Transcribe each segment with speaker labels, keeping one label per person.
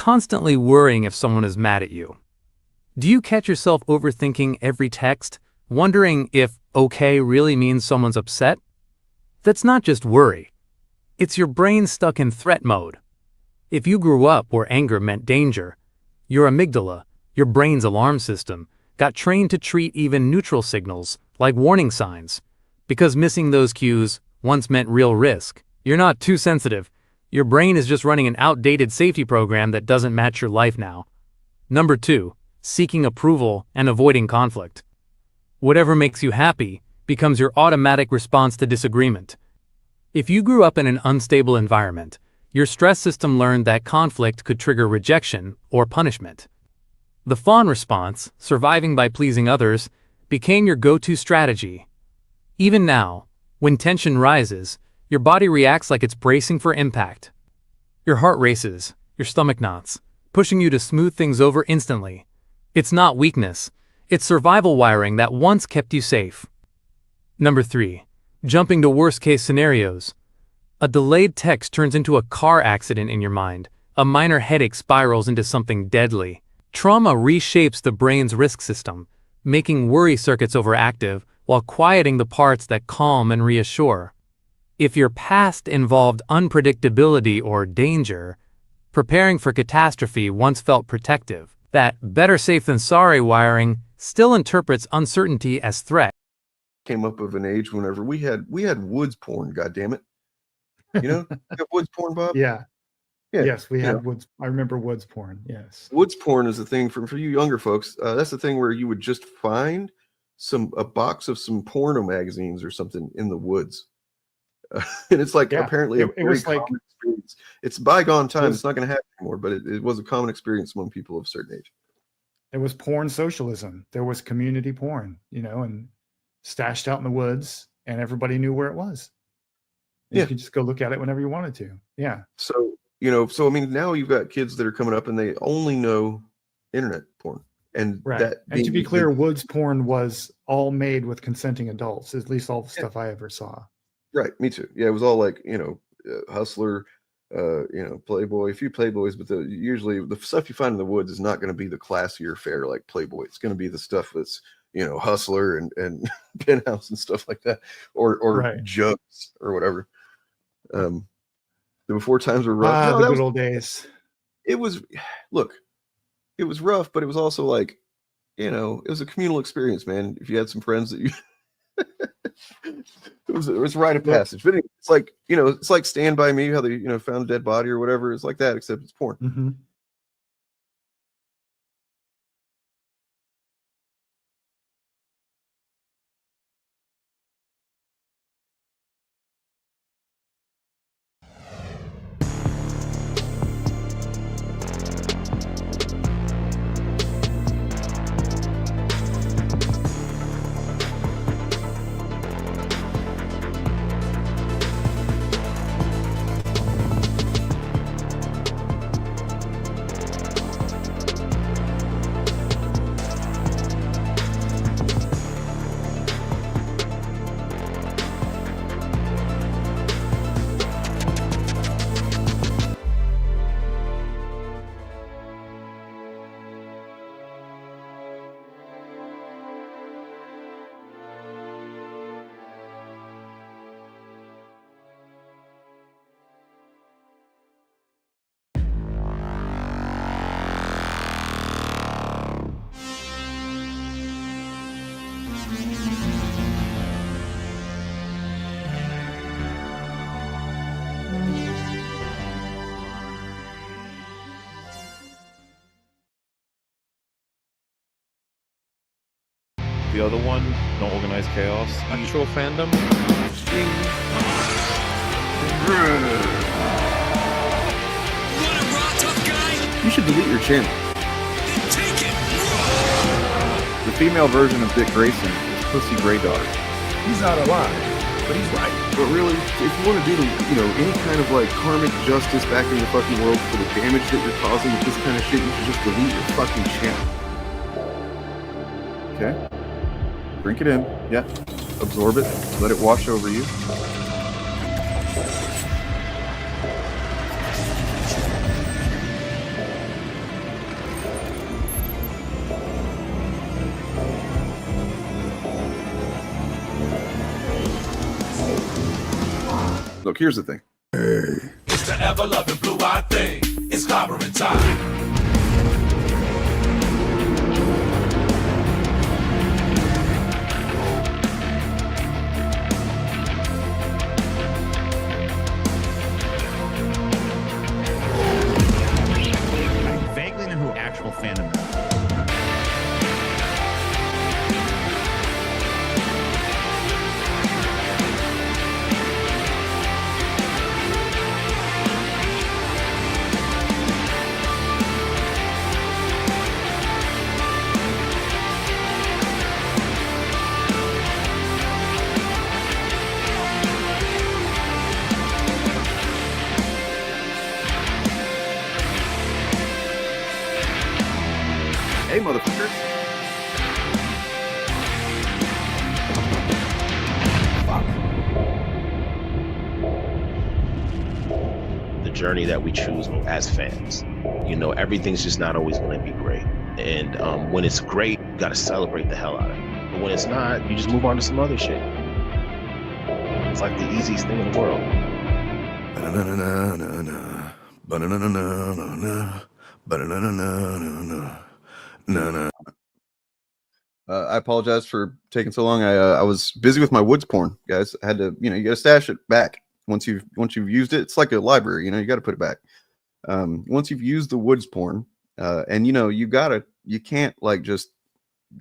Speaker 1: constantly worrying if someone is mad at you. Do you catch yourself overthinking every text, wondering if okay really means someone's upset? That's not just worry. It's your brain stuck in threat mode. If you grew up where anger meant danger, your amygdala, your brain's alarm system, got trained to treat even neutral signals like warning signs, because missing those cues once meant real risk. You're not too sensitive. Your brain is just running an outdated safety program that doesn't match your life now. Number 2, seeking approval and avoiding conflict. Whatever makes you happy becomes your automatic response to disagreement. If you grew up in an unstable environment, your stress system learned that conflict could trigger rejection or punishment. The fawn response, surviving by pleasing others, became your go-to strategy. Even now, when tension rises, your body reacts like it's bracing for impact. Your heart races, your stomach knots, pushing you to smooth things over instantly. It's not weakness, it's survival wiring that once kept you safe. Number 3, jumping to worst-case scenarios. A delayed text turns into a car accident in your mind. A minor headache spirals into something deadly. Trauma reshapes the brain's risk system, making worry circuits overactive while quieting the parts that calm and reassure. If your past involved unpredictability or danger, preparing for catastrophe once felt protective. That better safe than sorry wiring still interprets uncertainty as threat.
Speaker 2: Came up of an age whenever we had woods porn, goddammit. You know, you have woods porn, Bob?
Speaker 3: Yeah.
Speaker 2: Yeah.
Speaker 3: Yes, we had woods. I remember woods porn. Yes.
Speaker 2: Woods porn is the thing for you younger folks. That's the thing where you would just find a box of some porno magazines or something in the woods. And it's like apparently
Speaker 3: it was like
Speaker 2: experience. It's bygone time. It's not going to happen anymore, but it was a common experience among people of a certain age.
Speaker 3: It was porn socialism. There was community porn, you know, and stashed out in the woods, and everybody knew where it was. You could just go look at it whenever you wanted to. Yeah.
Speaker 2: So, you know, I mean, now you've got kids that are coming up and they only know internet porn. And
Speaker 3: and to be clear, woods porn was all made with consenting adults, at least all the stuff I ever saw.
Speaker 2: Right. Me too. Yeah. It was all like, you know, Hustler, you know, Playboy, a few Playboys, but usually the stuff you find in the woods is not going to be the classier fare like Playboy. It's going to be the stuff that's, you know, Hustler and Penthouse and stuff like that, or Jugs or whatever. The before times were rough.
Speaker 3: The good old days.
Speaker 2: It was, look, it was rough, but it was also like, you know, it was a communal experience, man. If you had some friends that you, it was a rite of passage. But it's like, you know, it's like Stand By Me, how they, you know, found a dead body or whatever. It's like that, except it's porn.
Speaker 3: Mm-hmm.
Speaker 4: The other one, No Organized Chaos. Actual fandom.
Speaker 5: What a raw tough guy!
Speaker 6: You should delete your channel.
Speaker 5: Take it!
Speaker 6: The female version of Dick Grayson is Pussy Grey Dog.
Speaker 7: He's not alive, but he's right.
Speaker 2: But really, if you want to do, you know, any kind of like karmic justice back in the fucking world for the damage that you're causing with this kind of shit, you should just delete your fucking channel. Okay? Drink it in. Yeah. Absorb it. Let it wash over you.
Speaker 6: here's the thing.
Speaker 5: It's the ever-loving blue-eyed thing. It's clobbering time.
Speaker 8: I vaguely know who actual fandom is.
Speaker 6: Hey, motherfuckers.
Speaker 9: The journey that we choose as fans. You know, everything's just not always going to be great. And when it's great, you got to celebrate the hell out of it. But when it's not, you just move on to some other shit. It's like the easiest thing in the world.
Speaker 2: I apologize for taking so long. I was busy with my woods porn, guys. I had to, you got to stash it back once you've used it. It's like a library, you got to put it back. Once you've used the woods porn, and you can't like just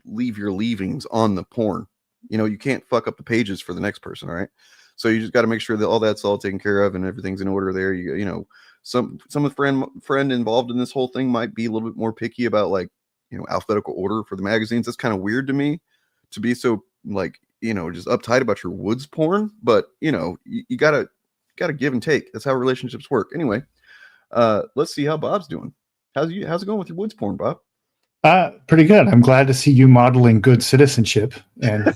Speaker 2: leave your leavings on the porn. You can't fuck up the pages for the next person, all right? So you just got to make sure that all that's all taken care of and everything's in order there. Some of the friend involved in this whole thing might be a little bit more picky about like, alphabetical order for the magazines. That's kind of weird to me to be so like, just uptight about your woods porn, but you gotta give and take. That's how relationships work. Anyway, let's see how Bob's doing. How's it going with your woods porn, Bob?
Speaker 3: Pretty good. I'm glad to see you modeling good citizenship, and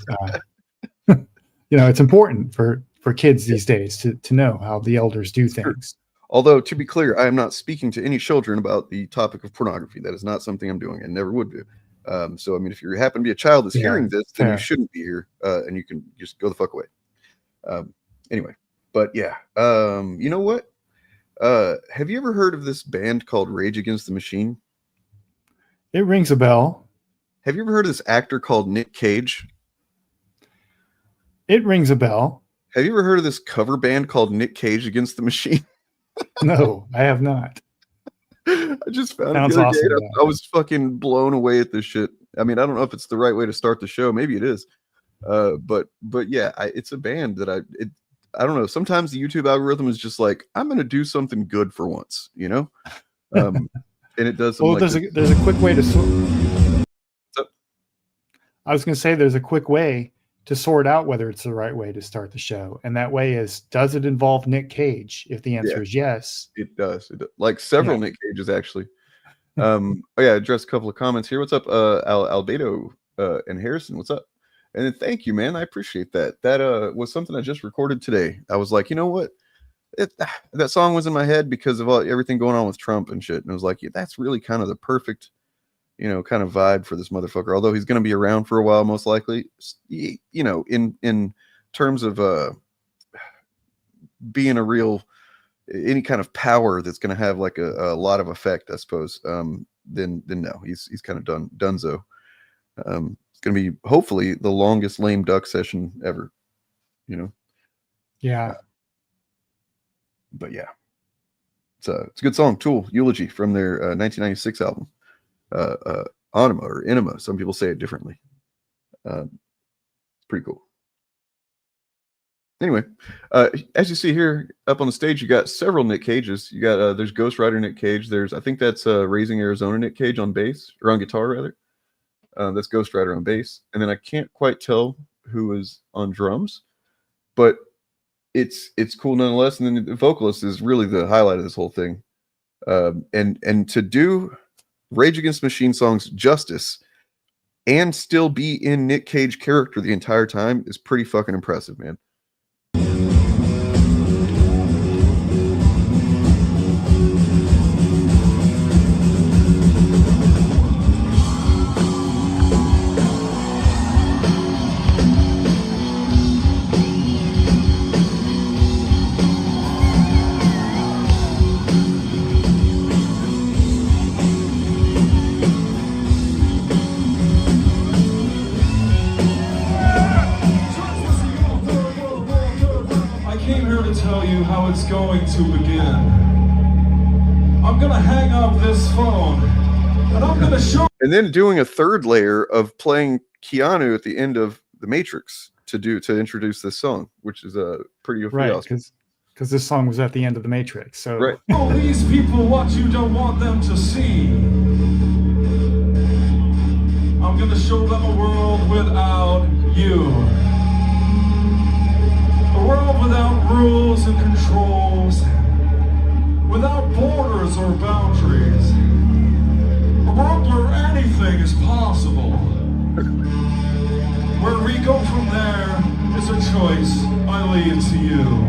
Speaker 3: it's important for kids these days to know how the elders do things.
Speaker 2: Although, to be clear, I am not speaking to any children about the topic of pornography. That is not something I'm doing and never would do. So, I mean, if you happen to be a child that's hearing this, then you shouldn't be here, and you can just go the fuck away. Anyway, but yeah, you know what? Have you ever heard of this band called Rage Against the Machine?
Speaker 3: It rings a bell.
Speaker 2: Have you ever heard of this actor called Nick Cage?
Speaker 3: It rings a bell.
Speaker 2: Have you ever heard of this cover band called Nick Cage Against the Machine?
Speaker 3: No, I have not.
Speaker 2: I just found it the other day. I was fucking blown away at this shit. I mean, I don't know if it's the right way to start the show. Maybe it is. But yeah, it's a band that I don't know. Sometimes the YouTube algorithm is just like, I'm going to do something good for once, and it does.
Speaker 3: Well, there's a quick way to sort. I was going to say there's a quick way to sort out whether it's the right way to start the show. And that way is, does it involve Nick Cage? If the answer is yes.
Speaker 2: It does. Like several Nick Cages, actually. Address a couple of comments here. What's up, Albedo and Harrison? What's up? And then thank you, man. I appreciate that. That was something I just recorded today. I was like, you know what? That song was in my head because of everything going on with Trump and shit. And I was like, yeah, that's really kind of the perfect kind of vibe for this motherfucker, although he's going to be around for a while, most likely, in terms of being a real, any kind of power that's going to have like a lot of effect, I suppose. Then no, he's kind of donezo. It's going to be hopefully the longest lame duck session ever,
Speaker 3: Yeah.
Speaker 2: But yeah, it's a good song, Tool, Eulogy, from their 1996 album. Anima or Enema, some people say it differently. It's pretty cool. Anyway, as you see here up on the stage, you got several Nick Cages. You got there's Ghost Rider Nick Cage. There's, I think that's Raising Arizona Nick Cage on bass, or on guitar rather. That's Ghost Rider on bass, and then I can't quite tell who is on drums, but it's cool nonetheless. And then the vocalist is really the highlight of this whole thing. And to do Rage Against the Machine songs justice and still be in Nick Cage character the entire time is pretty fucking impressive, man.
Speaker 5: you how it's going to begin. I'm gonna hang up this phone, and I'm gonna show.
Speaker 2: And then doing a third layer of playing Keanu at the end of The Matrix to introduce this song, which is pretty
Speaker 3: Right,
Speaker 2: awesome.
Speaker 3: because this song was at the end of The Matrix. So
Speaker 2: Right.
Speaker 5: All these people what you don't want them to see. I'm gonna show them a world without you. A world without rules and controls, without borders or boundaries. A world where anything is possible. Where we go from there is a choice I leave to you.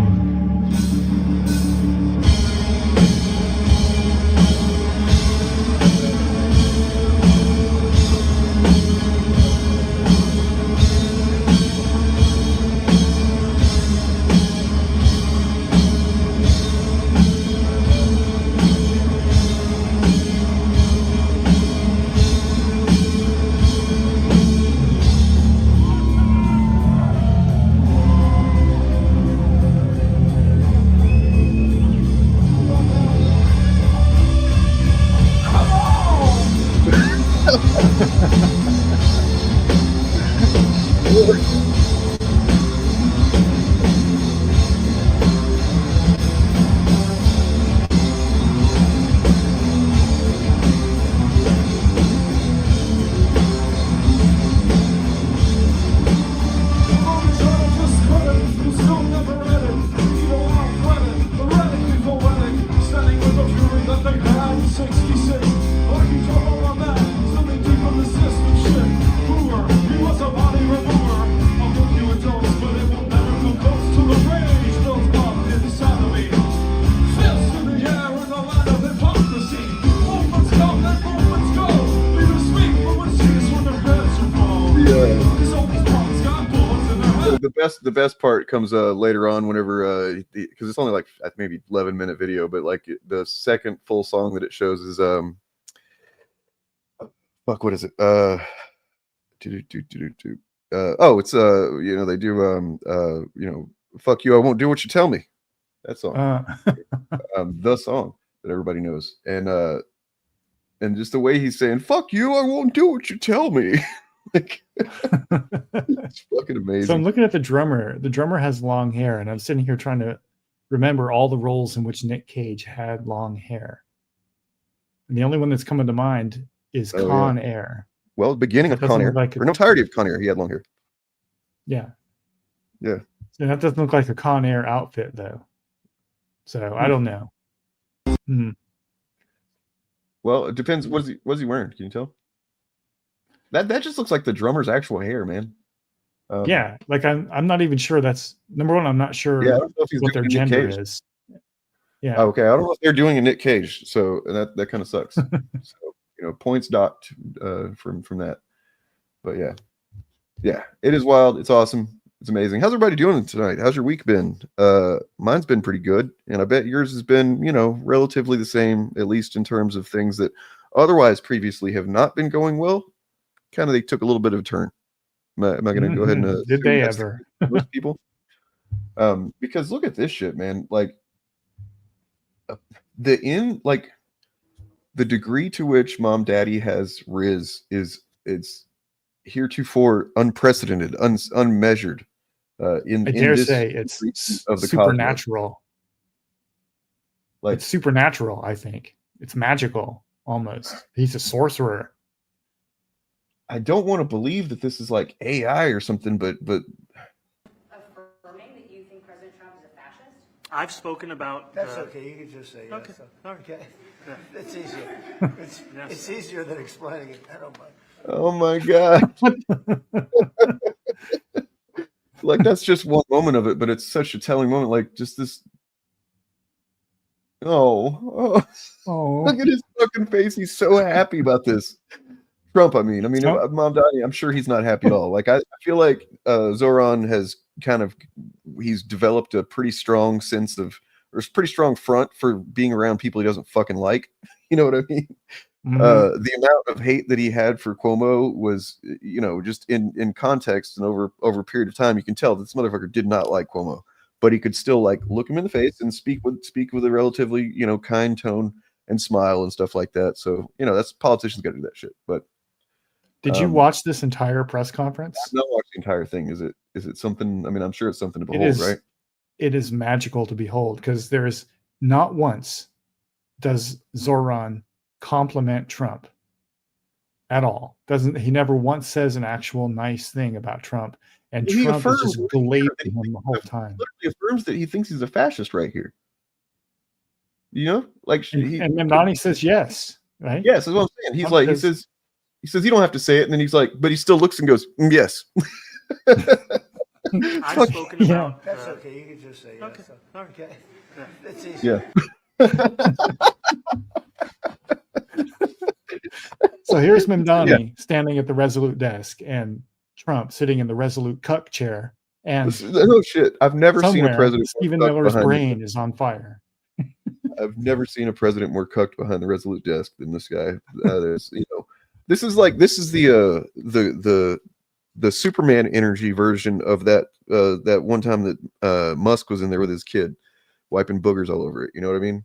Speaker 2: The best part comes later on whenever because it's only like maybe 11-minute video, but like the second full song that it shows is fuck, what is it? Oh, it's you know, they do you know, fuck you, I won't do what you tell me. That song. The song that everybody knows. And just the way he's saying, fuck you, I won't do what you tell me. Like, it's fucking amazing.
Speaker 3: So I'm looking at the drummer. The drummer has long hair, and I'm sitting here trying to remember all the roles in which Nick Cage had long hair. And the only one that's coming to mind is Con Air.
Speaker 2: Well, the beginning of Con Air,
Speaker 3: like
Speaker 2: or no, entirety of Con Air, he had long hair.
Speaker 3: Yeah.
Speaker 2: Yeah.
Speaker 3: So that doesn't look like a Con Air outfit, though. So I don't know.
Speaker 2: Well, it depends. What's he wearing? Can you tell? That just looks like the drummer's actual hair, man.
Speaker 3: Yeah, like I'm not even sure that's number one. I'm not sure
Speaker 2: I don't know if he's
Speaker 3: what their gender is. Yeah.
Speaker 2: Okay, I don't know if they're doing a Nick Cage, so that kind of sucks. So, you know, points docked from that. But yeah, it is wild. It's awesome. It's amazing. How's everybody doing tonight? How's your week been? Mine's been pretty good, and I bet yours has been, you know, relatively the same, at least in terms of things that otherwise previously have not been going well. Kind of, they took a little bit of a turn. Am I going to go ahead and
Speaker 3: did they ever?
Speaker 2: Most people? Because look at this shit, man. Like the degree to which Mom Daddy has Riz it's heretofore unprecedented, unmeasured. I
Speaker 3: dare say it's
Speaker 2: of the
Speaker 3: supernatural.
Speaker 2: Like
Speaker 3: it's supernatural. I think it's magical almost. He's a sorcerer.
Speaker 2: I don't want to believe that this is like AI or something, but
Speaker 10: affirming that you think President Trump is a fascist?
Speaker 11: I've spoken about.
Speaker 12: That's okay. You can just say yes.
Speaker 11: Okay. All right.
Speaker 12: Okay. Yeah. It's easier. It's easier than explaining it. I don't mind.
Speaker 2: Oh my God. Like, that's just one moment of it, but it's such a telling moment. Like, just this. Oh. Look at his fucking face. He's so happy about this. Trump, Mamdani, I'm sure he's not happy at all. Like, I feel like Zohran has he's developed a pretty strong sense of, or a pretty strong front for being around people he doesn't fucking like. You know what I mean? The amount of hate that he had for Cuomo was, you know, just in context and over a period of time, you can tell that this motherfucker did not like Cuomo. but he could still like look him in the face and speak with a relatively, you know, kind tone and smile and stuff like that. So, you know, that's politicians got to do that shit. But
Speaker 3: did you watch this entire press conference?
Speaker 2: I've not watched the entire thing. Is it something? I mean, I'm sure it's something to behold, right?
Speaker 3: It is magical to behold, because there's not once does Zohran compliment Trump at all. He never once says an actual nice thing about Trump. And Trump is just glazing him the whole time.
Speaker 2: He affirms that he thinks he's a fascist right here. You know, like
Speaker 3: and Mamdani says yes, right?
Speaker 2: Yes, that's what I'm saying. He's like, he says you don't have to say it, and then he's like, but he still looks and goes, yes.
Speaker 12: I've spoken about. That's okay. You can just say yes. Okay. That's easy.
Speaker 2: Yeah.
Speaker 3: So here's Mamdani standing at the Resolute desk, and Trump sitting in the Resolute cuck chair. And
Speaker 2: no shit, I've never seen a president.
Speaker 3: Stephen Miller's brain is on fire.
Speaker 2: I've never seen a president more cucked behind the Resolute desk than this guy. There's, you know, this is the Superman energy version of that one time that Musk was in there with his kid, wiping boogers all over it. You know what I mean?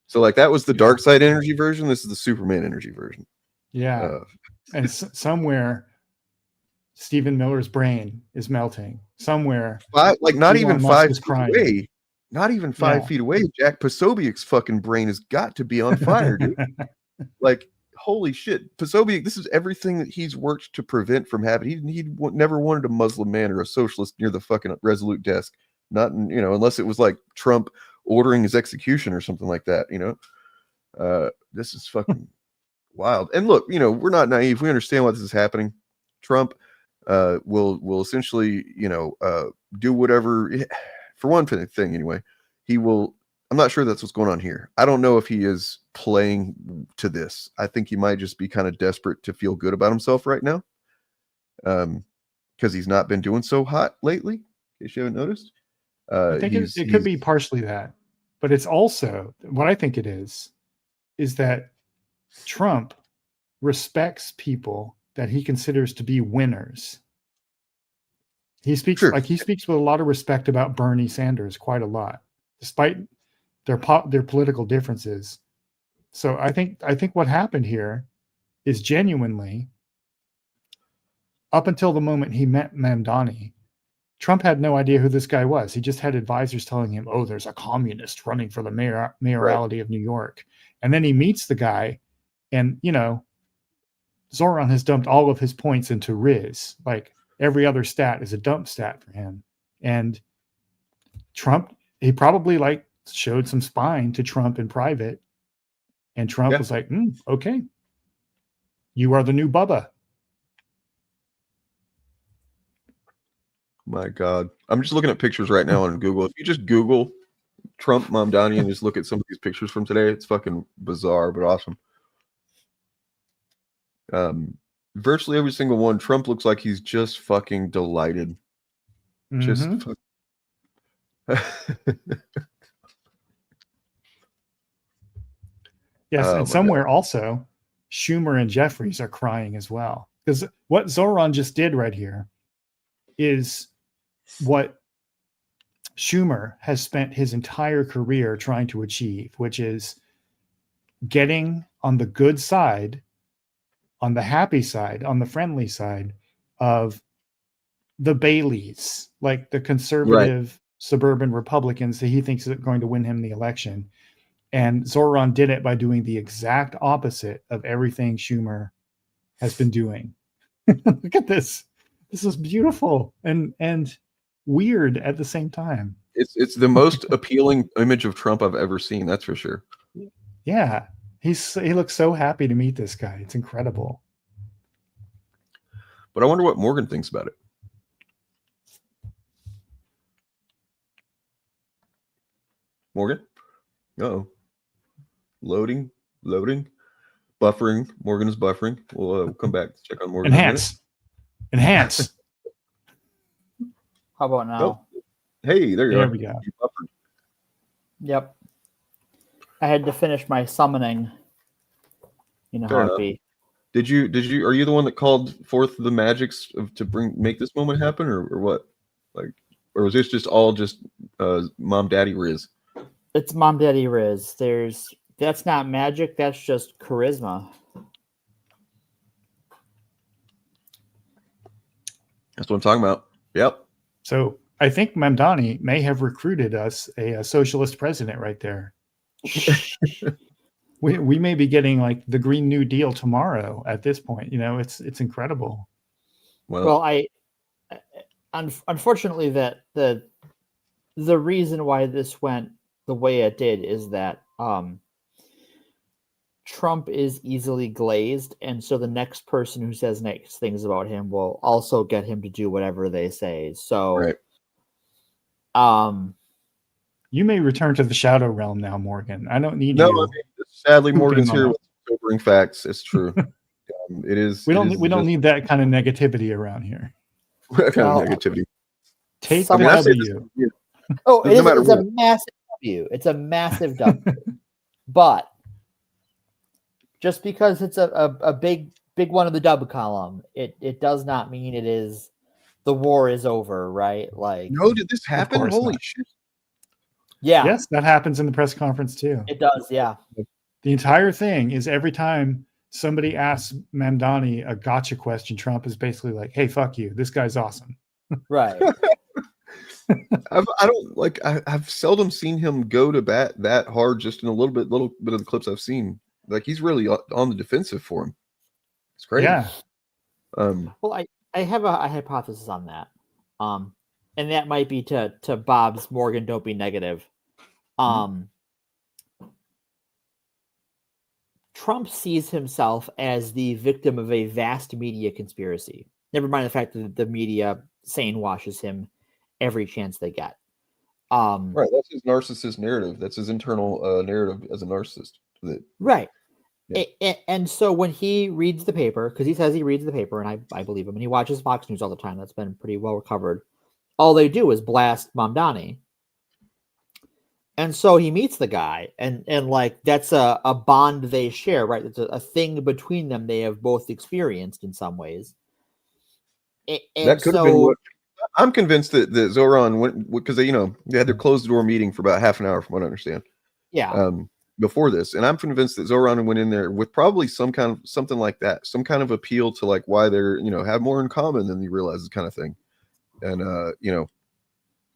Speaker 2: So like that was the dark side energy version. This is the Superman energy version.
Speaker 3: Yeah, and somewhere Stephen Miller's brain is melting. Somewhere,
Speaker 2: like not even 5 feet away. Not even 5 feet away. Jack Posobiec's fucking brain has got to be on fire, dude. Like, holy shit. Posobiec, this is everything that he's worked to prevent from happening. He never wanted a Muslim man or a socialist near the fucking Resolute desk. Not, you know, unless it was like Trump ordering his execution or something like that, you know? This is fucking wild. And look, you know, we're not naive. We understand why this is happening. Trump will essentially, you know, do whatever. For one thing, anyway, he will. I'm not sure that's what's going on here. I don't know if he is playing to this. I think he might just be kind of desperate to feel good about himself right now, because he's not been doing so hot lately. In case you haven't noticed,
Speaker 3: I think it could be partially that, but it's also what I think it is that Trump respects people that he considers to be winners. He speaks he speaks with a lot of respect about Bernie Sanders, quite a lot, despite their political differences. So I think what happened here is genuinely, up until the moment he met Mamdani, Trump had no idea who this guy was. He just had advisors telling him, "Oh, there's a communist running for the mayoralty of New York," and then he meets the guy, and you know, Zohran has dumped all of his points into Riz, like. Every other stat is a dump stat for him. And Trump, he probably like showed some spine to Trump in private. And Trump was like, okay, you are the new Bubba.
Speaker 2: My God. I'm just looking at pictures right now on Google. If you just Google Trump Mamdani and just look at some of these pictures from today, it's fucking bizarre, but awesome. Virtually every single one, Trump looks like he's just fucking delighted. Just
Speaker 3: yes, and somewhere also, Schumer and Jeffries are crying as well. Because what Zohran just did right here is what Schumer has spent his entire career trying to achieve, which is getting on the good side, on the happy side, on the friendly side of the Baileys, like the conservative suburban Republicans that he thinks are going to win him the election. And Zohran did it by doing the exact opposite of everything Schumer has been doing. Look at this. This is beautiful and weird at the same time.
Speaker 2: It's the most appealing image of Trump I've ever seen. That's for sure.
Speaker 3: Yeah. He looks so happy to meet this guy. It's incredible.
Speaker 2: But I wonder what Morgan thinks about it. Morgan? Uh-oh. Loading. Buffering. Morgan is buffering. We'll come back to check on Morgan.
Speaker 3: Enhance.
Speaker 11: How about now?
Speaker 2: Oh. Hey, there you
Speaker 3: There
Speaker 2: are.
Speaker 3: we go.
Speaker 2: You buffered.
Speaker 11: Yep. I had to finish my summoning. You know how it be.
Speaker 2: Are you the one that called forth the magics to make this moment happen, or what? Like, or was this just all just mom daddy Riz?
Speaker 11: It's mom daddy Riz. That's not magic. That's just charisma.
Speaker 2: That's what I'm talking about. Yep.
Speaker 3: So I think Mamdani may have recruited us a socialist president right there. we may be getting like the Green New Deal tomorrow at this point. You know, it's incredible.
Speaker 11: Well, unfortunately that the reason why this went the way it did is that Trump is easily glazed, and so the next person who says nice things about him will also get him to do whatever they say. So,
Speaker 3: you may return to the shadow realm now, Morgan. I don't need
Speaker 2: you.
Speaker 3: I
Speaker 2: mean, sadly, Morgan's here with sobering facts. It's true. It is.
Speaker 3: We don't need that kind of negativity around here.
Speaker 2: What kind of negativity?
Speaker 3: Take the W.
Speaker 11: Oh, it's a massive W. It's a massive W. But just because it's a big one of the W column, it does not mean it is the war is over, right? Like,
Speaker 2: no, did this happen? Holy shit!
Speaker 11: Yeah.
Speaker 3: Yes, that happens in the press conference too.
Speaker 11: It does, yeah.
Speaker 3: The entire thing is every time somebody asks Mamdani a gotcha question, Trump is basically like, "Hey, fuck you. This guy's awesome."
Speaker 11: Right.
Speaker 2: I've seldom seen him go to bat that hard. Just in a little bit of the clips I've seen, like he's really on the defensive for him. It's crazy.
Speaker 3: Yeah.
Speaker 11: Well, I have a hypothesis on that, and that might be to Bob's Morgan. Don't be negative. Trump sees himself as the victim of a vast media conspiracy. Never mind the fact that the media sane washes him every chance they get.
Speaker 2: Right, that's his narcissist narrative. That's his internal narrative as a narcissist.
Speaker 11: Right. Yeah. And so when he reads the paper, because he says he reads the paper, and I believe him, and he watches Fox News all the time. That's been pretty well recovered. All they do is blast Mamdani. And so he meets the guy, and like that's a bond they share, right? It's a thing between them they have both experienced in some ways.
Speaker 2: That could have been what I'm convinced that Zohran went, because they had their closed door meeting for about half an hour, from what I understand.
Speaker 11: Yeah.
Speaker 2: Before this, and I'm convinced that Zohran went in there with probably something like that, some kind of appeal to like why they're have more in common than he realizes, kind of thing, and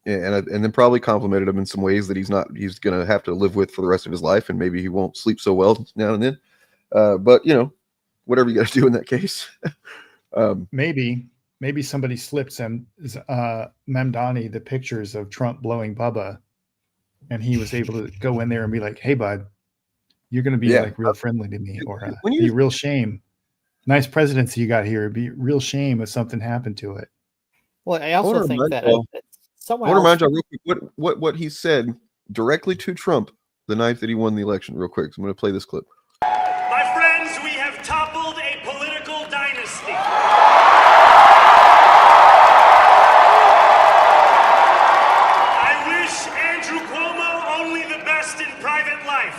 Speaker 2: and then probably complimented him in some ways that he's gonna have to live with for the rest of his life, and maybe he won't sleep so well now and then. But whatever you got to do in that case.
Speaker 3: Maybe somebody slips him Mamdani the pictures of Trump blowing Bubba, and he was able to go in there and be like, "Hey, bud, you're going to be like real friendly to me, or be a real shame. Nice presidency you got here. It'd be a real shame if something happened to it."
Speaker 11: Well, I also think that someone
Speaker 2: remind you real quick what he said directly to Trump the night that he won the election. Real quick, so I'm going to play this clip.
Speaker 13: My friends, we have toppled a political dynasty. Private life.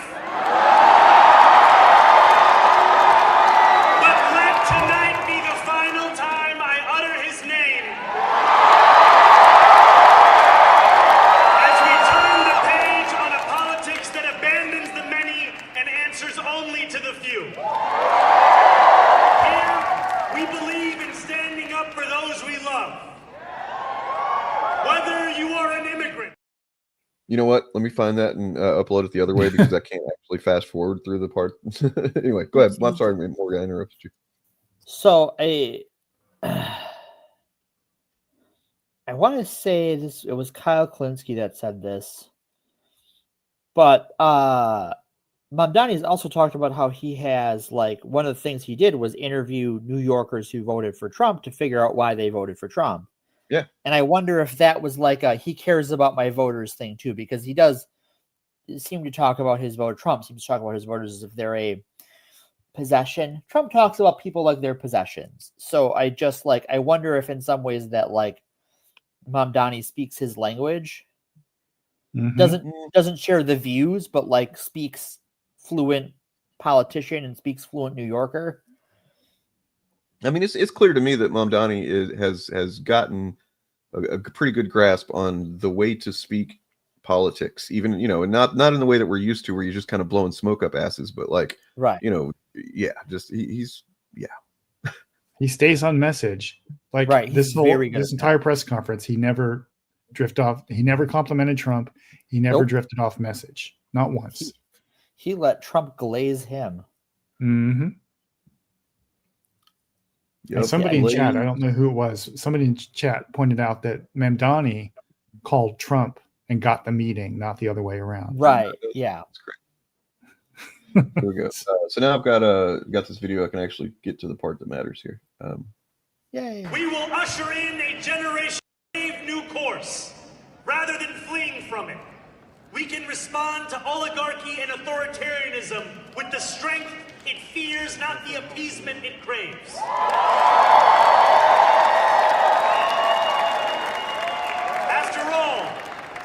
Speaker 13: But let tonight be the final time I utter his name. As we turn the page on a politics that abandons the many and answers only to the few. Here, we believe in standing up for those we love. Whether you are an immigrant.
Speaker 2: You know what? Let me find that and upload it the other way, because I can't actually fast forward through the part. Anyway, go ahead. I'm sorry, Morgan, I interrupted you.
Speaker 11: So I want to say this. It was Kyle Klinsky that said this, but Mamdani has also talked about how he has, like, one of the things he did was interview New Yorkers who voted for Trump to figure out why they voted for Trump.
Speaker 2: Yeah.
Speaker 11: And I wonder if that was like a he cares about my voters thing too, because he does seem to talk about his voter. Trump seems to talk about his voters as if they're a possession. Trump talks about people like they're possessions. So I wonder if in some ways that like Mamdani speaks his language, doesn't share the views, but like speaks fluent politician and speaks fluent New Yorker.
Speaker 2: I mean, it's clear to me that Mamdani has gotten a pretty good grasp on the way to speak politics, even, you know, and not in the way that we're used to, where you're just kind of blowing smoke up asses, but like,
Speaker 11: right,
Speaker 2: you know, yeah, just he's
Speaker 3: He stays on message. Like
Speaker 11: right.
Speaker 3: this entire press conference, he never drifted off. He never complimented Trump. He never drifted off message. Not once.
Speaker 11: He let Trump glaze him.
Speaker 3: Mm-hmm.
Speaker 2: Yep.
Speaker 3: Somebody in chat, I don't know who it was, somebody in chat pointed out that Mamdani called Trump and got the meeting, not the other way around.
Speaker 11: Right. Yeah.
Speaker 2: That's great. Here we go. So now I've got this video. I can actually get to the part that matters here.
Speaker 11: Yay.
Speaker 13: We will usher in a generation of new course. Rather than fleeing from it, we can respond to oligarchy and authoritarianism with the strength it fears, not the appeasement it craves. After all,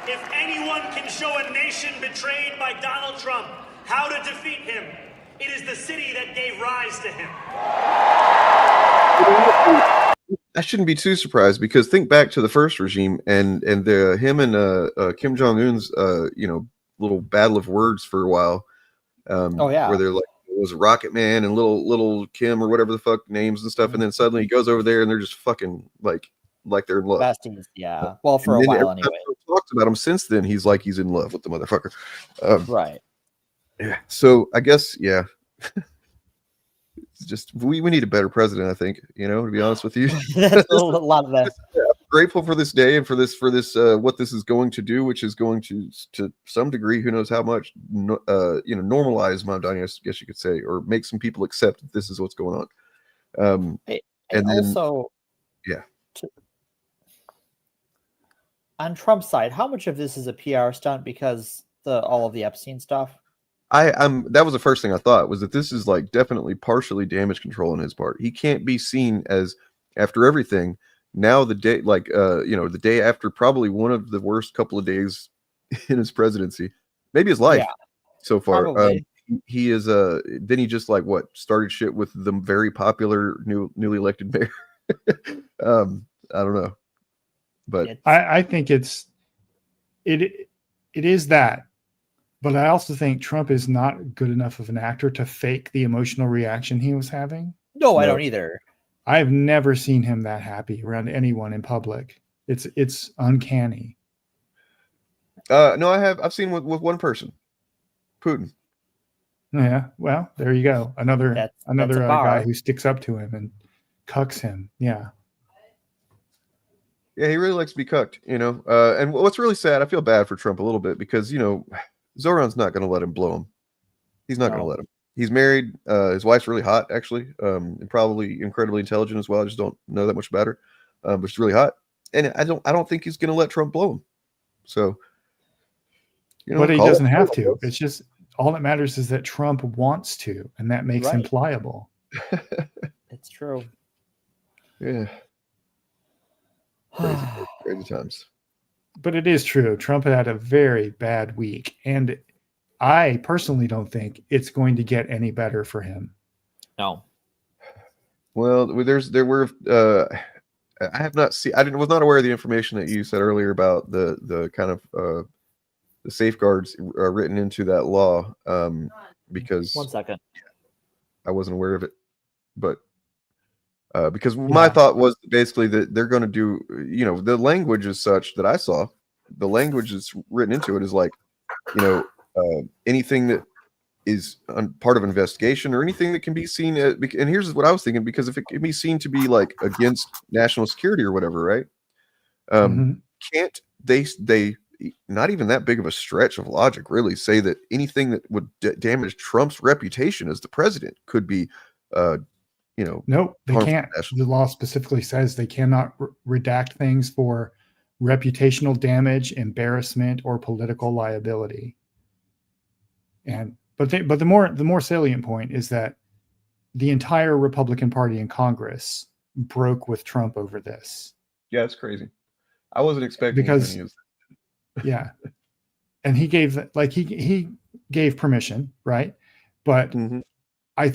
Speaker 13: if anyone can show a nation betrayed by Donald Trump how to defeat him, it is the city that gave rise to him.
Speaker 2: I shouldn't be too surprised, because think back to the first regime and him and Kim Jong-un's you know, little battle of words for a while. Where they're like, it was Rocket Man and little Kim or whatever the fuck names and stuff, and then suddenly he goes over there and they're just fucking like they're in love.
Speaker 11: Besties, yeah. Well, for a while anyway.
Speaker 2: Talks about him since then. He's like he's in love with the motherfucker.
Speaker 11: Right.
Speaker 2: Yeah. So I guess it's just we need a better president, I think, you know, to be honest with you.
Speaker 11: That's a lot of that.
Speaker 2: I'm grateful for this day and for this what this is going to do, which is going to some degree, who knows how much, you know, normalize Mamdani, I guess you could say, or make some people accept that this is what's going on.
Speaker 11: And then, also, on Trump's side, how much of this is a PR stunt because all of the Epstein stuff?
Speaker 2: That was the first thing I thought, was that this is like definitely partially damage control on his part. He can't be seen as, after everything, now the day, like you know, the day after probably one of the worst couple of days in his presidency, maybe his life so far. He is then he just like started shit with the very popular newly elected mayor. I don't know, but
Speaker 3: I think it is that. But I also think Trump is not good enough of an actor to fake the emotional reaction he was having.
Speaker 11: No, I don't either.
Speaker 3: I've never seen him that happy around anyone in public. It's uncanny.
Speaker 2: No, I've seen with one person, Putin.
Speaker 3: Yeah, well, there you go. Another guy who sticks up to him and cucks him. Yeah.
Speaker 2: Yeah, he really likes to be cucked, you know. And what's really sad, I feel bad for Trump a little bit, because, you know, Zohran's not going to let him blow him. He's not going to let him. He's married. His wife's really hot, actually, and probably incredibly intelligent as well. I just don't know that much about her, but she's really hot. And I don't think he's going to let Trump blow him. So, you know,
Speaker 3: but he doesn't have to. It's just all that matters is that Trump wants to, and that makes him pliable.
Speaker 11: It's true.
Speaker 2: Yeah. Crazy times.
Speaker 3: But it is true. Trump had a very bad week, and I personally don't think it's going to get any better for him.
Speaker 11: No.
Speaker 2: Well, I have not seen. Was not aware of the information that you said earlier about the kind of the safeguards written into that law. Because
Speaker 11: 1 second,
Speaker 2: I wasn't aware of it, but because my thought was basically that they're going to do, you know, the language is such that I saw the language that's written into it is like, you know, anything that is part of an investigation or anything that can be seen and here's what I was thinking, because if it can be seen to be like against national security or whatever, right? Can't they not even that big of a stretch of logic really say that anything that would damage Trump's reputation as the president could be you know,
Speaker 3: nope, they can't. The law specifically says they cannot redact things for reputational damage, embarrassment, or political liability. But the more salient point is that the entire Republican Party in Congress broke with Trump over this.
Speaker 2: Yeah, it's crazy. I wasn't expecting
Speaker 3: because
Speaker 2: any of that.
Speaker 3: Yeah, and he gave permission, right? But I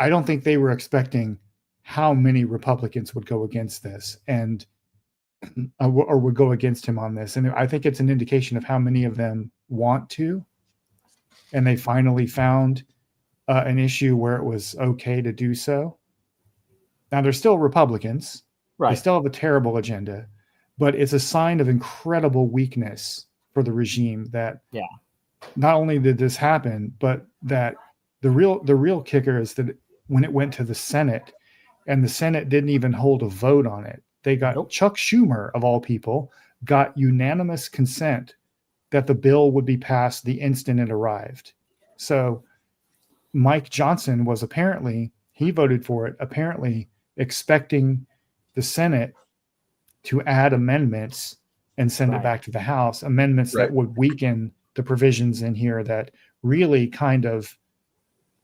Speaker 3: don't think they were expecting how many Republicans would go against this. And or would go against him on this. And I think it's an indication of how many of them want to. And they finally found an issue where it was okay to do so. Now, they're still Republicans.
Speaker 11: Right.
Speaker 3: They still have a terrible agenda, but it's a sign of incredible weakness for the regime that not only did this happen, but that the real kicker is that when it went to the Senate, and the Senate didn't even hold a vote on it, they got Chuck Schumer, of all people, got unanimous consent that the bill would be passed the instant it arrived. So Mike Johnson was he voted for it, apparently expecting the Senate to add amendments and send it back to the House, amendments that would weaken the provisions in here that really kind of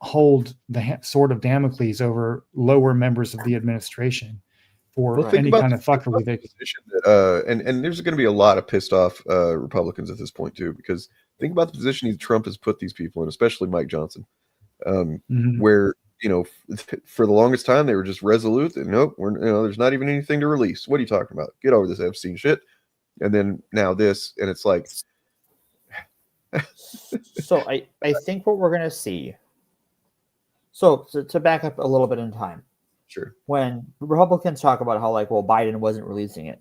Speaker 3: hold the sword of Damocles over lower members of the administration for any kind of fuckery.
Speaker 2: And there's going to be a lot of pissed off Republicans at this point too, because think about the position Trump has put these people in, especially Mike Johnson, where, for the longest time they were just resolute and nope, there's not even anything to release. What are you talking about? Get over this Epstein shit. And then now this, and it's like.
Speaker 11: So I think what we're going to see. So to back up a little bit in time.
Speaker 2: Sure.
Speaker 11: When Republicans talk about how Biden wasn't releasing it.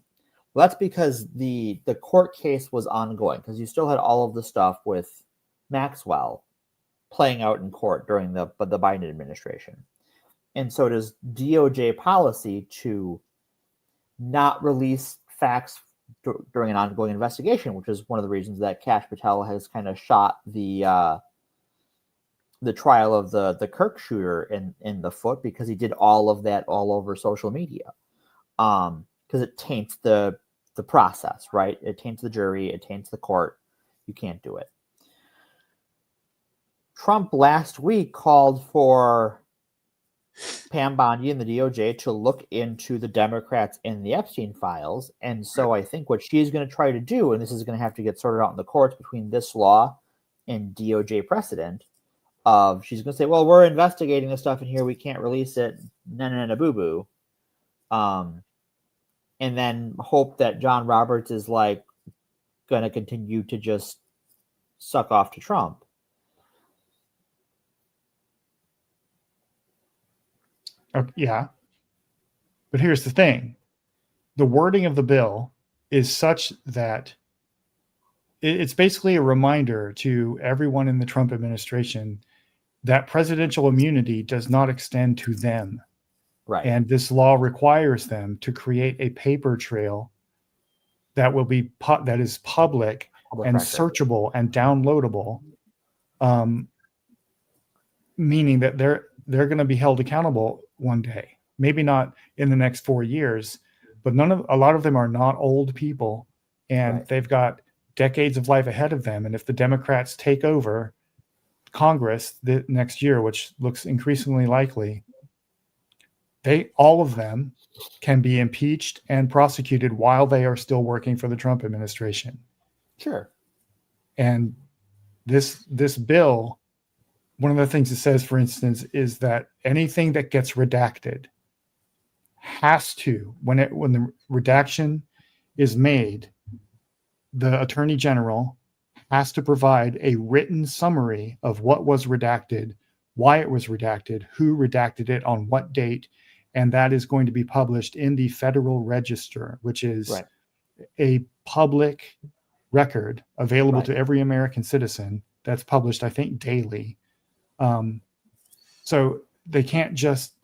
Speaker 11: Well, that's because the court case was ongoing, because you still had all of the stuff with Maxwell playing out in court during the Biden administration. And so it is DOJ policy to not release facts during an ongoing investigation, which is one of the reasons that Kash Patel has kind of shot the trial of the Kirk shooter in the foot, because he did all of that all over social media. Because it taints the process, right? It taints the jury, it taints the court. You can't do it. Trump last week called for Pam Bondi and the DOJ to look into the Democrats in the Epstein files. And so I think what she's going to try to do, and this is going to have to get sorted out in the courts between this law and DOJ precedent, she's going to say, well, we're investigating this stuff in here, we can't release it, boo-boo. And then hope that John Roberts is going to continue to just suck off to Trump.
Speaker 3: Yeah. But here's the thing. The wording of the bill is such that it's basically a reminder to everyone in the Trump administration that presidential immunity does not extend to them.
Speaker 11: Right.
Speaker 3: And this law requires them to create a paper trail that will be that is public and
Speaker 11: record,
Speaker 3: searchable and downloadable, meaning that they're going to be held accountable one day. Maybe not in the next 4 years, but a lot of them are not old people, and they've got decades of life ahead of them. And if the Democrats take over Congress the next year, which looks increasingly likely, all of them can be impeached and prosecuted while they are still working for the Trump administration.
Speaker 11: Sure. And
Speaker 3: this bill, one of the things it says, for instance, is that anything that gets redacted has to, when the redaction is made, the Attorney General has to provide a written summary of what was redacted, why it was redacted, who redacted it, on what date, and that is going to be published in the Federal Register, which is a public record available to every American citizen that's published, I think, daily. So they can't just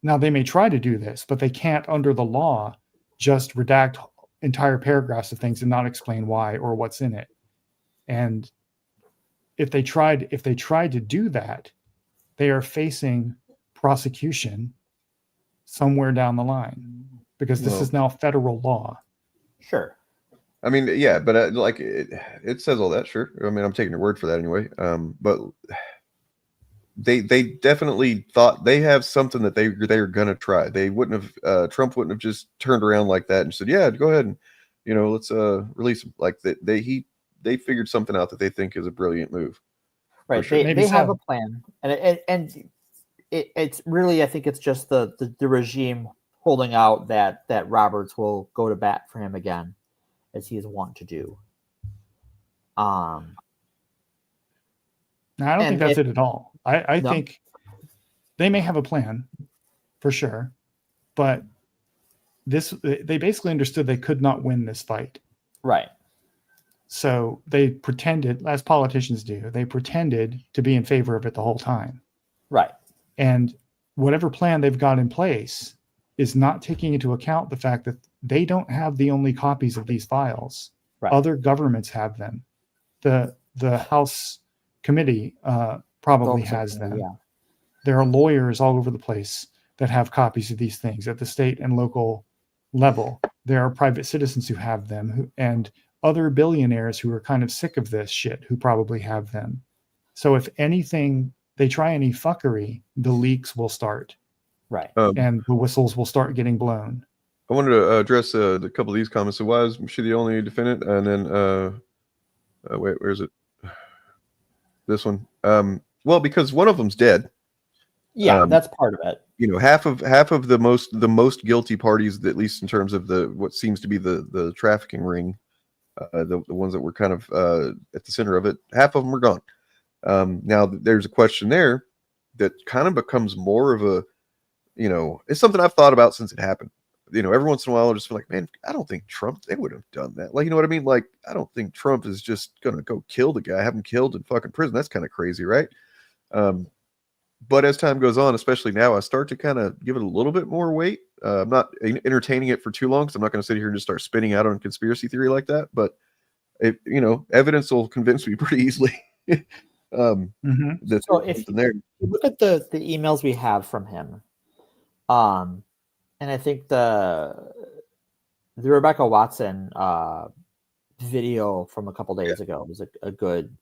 Speaker 3: now they may try to do this, but they can't under the law just redact entire paragraphs of things and not explain why or what's in it. And if they tried to do that, they are facing prosecution somewhere down the line, because this is now federal law.
Speaker 11: Sure.
Speaker 2: I mean, yeah, but it says all that. Sure. I mean, I'm taking your word for that anyway. But they definitely thought they have something that they are gonna try. They wouldn't have Trump wouldn't have just turned around like that and said, yeah, go ahead and let's release them. Like they figured something out that they think is a brilliant move.
Speaker 11: Right.
Speaker 2: Sure.
Speaker 11: They have a plan, and it's really, I think it's just the regime holding out that Roberts will go to bat for him again, as he is wont to do.
Speaker 3: No, I don't think that's it at all. I think they may have a plan, for sure, but they basically understood they could not win this fight.
Speaker 11: Right.
Speaker 3: So they pretended, as politicians do, they pretended to be in favor of it the whole time.
Speaker 11: Right.
Speaker 3: And whatever plan they've got in place is not taking into account the fact that they don't have the only copies of these files.
Speaker 11: Right.
Speaker 3: Other governments have them. The House committee probably has them.
Speaker 11: Yeah.
Speaker 3: There are lawyers all over the place that have copies of these things at the state and local level. There are private citizens who have them, and other billionaires who are kind of sick of this shit who probably have them. So if anything, they try any fuckery, the leaks will start.
Speaker 11: Right.
Speaker 3: And the whistles will start getting blown.
Speaker 2: I wanted to address a couple of these comments. So why is she the only defendant? And then, wait, where's it? This one. Well, because one of them's dead.
Speaker 11: Yeah, that's part of it.
Speaker 2: You know, half of the most guilty parties, at least in terms of what seems to be the trafficking ring, the ones that were kind of at the center of it, half of them are gone. Now there's a question there that kind of becomes more of a, it's something I've thought about since it happened. Every once in a while I'll just feel like, man, I don't think Trump, they would have done that. Like, you know what I mean? Like, I don't think Trump is just going to go kill the guy, have him killed in fucking prison. That's kind of crazy, right? But as time goes on, especially now, I start to kind of give it a little bit more weight. I'm not entertaining it for too long, because I'm not going to sit here and just start spinning out on conspiracy theory like that. But, evidence will convince me pretty easily.
Speaker 11: So if you look at the emails we have from him, and I think the Rebecca Watson video from a couple days ago was a good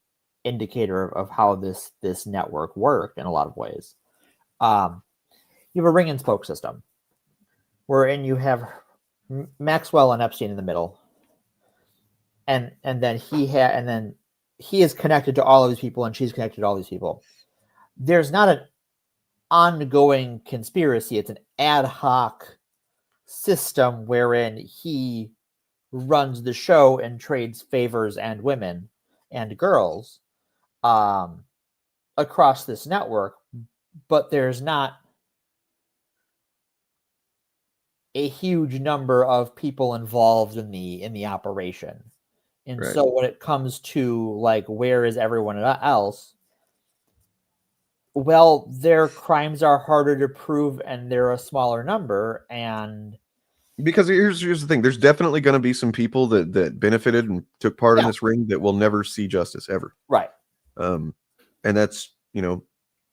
Speaker 11: indicator of how this network worked in a lot of ways. You have a ring and spoke system, wherein you have Maxwell and Epstein in the middle, and then he is connected to all of these people, and she's connected to all these people. There's not an ongoing conspiracy. It's an ad hoc system wherein he runs the show and trades favors and women and girls across this network, but there's not a huge number of people involved in the operation. And so when it comes to like, where is everyone else? Well, their crimes are harder to prove, and they're a smaller number. And
Speaker 2: because here's the thing, there's definitely going to be some people that benefited and took part in this ring that will never see justice ever.
Speaker 11: Right.
Speaker 2: And that's,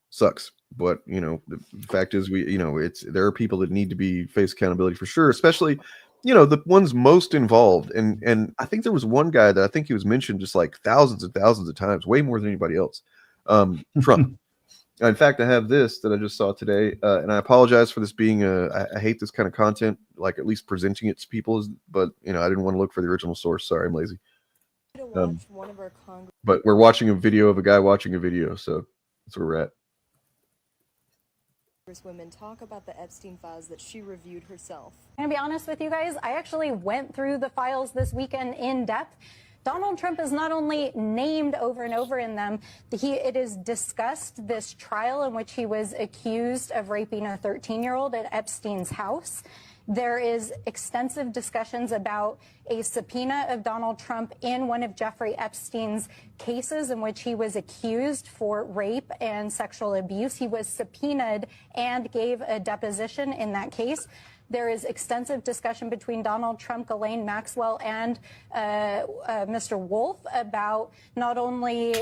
Speaker 2: sucks. But, the fact is there are people that need to face accountability for sure, especially, the ones most involved. And I think there was one guy that I think he was mentioned just like thousands and thousands of times, way more than anybody else. Trump. In fact, I have this that I just saw today, and I apologize for this being I hate this kind of content, like at least presenting it to people, but I didn't want to look for the original source. Sorry, I'm lazy. But we're watching a video of a guy watching a video, so that's where we're at.
Speaker 14: Women talk about the Epstein files that she reviewed herself.
Speaker 10: I'm gonna be honest with you guys, I actually went through the files this weekend in depth. Donald Trump is not only named over and over in them, it is discussed this trial in which he was accused of raping a 13-year-old at Epstein's house. There is extensive discussions about a subpoena of Donald Trump in one of Jeffrey Epstein's cases in which he was accused for rape and sexual abuse. He was subpoenaed and gave a deposition in that case. There is extensive discussion between Donald Trump, Ghislaine Maxwell, and Mr. Wolf about not only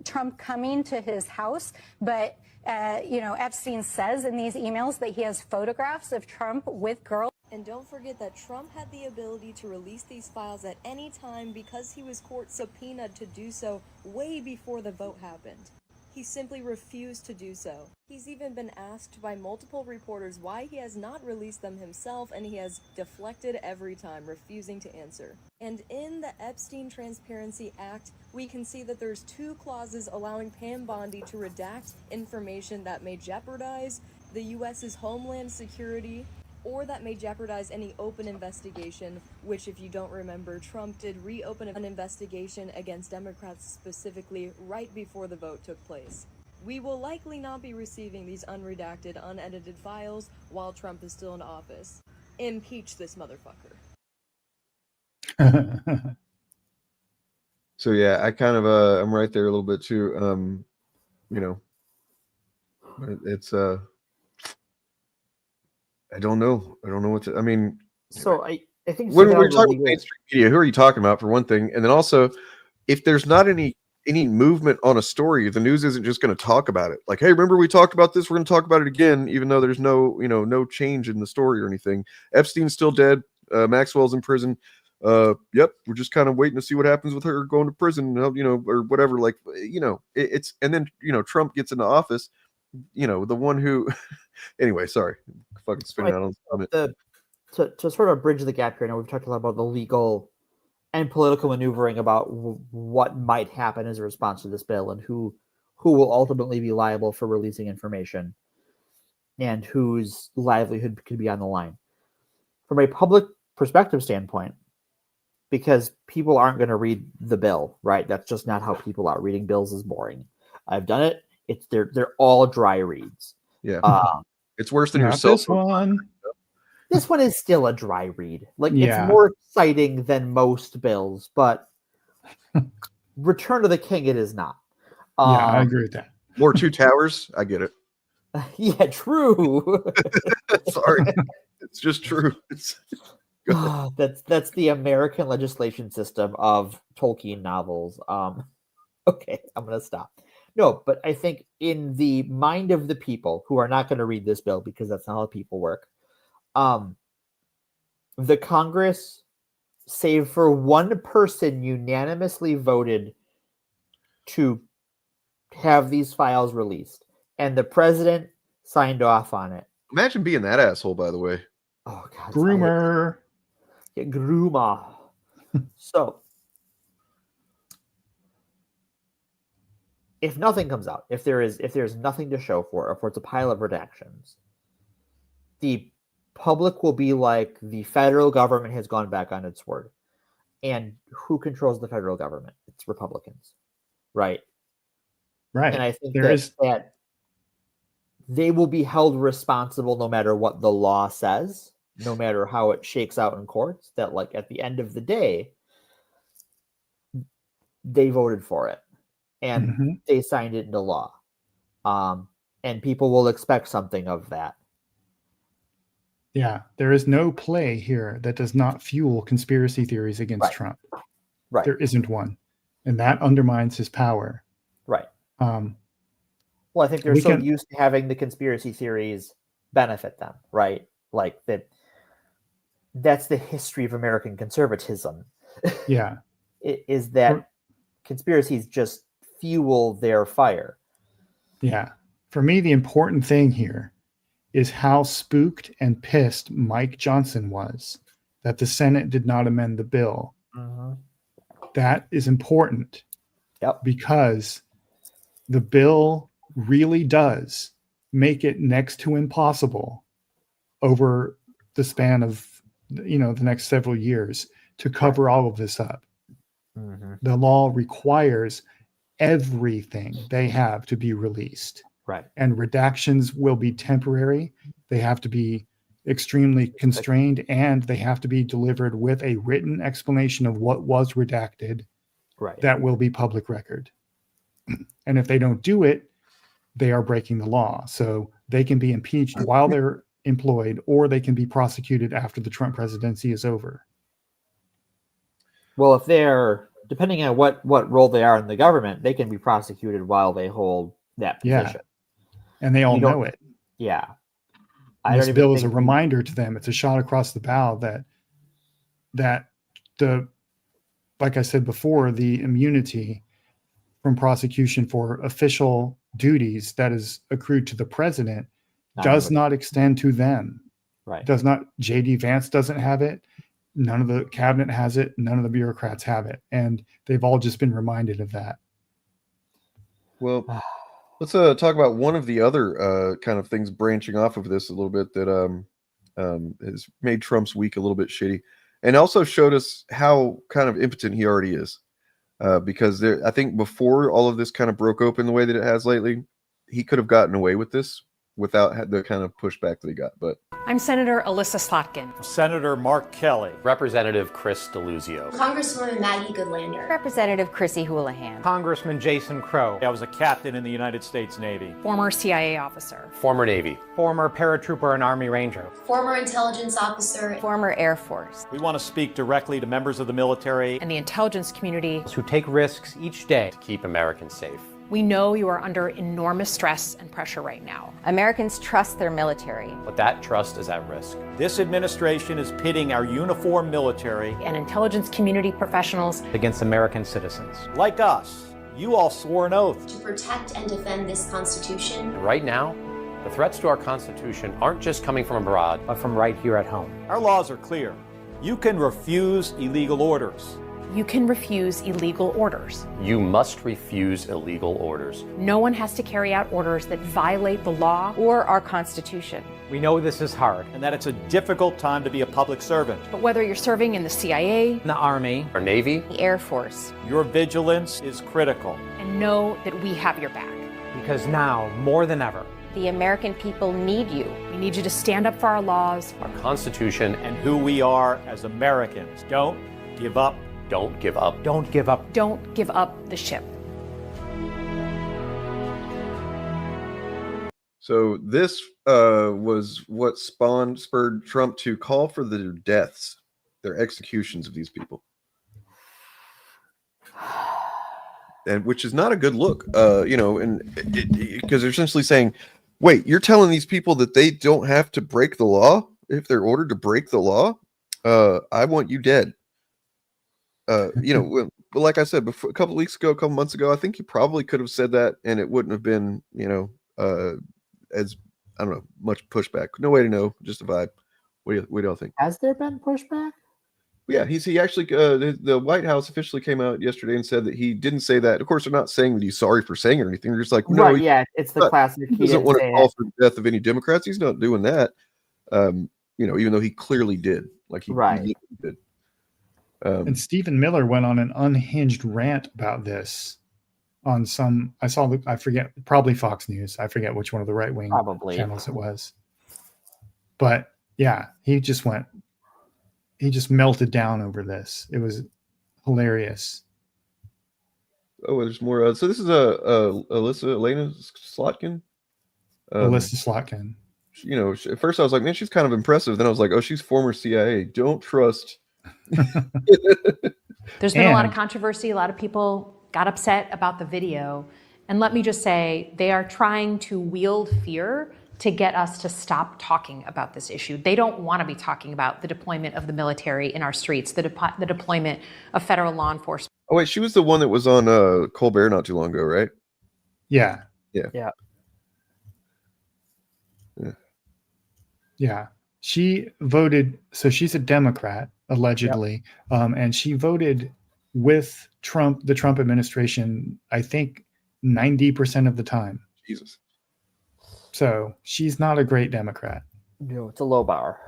Speaker 10: Trump coming to his house, but Epstein says in these emails that he has photographs of Trump with girls.
Speaker 14: And don't forget that Trump had the ability to release these files at any time because he was court subpoenaed to do so way before the vote happened. He simply refused to do so. He's even been asked by multiple reporters why he has not released them himself, and he has deflected every time, refusing to answer. And in the Epstein Transparency Act, we can see that there's 2 clauses allowing Pam Bondi to redact information that may jeopardize the U.S.'s homeland security or that may jeopardize any open investigation, which, if you don't remember, Trump did reopen an investigation against Democrats specifically right before the vote took place. We will likely not be receiving these unredacted, unedited files while Trump is still in office. Impeach this motherfucker.
Speaker 2: So yeah, I kind of I'm right there a little bit too. You know, it's I don't know. I don't know what to. I mean,
Speaker 11: so I think
Speaker 2: when we're talking about mainstream media, who are you talking about for one thing, and then also, if there's not any movement on a story, the news isn't just going to talk about it. Like, hey, remember we talked about this? We're going to talk about it again, even though there's no no change in the story or anything. Epstein's still dead. Maxwell's in prison. Yep, we're just kind of waiting to see what happens with her going to prison, or whatever. Like, it's and then Trump gets into office. The one who, anyway, sorry, fucking spinning out on it.
Speaker 11: To sort of bridge the gap here. Now we've talked a lot about the legal and political maneuvering about what might happen as a response to this bill and who will ultimately be liable for releasing information and whose livelihood could be on the line. From a public perspective standpoint, because people aren't going to read the bill, right? That's just not how people are. Reading bills is boring. I've done it. They're all dry reads.
Speaker 2: Yeah, it's worse than your
Speaker 3: Not
Speaker 2: cell
Speaker 3: this
Speaker 2: phone.
Speaker 3: one.
Speaker 11: This one is still a dry read. Like,
Speaker 3: Yeah.
Speaker 11: it's more exciting than most bills, but Return of the King, it is not.
Speaker 3: Yeah, I agree with that.
Speaker 2: More Two Towers, I get it.
Speaker 11: Yeah, true.
Speaker 2: Sorry, it's just true.
Speaker 11: That's the American legislation system of Tolkien novels. Okay, I'm gonna stop. No, but I think in the mind of the people who are not going to read this bill, because that's not how people work, the Congress, save for one person, unanimously voted to have these files released, and the president signed off on it.
Speaker 2: Imagine being that asshole, by the way.
Speaker 11: Oh God,
Speaker 3: Groomer.
Speaker 11: Yeah, groomer. So, if nothing comes out, if there's nothing to show for it, if it's a pile of redactions, the public will be like, the federal government has gone back on its word. And who controls the federal government? It's Republicans, right?
Speaker 3: Right.
Speaker 11: And I think
Speaker 3: There
Speaker 11: that they will be held responsible no matter what the law says, no matter how it shakes out in courts, that like at the end of the day, they voted for it and they signed it into law. And people will expect something of that.
Speaker 3: Yeah, there is no play here that does not fuel conspiracy theories against Trump.
Speaker 11: Right.
Speaker 3: There isn't one. And that undermines his power.
Speaker 11: Right.
Speaker 3: Well,
Speaker 11: I think they're so used to having the conspiracy theories benefit them, right? Like that's the history of American conservatism.
Speaker 3: Yeah.
Speaker 11: Is that conspiracies just fuel their fire.
Speaker 3: Yeah. For me, the important thing here is how spooked and pissed Mike Johnson was that the Senate did not amend the bill. That is important.
Speaker 11: Yep.
Speaker 3: Because the bill really does make it next to impossible over the span of the next several years to cover all of this up. The law requires everything they have to be released.
Speaker 11: Right.
Speaker 3: And redactions will be temporary. They have to be extremely constrained, and they have to be delivered with a written explanation of what was redacted.
Speaker 11: Right.
Speaker 3: That will be public record. And if they don't do it, they are breaking the law. So they can be impeached while they're employed, or they can be prosecuted after the Trump presidency is over.
Speaker 11: Well, if they're, depending on what role they are in the government, they can be prosecuted while they hold that position.
Speaker 3: Yeah. And they all know it.
Speaker 11: Yeah.
Speaker 3: This bill is a reminder to them. It's a shot across the bow that the, like I said before, the immunity from prosecution for official duties that is accrued to the president does not extend to them.
Speaker 11: Right.
Speaker 3: Does not. J.D. Vance doesn't have it. None of the cabinet has it. None of the bureaucrats have it. And they've all just been reminded of that.
Speaker 2: Well, let's talk about one of the other kind of things branching off of this a little bit that has made Trump's week a little bit shitty, and also showed us how kind of impotent he already is. Because I think before all of this kind of broke open the way that it has lately, he could have gotten away with this without the kind of pushback that he got. But
Speaker 15: I'm Senator Alyssa Slotkin.
Speaker 16: Senator Mark Kelly.
Speaker 17: Representative Chris Deluzio.
Speaker 18: Congresswoman Maggie Goodlander.
Speaker 15: Representative Chrissy Houlihan.
Speaker 16: Congressman Jason Crow. I was a captain in the United States Navy.
Speaker 15: Former CIA officer.
Speaker 17: Former Navy.
Speaker 16: Former paratrooper and Army Ranger.
Speaker 18: Former intelligence officer.
Speaker 15: Former Air Force.
Speaker 16: We want to speak directly to members of the military
Speaker 15: and the intelligence community
Speaker 17: who take risks each day to keep Americans safe.
Speaker 15: We know you are under enormous stress and pressure right now.
Speaker 19: Americans trust their military.
Speaker 17: But that trust is at risk.
Speaker 16: This administration is pitting our uniformed military
Speaker 15: and intelligence community professionals
Speaker 17: against American citizens.
Speaker 16: Like us. You all swore an oath
Speaker 18: to protect and defend this Constitution.
Speaker 17: Right now, the threats to our Constitution aren't just coming from abroad, but from right here at home.
Speaker 16: Our laws are clear. You can refuse illegal orders.
Speaker 15: You can refuse illegal orders.
Speaker 17: You must refuse illegal orders.
Speaker 15: No one has to carry out orders that violate the law
Speaker 19: or our Constitution.
Speaker 16: We know this is hard and that it's a difficult time to be a public servant.
Speaker 15: But whether you're serving in the CIA,
Speaker 16: the Army,
Speaker 17: or Navy,
Speaker 19: the Air Force,
Speaker 16: your vigilance is critical.
Speaker 15: And know that we have your back.
Speaker 16: Because now, more than ever,
Speaker 19: the American people need you.
Speaker 15: We need you to stand up for our laws,
Speaker 17: our Constitution,
Speaker 16: and who we are as Americans. Don't give up.
Speaker 17: Don't give up.
Speaker 16: Don't give up.
Speaker 15: Don't give up the ship.
Speaker 2: So this was what spurred Trump to call for their deaths, their executions of these people. And which is not a good look, and because they're essentially saying, wait, you're telling these people that they don't have to break the law if they're ordered to break the law? I want you dead. But like I said, before, a couple months ago, I think he probably could have said that, and it wouldn't have been, as I don't know, much pushback. No way to know, just a vibe. What do y'all think?
Speaker 11: Has there been pushback?
Speaker 2: Yeah, he actually the White House officially came out yesterday and said that he didn't say that. Of course, they're not saying that he's sorry for saying it or anything. They're just like, no,
Speaker 11: right, yeah, it's the classic.
Speaker 2: He doesn't want to call for the death of any Democrats. He's not doing that. Even though he clearly did, like he did.
Speaker 3: And Stephen Miller went on an unhinged rant about this on I forget, probably Fox News. I forget which one of the right-wing channels it was. But yeah, he just melted down over this. It was hilarious.
Speaker 2: Oh, there's more. So this is Elena Slotkin.
Speaker 3: Alyssa Slotkin.
Speaker 2: At first I was like, man, she's kind of impressive. Then I was like, oh, she's former CIA. Don't trust.
Speaker 15: There's been a lot of controversy. A lot of people got upset about the video. And let me just say, they are trying to wield fear to get us to stop talking about this issue. They don't want to be talking about the deployment of the military in our streets, the deployment of federal law enforcement.
Speaker 2: Oh, wait, she was the one that was on Colbert not too long ago, right?
Speaker 3: Yeah.
Speaker 11: Yeah.
Speaker 3: Yeah. She voted, so she's a Democrat, allegedly, and she voted with Trump, the Trump administration, I think 90% of the time.
Speaker 2: Jesus.
Speaker 3: So she's not a great Democrat.
Speaker 11: No, it's a low bar.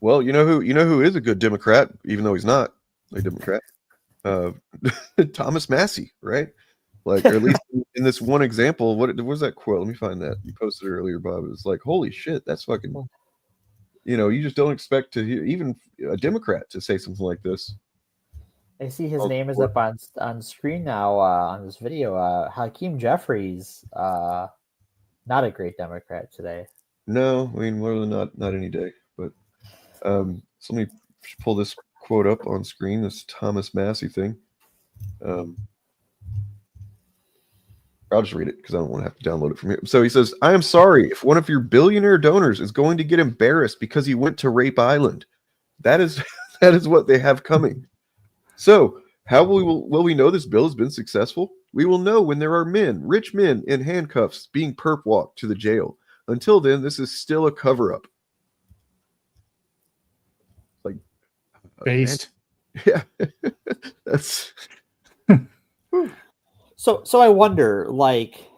Speaker 2: Well, you know who is a good Democrat, even though he's not a Democrat? Thomas Massey, right? Like, or at least in this one example, what was that quote? Let me find that. You posted it earlier, Bob. It's like, holy shit, that's fucking. You just don't expect to hear even a Democrat to say something like this.
Speaker 11: I see his name is up on screen now on this video. Hakeem Jeffries, not a great Democrat today.
Speaker 2: No, I mean, more than not any day. But so let me pull this quote up on screen. This Thomas Massey thing. I'll just read it because I don't want to have to download it from here. So he says, I am sorry if one of your billionaire donors is going to get embarrassed because he went to Rape Island. That is what they have coming. So how will we know this bill has been successful? We will know when there are rich men in handcuffs being perp walked to the jail. Until then, this is still a cover-up. Like
Speaker 3: based.
Speaker 2: Yeah. That's
Speaker 11: So I wonder, like,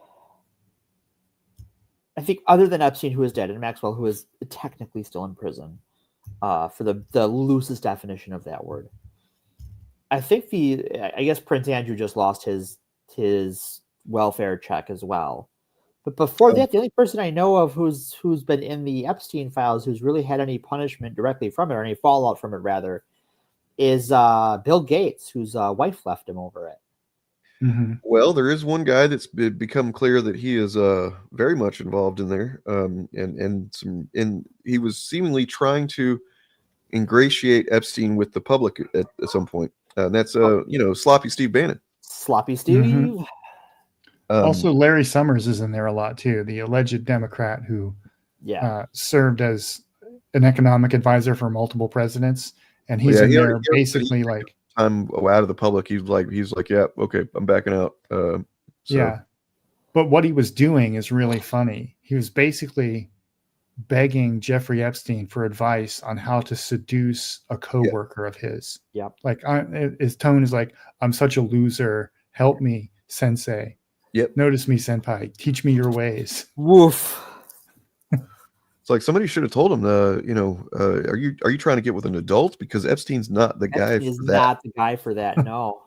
Speaker 11: I think other than Epstein, who is dead, and Maxwell, who is technically still in prison, for the loosest definition of that word. I think I guess Prince Andrew just lost his welfare check as well. But before that, the only person I know of who's been in the Epstein files who's really had any punishment directly from it, or any fallout from it rather, is Bill Gates, whose wife left him over it.
Speaker 3: Mm-hmm.
Speaker 2: Well, there is one guy that's become clear that he is very much involved in there, and he was seemingly trying to ingratiate Epstein with the public at some point. And that's Sloppy Steve Bannon.
Speaker 11: Sloppy Steve.
Speaker 3: Mm-hmm. Also, Larry Summers is in there a lot too, the alleged Democrat who served as an economic advisor for multiple presidents, and he's in there basically like
Speaker 2: time out of the public. He's like, yeah, okay, I'm backing out.
Speaker 3: Yeah, but what he was doing is really funny. He was basically begging Jeffrey Epstein for advice on how to seduce a coworker of his.
Speaker 11: Yep.
Speaker 3: Like his tone is like, "I'm such a loser. Help me, sensei.
Speaker 2: Yep.
Speaker 3: Notice me, senpai. Teach me your ways."
Speaker 11: Woof.
Speaker 2: It's like somebody should have told him, are you trying to get with an adult? Because Epstein's not the guy for that.
Speaker 11: Not the guy for that. No,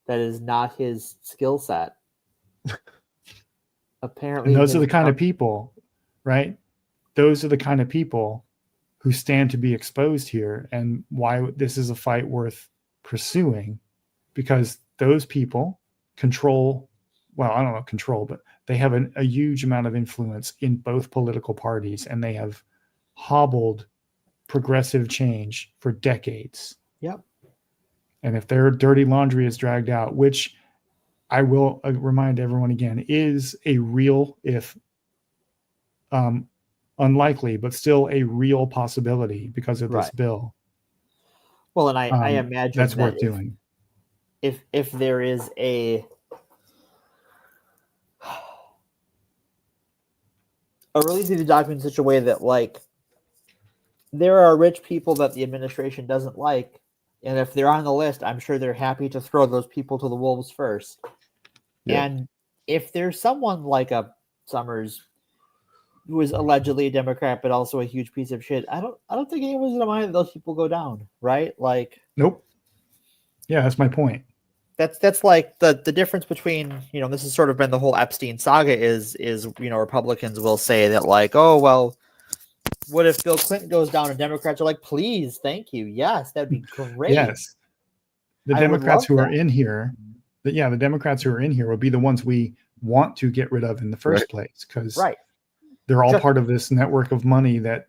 Speaker 11: that is not his skill set. Apparently,
Speaker 3: and those are the kind of people, right? Those are the kind of people who stand to be exposed here, and why this is a fight worth pursuing, because those people control. Well, I don't know control, but they have a huge amount of influence in both political parties, and they have hobbled progressive change for decades.
Speaker 11: Yep.
Speaker 3: And if their dirty laundry is dragged out, which I will remind everyone again, is a real, if unlikely, but still a real possibility because of this bill.
Speaker 11: Well, and I imagine
Speaker 3: that's worth doing.
Speaker 11: If there is a releasing the document in such a way that, like, there are rich people that the administration doesn't like, and if they're on the list, I'm sure they're happy to throw those people to the wolves first. Yeah. And if there's someone like a Summers who is allegedly a Democrat but also a huge piece of shit, I don't think anyone's gonna mind that those people go down, right? Like,
Speaker 3: nope. Yeah, that's my point.
Speaker 11: That's like the difference between, this has sort of been the whole Epstein saga is Republicans will say that, like, oh, well, what if Bill Clinton goes down, and Democrats are like, please, thank you. Yes, that'd be great.
Speaker 3: Yes. The Democrats who are in here, the Democrats who are in here will be the ones we want to get rid of in the first place, because they're all part of this network of money that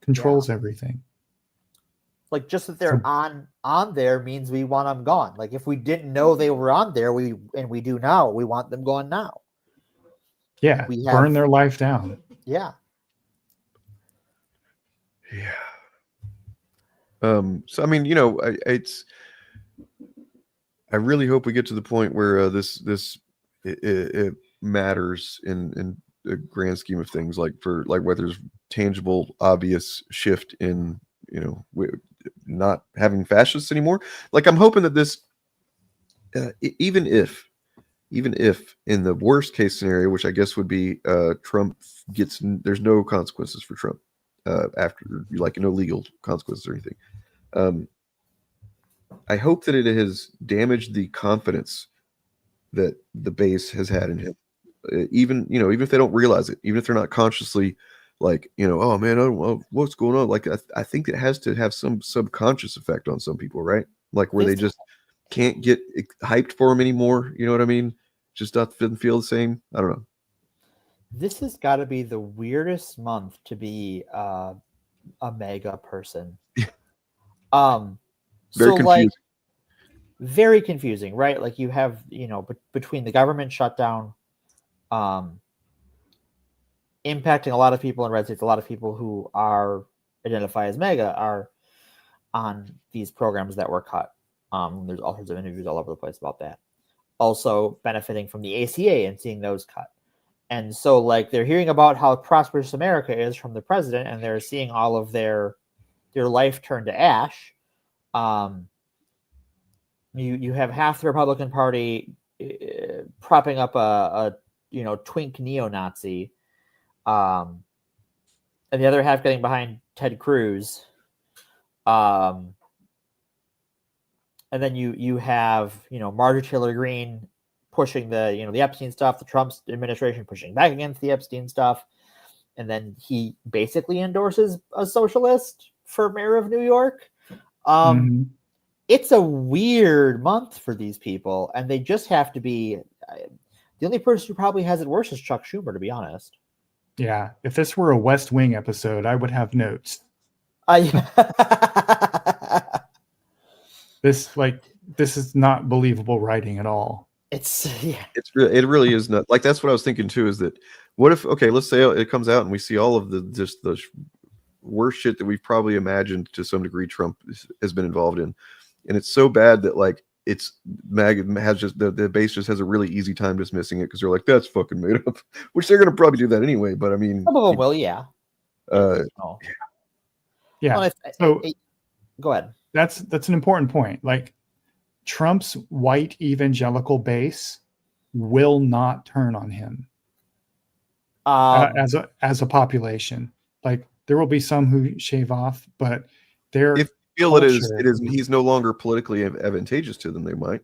Speaker 3: controls everything.
Speaker 11: Like, just that they're on there means we want them gone. Like, if we didn't know they were on there, we do now. We want them gone now.
Speaker 3: Yeah, burn their life down.
Speaker 11: Yeah.
Speaker 2: Yeah. So I mean, I really hope we get to the point where it matters in the grand scheme of things, like where there's tangible, obvious shift in not having fascists anymore. Like, I'm hoping that this, even if in the worst case scenario, which I guess would be Trump there's no consequences for Trump after, like, no legal consequences or anything. I hope that it has damaged the confidence that the base has had in him. Even if they don't realize it, even if they're not consciously, like, oh man, I don't know what's going on. Like, I think it has to have some subconscious effect on some people, right? Like, where they just can't get hyped for him anymore. You know what I mean? Just doesn't feel the same. I don't know.
Speaker 11: This has got to be the weirdest month to be a mega person.
Speaker 2: Very confusing.
Speaker 11: Like, very confusing, right? Like, you have, between the government shutdown, impacting a lot of people in red states, a lot of people who are identify as MAGA are on these programs that were cut. There's all sorts of interviews all over the place about that. Also benefiting from the ACA and seeing those cut. And so, like, they're hearing about how prosperous America is from the president, and they're seeing all of their life turn to ash. You have half the Republican Party propping up a twink neo-Nazi, and the other half getting behind Ted Cruz. And then you have, Marjorie Taylor Greene pushing the Epstein stuff, the Trump administration pushing back against the Epstein stuff. And then he basically endorses a socialist for mayor of New York. It's a weird month for these people, and they just have to be. The only person who probably has it worse is Chuck Schumer, to be honest.
Speaker 3: Yeah, if this were a West Wing episode, I would have notes. This is not believable writing at all.
Speaker 11: It
Speaker 2: really is not. Like, that's what I was thinking too. Is that what if let's say it comes out and we see all of the worst shit that we've probably imagined to some degree Trump has been involved in, and it's so bad that like it's MAGA has just the base just has a really easy time dismissing it because they're like, that's fucking made up, which they're gonna probably do that anyway. But I mean,
Speaker 11: some of them will, yeah.
Speaker 3: Yeah.
Speaker 11: Well,
Speaker 3: So
Speaker 11: go ahead.
Speaker 3: That's an important point. Like, Trump's white evangelical base will not turn on him as a population. Like, there will be some who shave off, but they're
Speaker 2: if you feel it is he's no longer politically advantageous to them, they might.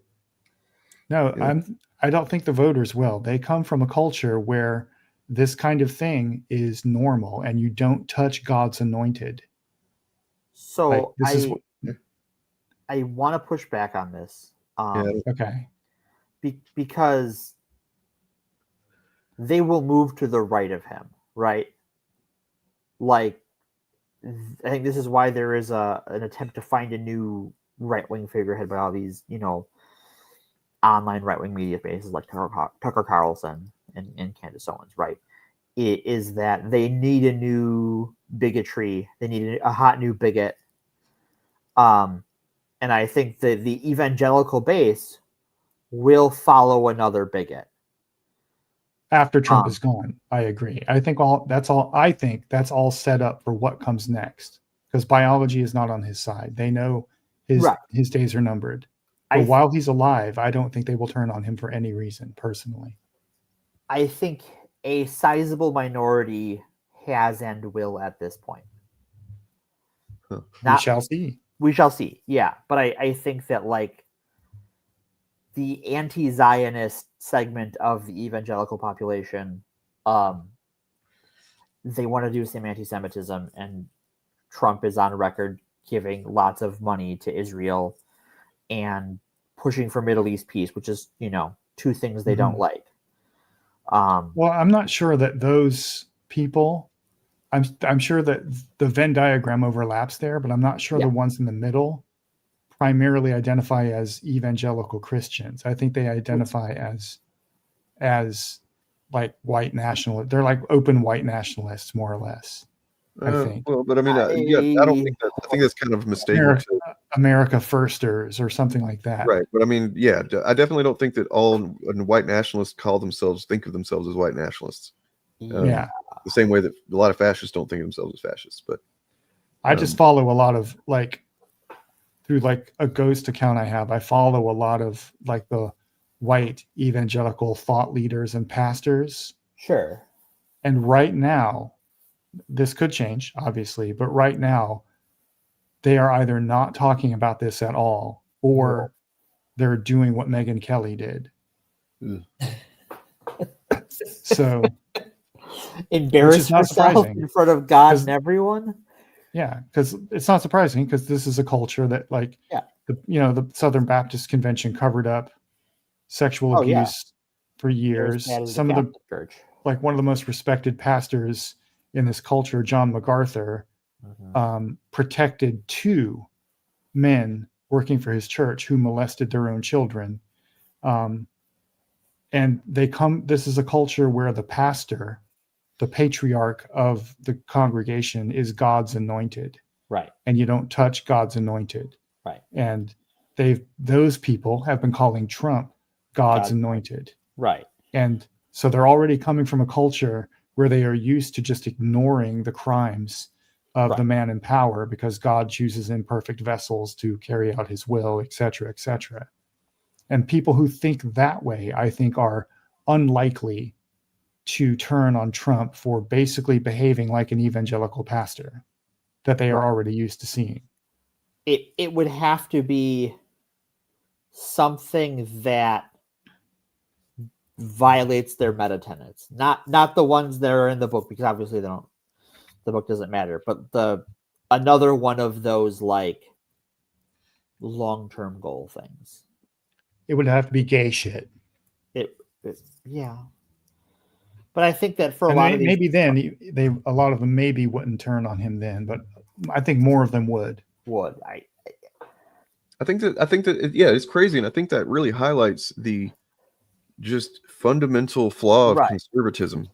Speaker 3: No, I don't think the voters will. They come from a culture where this kind of thing is normal, and you don't touch God's anointed.
Speaker 11: So I want to push back on this.
Speaker 3: Okay.
Speaker 11: Because they will move to the right of him, right? Like, I think this is why there is an attempt to find a new right-wing figurehead by all these, online right-wing media bases like Tucker Carlson and Candace Owens, right? It is that they need a new bigotry. They need a hot new bigot. And I think that the evangelical base will follow another bigot
Speaker 3: after Trump is gone. I agree. I think that's all set up for what comes next, because biology is not on his side. They know his days are numbered. But while he's alive, I don't think they will turn on him for any reason, personally.
Speaker 11: I think a sizable minority has and will at this point.
Speaker 3: We shall see.
Speaker 11: We shall see. Yeah. But I think that, like, the anti-Zionist segment of the evangelical population, they want to do some anti-Semitism, and Trump is on record giving lots of money to Israel and pushing for Middle East peace, which is, two things they don't like.
Speaker 3: Well, I'm not sure that those people, I'm sure that the Venn diagram overlaps there, but I'm not sure the ones in the middle primarily identify as evangelical Christians. I think they identify as like white nationalists. They're like open white nationalists, more or less. I think.
Speaker 2: Well, but I mean, I don't think that. I think that's kind of a mistake.
Speaker 3: America Firsters or something like that.
Speaker 2: Right. But I mean, yeah, I definitely don't think that all white nationalists think of themselves as white nationalists. The same way that a lot of fascists don't think of themselves as fascists. But
Speaker 3: I just follow a lot of, like, through like a ghost account I have, I follow a lot of like the white evangelical thought leaders and pastors.
Speaker 11: Sure.
Speaker 3: And right now, this could change, obviously, but right now, they are either not talking about this at all, or they're doing what Megyn Kelly did. So
Speaker 11: embarrass yourself in front of God and everyone.
Speaker 3: Yeah, because it's not surprising, because this is a culture that, like, the Southern Baptist Convention covered up sexual abuse for years. Some of the
Speaker 11: church.
Speaker 3: Like, one of the most respected pastors in this culture, John MacArthur, protected 2 men working for his church who molested their own children. And this is a culture where the pastor, the patriarch of the congregation, is God's anointed.
Speaker 11: Right.
Speaker 3: And you don't touch God's anointed.
Speaker 11: Right.
Speaker 3: And those people have been calling Trump God's anointed.
Speaker 11: Right.
Speaker 3: And so they're already coming from a culture where they are used to just ignoring the crimes of the man in power, because God chooses imperfect vessels to carry out his will, et cetera, et cetera. And people who think that way, I think, are unlikely to turn on Trump for basically behaving like an evangelical pastor that they are already used to seeing.
Speaker 11: It would have to be something that violates their meta tenets, not the ones that are in the book, because obviously the book doesn't matter, but another one of those like long-term goal things.
Speaker 3: It would have to be gay shit.
Speaker 11: Yeah. But I think that for a lot of these,
Speaker 3: maybe then a lot of them maybe wouldn't turn on him then, but I think more of them would.
Speaker 2: I think that yeah, it's crazy, and I think that really highlights the just fundamental flaw of conservatism.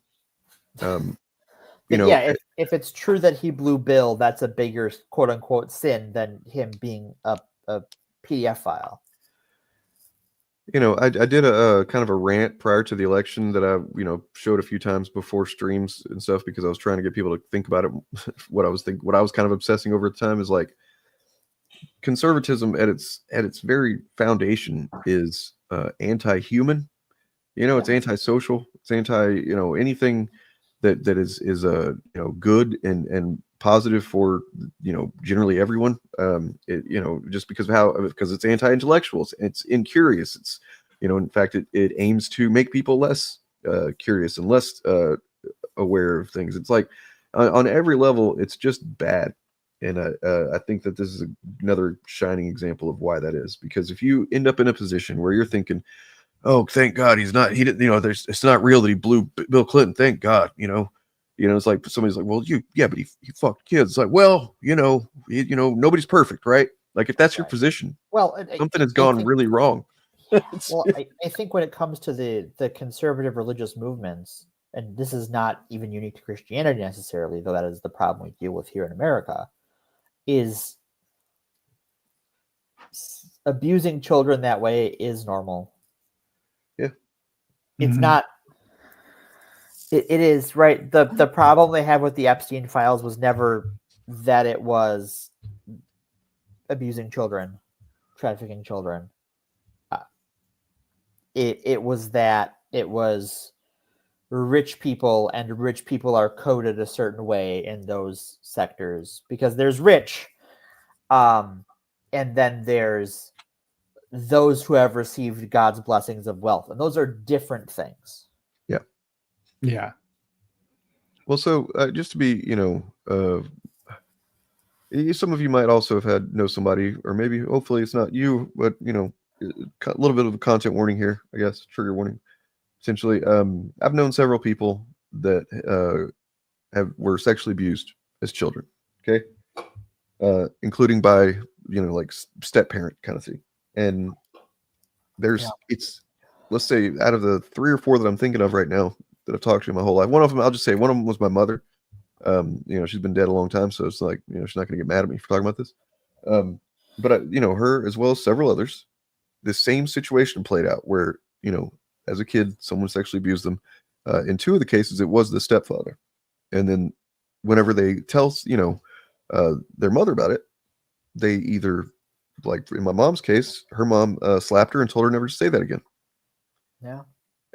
Speaker 11: If it's true that he blew Bill, that's a bigger quote unquote sin than him being a PDF file.
Speaker 2: I did a kind of a rant prior to the election that I showed a few times before streams and stuff, because I was trying to get people to think about it. What I was kind of obsessing over at the time is like conservatism at its very foundation is anti-human. It's anti-social. It's anti anything that is good and positive for generally everyone. Just because it's anti-intellectual, it's incurious. It's in fact it aims to make people less curious and less aware of things. It's like on every level, it's just bad. And I think that this is another shining example of why that is, because if you end up in a position where you're thinking, oh, thank God he didn't, it's not real that he blew Bill Clinton. Thank God, it's like somebody's like, well, but he fucked kids. It's like, well, nobody's perfect, right? Like if that's your position,
Speaker 11: well,
Speaker 2: something has gone really wrong.
Speaker 11: Well, I think when it comes to the conservative religious movements, and this is not even unique to Christianity necessarily, though that is the problem we deal with here in America, is abusing children that way is normal.
Speaker 2: Yeah.
Speaker 11: It's not. It is, right. The problem they have with the Epstein files was never that it was abusing children, trafficking children. It was that it was rich people, and rich people are coded a certain way in those sectors, because there's rich, and then there's those who have received God's blessings of wealth, and those are different things.
Speaker 3: Yeah.
Speaker 2: Well, so just to be, some of you might also have know somebody, or maybe hopefully it's not you, but a little bit of a content warning here, I guess, trigger warning, essentially. I've known several people that were sexually abused as children, okay, including by like step parent kind of thing. And let's say out of the 3 or 4 that I'm thinking of right now that I've talked to my whole life, one of them was my mother. She's been dead a long time, so it's like she's not going to get mad at me for talking about this. But her as well as several others, the same situation played out where as a kid someone sexually abused them. In 2 of the cases it was the stepfather, and then whenever they tell their mother about it, they either, like in my mom's case, her mom slapped her and told her never to say that again.
Speaker 11: Yeah.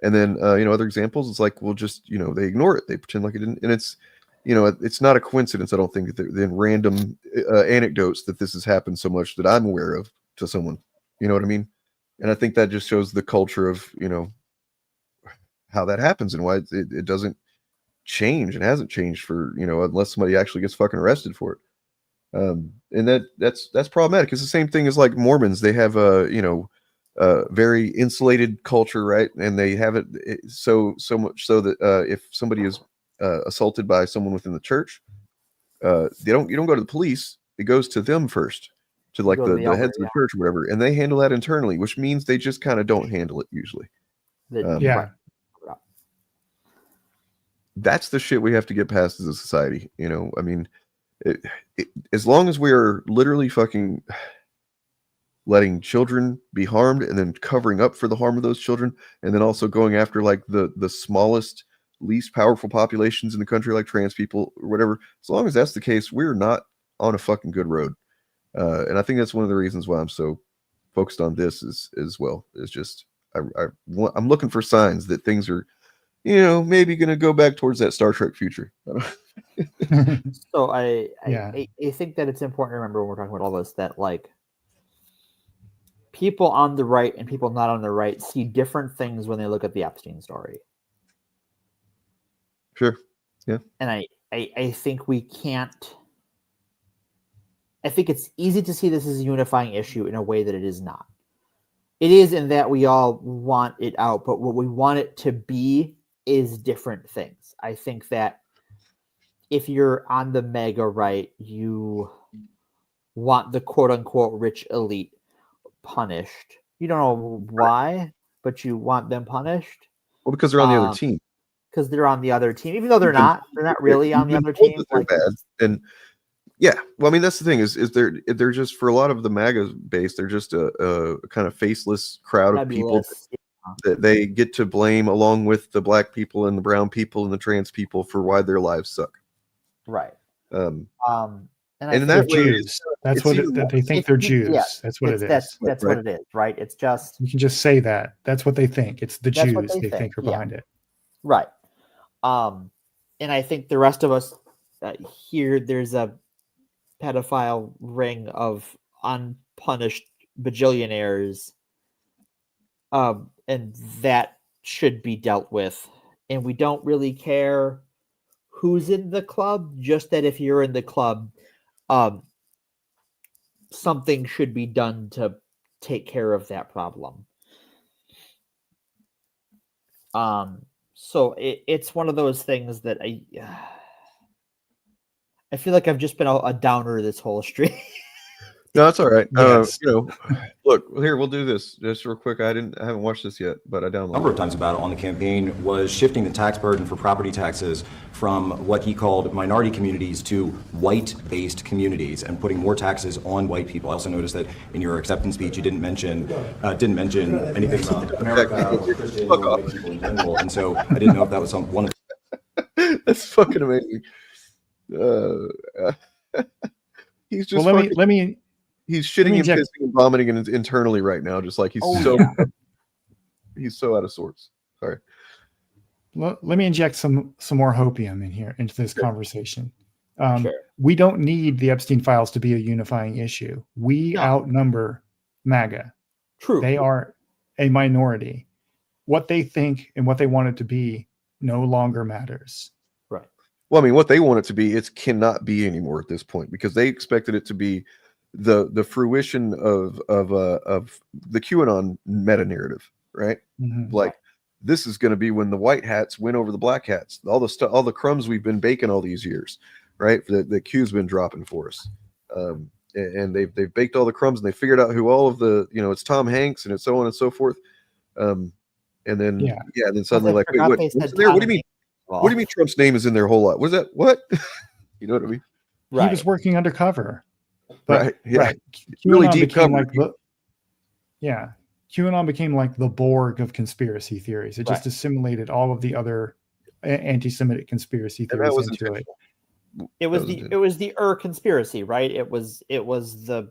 Speaker 2: And then other examples, it's like, well, just they ignore it, they pretend like it didn't. And it's it's not a coincidence, I don't think, that then random anecdotes that this has happened so much that I'm aware of to someone. You know what I mean? And I think that just shows the culture of how that happens and why it doesn't change, and hasn't changed for unless somebody actually gets fucking arrested for it. And that's problematic. It's the same thing as like Mormons. They have very insulated culture, right? And they have it so much so that if somebody is assaulted by someone within the church, you don't go to the police. It goes to them first, to like the heads of the church or whatever, and they handle that internally, which means they just kind of don't handle it usually. That's the shit we have to get past as a society. I mean, as long as we are literally fucking letting children be harmed and then covering up for the harm of those children, and then also going after like the smallest, least powerful populations in the country, like trans people or whatever, as long as that's the case, we're not on a fucking good road. And I think that's one of the reasons why I'm so focused on this as well. Is just I'm looking for signs that things are, maybe going to go back towards that Star Trek future.
Speaker 11: So I think that it's important to remember when we're talking about all this that like people on the right and people not on the right see different things when they look at the Epstein story.
Speaker 2: Sure. Yeah.
Speaker 11: And I think we can't. I think it's easy to see this as a unifying issue in a way that it is not. It is in that we all want it out, but what we want it to be is different things. I think that if you're on the mega right, you want the quote unquote rich elite punished. You don't know why, but you want them punished.
Speaker 2: Well, because they're on the other team.
Speaker 11: Because they're on the other team, even though they're not really on the other team.
Speaker 2: They're bad. And yeah, well, I mean, that's the thing is they're just, for a lot of the MAGA base, they're just a kind of faceless crowd of people that they get to blame, along with the black people and the brown people and the trans people, for why their lives suck.
Speaker 11: Right.
Speaker 2: And
Speaker 3: they're Jews. That's what they think they're Jews.
Speaker 11: Yeah,
Speaker 3: that's what it is.
Speaker 11: That's what it is, right? It's just,
Speaker 3: you can just say that. That's what they think. It's the Jews they think are behind it.
Speaker 11: Right. And I think the rest of us here, there's a pedophile ring of unpunished bajillionaires, and that should be dealt with. And we don't really care who's in the club, just that if you're in the club, something should be done to take care of that problem. So it's one of those things that I feel like I've just been a downer this whole stream.
Speaker 2: No, that's all right.
Speaker 3: Yes.
Speaker 2: Look, here, we'll do this just real quick. I haven't watched this yet, but I downloaded it.
Speaker 20: A number of times about it on the campaign was shifting the tax burden for property taxes from what he called minority communities to white-based communities and putting more taxes on white people. I also noticed that in your acceptance speech you didn't mention anything about America or Christian or white people in general, and so I didn't know if that was one of the...
Speaker 2: That's fucking amazing. He's just he's shitting and pissing and vomiting internally right now, just like he's he's so out of sorts. Sorry.
Speaker 3: Let me inject some more hopium into this conversation. We don't need the Epstein files to be a unifying issue. We outnumber MAGA.
Speaker 11: True.
Speaker 3: They are a minority. What they think and what they want it to be no longer matters.
Speaker 11: Right.
Speaker 2: Well, I mean, what they want it to be, it cannot be anymore at this point, because they expected it to be the fruition of the QAnon meta narrative, right?
Speaker 3: Mm-hmm.
Speaker 2: Like, this is going to be when the white hats win over the black hats. All the crumbs we've been baking all these years, right? The Q's been dropping for us, and they've baked all the crumbs, and they figured out who all of the it's Tom Hanks and it's so on and so forth, and then then suddenly like, wait, what do you mean? What do you mean Trump's name is in there a whole lot? What is that? What? You know what I mean?
Speaker 3: Right. He was working undercover. But,
Speaker 2: right. Yeah.
Speaker 3: Right.
Speaker 2: Really deep cover.
Speaker 3: QAnon became like the Borg of conspiracy theories. It just assimilated all of the other anti-Semitic conspiracy theories into it.
Speaker 11: It was the conspiracy, right? It was the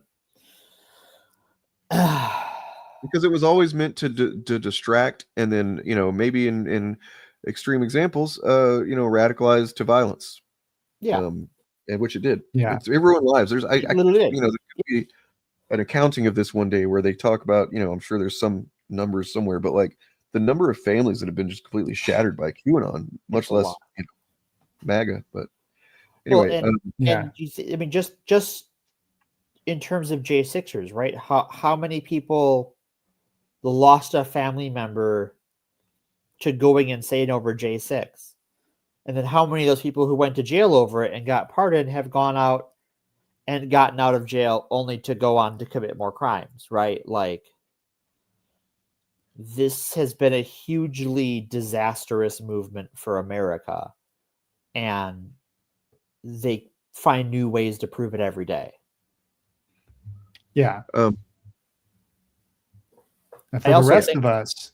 Speaker 2: because it was always meant to distract, and then maybe in extreme examples, radicalized to violence.
Speaker 11: Yeah.
Speaker 2: And which it did.
Speaker 3: Yeah.
Speaker 2: It ruined lives. There could be an accounting of this one day where they talk about, I'm sure there's some numbers somewhere, but like the number of families that have been just completely shattered by QAnon, much less MAGA. But anyway,
Speaker 11: and I mean, just in terms of J6ers, right? How many people lost a family member to going insane over J6? And then how many of those people who went to jail over it and got pardoned have gone out and gotten out of jail only to go on to commit more crimes, right? Like, this has been a hugely disastrous movement for America, and they find new ways to prove it every day.
Speaker 3: Yeah. And for the rest of us,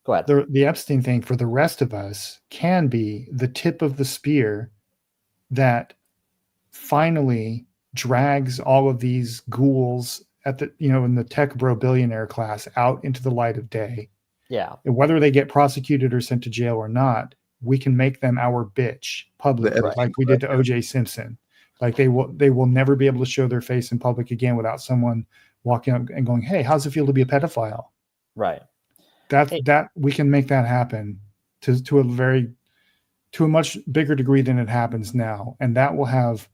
Speaker 11: go ahead.
Speaker 3: The Epstein thing for the rest of us can be the tip of the spear that finally drags all of these ghouls at the in the tech bro billionaire class out into the light of day,
Speaker 11: Yeah.
Speaker 3: And whether they get prosecuted or sent to jail or not, we can make them our bitch publicly, like we did to O.J. Simpson. Like they will never be able to show their face in public again without someone walking up and going, "Hey, how's it feel to be a pedophile?"
Speaker 11: Right.
Speaker 3: That we can make that happen to a much bigger degree than it happens now, and that will have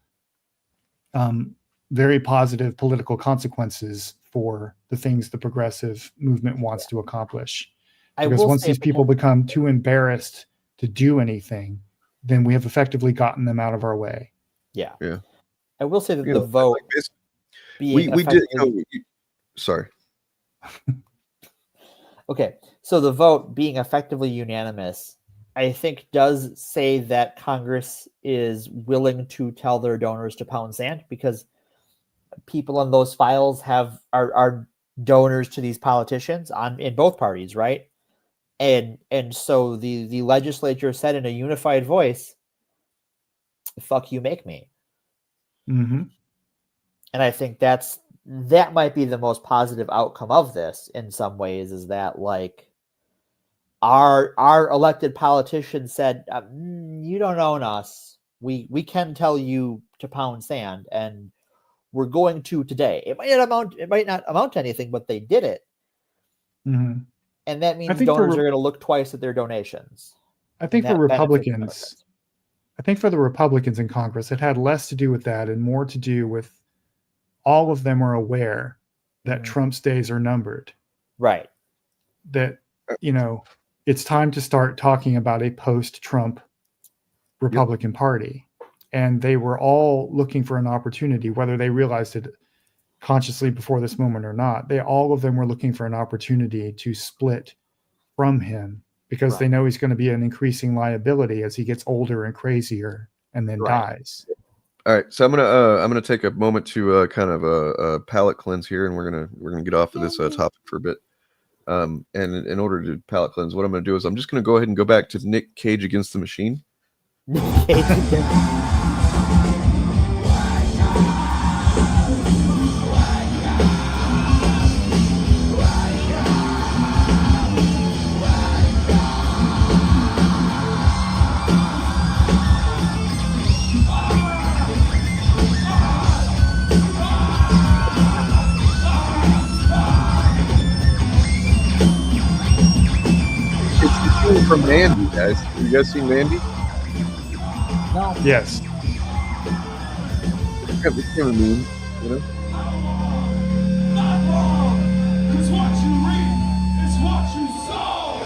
Speaker 3: very positive political consequences for the things the progressive movement wants to accomplish. Because once these people become too embarrassed to do anything, then we have effectively gotten them out of our way.
Speaker 11: Yeah.
Speaker 2: Yeah.
Speaker 11: I will say that the vote
Speaker 2: we did. Sorry.
Speaker 11: Okay. So the vote being effectively unanimous, I think does say that Congress is willing to tell their donors to pound sand, because people on those files are donors to these politicians in both parties, right? And so the legislature said in a unified voice, "Fuck you, make me."
Speaker 3: Mm-hmm.
Speaker 11: And I think that might be the most positive outcome of this in some ways, is that like our elected politicians said, "You don't own us. We can tell you to pound sand, and we're going to today." It might not amount to anything, but they did it.
Speaker 3: Mm-hmm.
Speaker 11: And that means donors are going to look twice at their donations.
Speaker 3: I think for Republicans, for the Republicans in Congress, it had less to do with that and more to do with all of them are aware that Trump's days are numbered.
Speaker 11: Right.
Speaker 3: That, it's time to start talking about a post-Trump Republican Party. And they were all looking for an opportunity, whether they realized it consciously before this moment or not. All of them were looking for an opportunity to split from him, because they know he's going to be an increasing liability as he gets older and crazier and then dies.
Speaker 2: All right, so I'm gonna take a moment to kind of a palate cleanse here, and we're gonna get off of this topic for a bit. And in order to palate cleanse, what I'm gonna do is I'm just gonna go ahead and go back to Nick Cage Against the Machine. From Mandy, guys. You guys seen Mandy?
Speaker 11: No.
Speaker 3: Yes.
Speaker 2: It's kind of mean, you know?
Speaker 5: Not wrong. It's what you read. It's what you sow.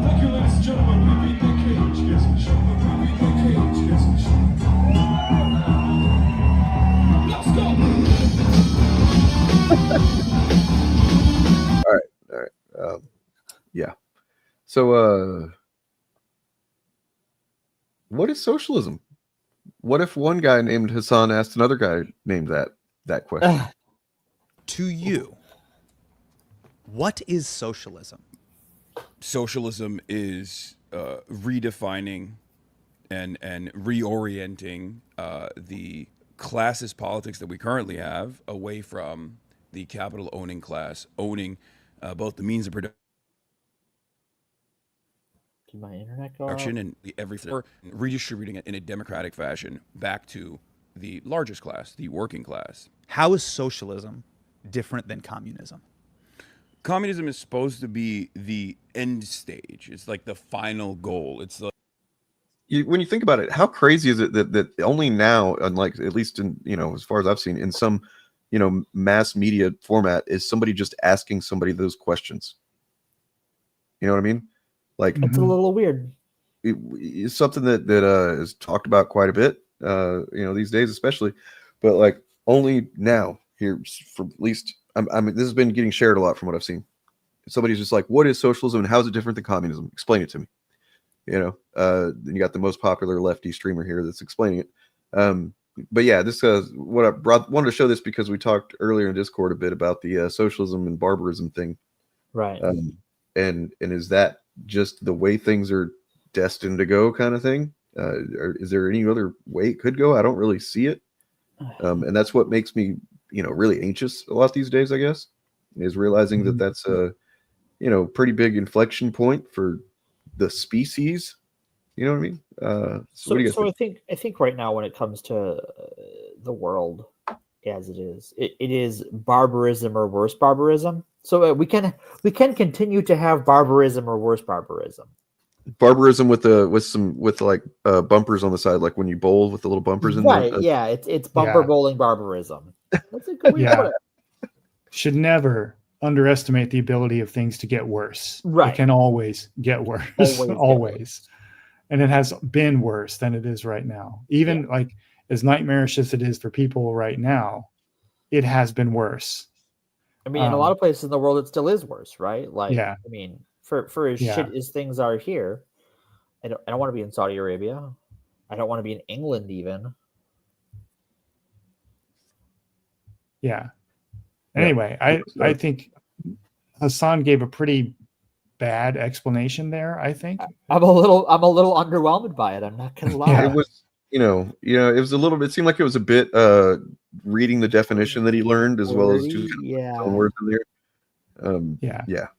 Speaker 5: Thank you, ladies and gentlemen. We beat the Cage Against the Machine. We beat the Cage Against the Machine.
Speaker 2: All right. Yeah. So, what is socialism? What if one guy named Hassan asked another guy named that question?
Speaker 21: To you, what is socialism?
Speaker 22: Socialism is redefining and reorienting the classist politics that we currently have away from the capital owning class, owning both the means of production and everything, redistributing it in a democratic fashion back to the largest class, the working class.
Speaker 21: How is socialism different than communism?
Speaker 22: Communism is supposed to be the end stage. It's like the final goal. It's like,
Speaker 2: when you think about it, how crazy is it that only now, unlike at least in, as far as I've seen in some, mass media format, is somebody just asking somebody those questions. You know what I mean? Like,
Speaker 11: it's a little weird.
Speaker 2: It's something that is talked about quite a bit, these days, especially, but like only now here for at least, I mean, this has been getting shared a lot from what I've seen. Somebody's just like, what is socialism and how is it different than communism? Explain it to me. Then you got the most popular lefty streamer here that's explaining it. But yeah, this what I wanted to show this because we talked earlier in Discord a bit about the socialism and barbarism thing,
Speaker 11: right?
Speaker 2: And is that just the way things are destined to go, kind of thing? Is there any other way it could go? I don't really see it. And that's what makes me, really anxious a lot these days, I guess, is realizing that that's a, pretty big inflection point for the species. You know what I mean? So what do you guys think?
Speaker 11: I think right now when it comes to the world as it is barbarism or worse barbarism. So we can continue to have barbarism or worse barbarism.
Speaker 2: Barbarism with bumpers on the side, like when you bowl with the little bumpers in there.
Speaker 11: Yeah, it's bumper bowling barbarism. That's a good way to put it.
Speaker 3: Should never underestimate the ability of things to get worse.
Speaker 11: Right.
Speaker 3: It can always get worse. Always. And it has been worse than it is right now. Even like as nightmarish as it is for people right now, it has been worse.
Speaker 11: I mean, in a lot of places in the world, it still is worse, right? Like,
Speaker 3: yeah.
Speaker 11: I mean, for as shit as things are here, I don't want to be in Saudi Arabia. I don't want to be in England even.
Speaker 3: Yeah. Anyway, I think Hassan gave a pretty bad explanation there. I think
Speaker 11: I'm a little underwhelmed by it. I'm not gonna lie.
Speaker 2: Yeah. It was, it was a little bit. It seemed like it was a bit reading the definition that he learned as well as just words in there.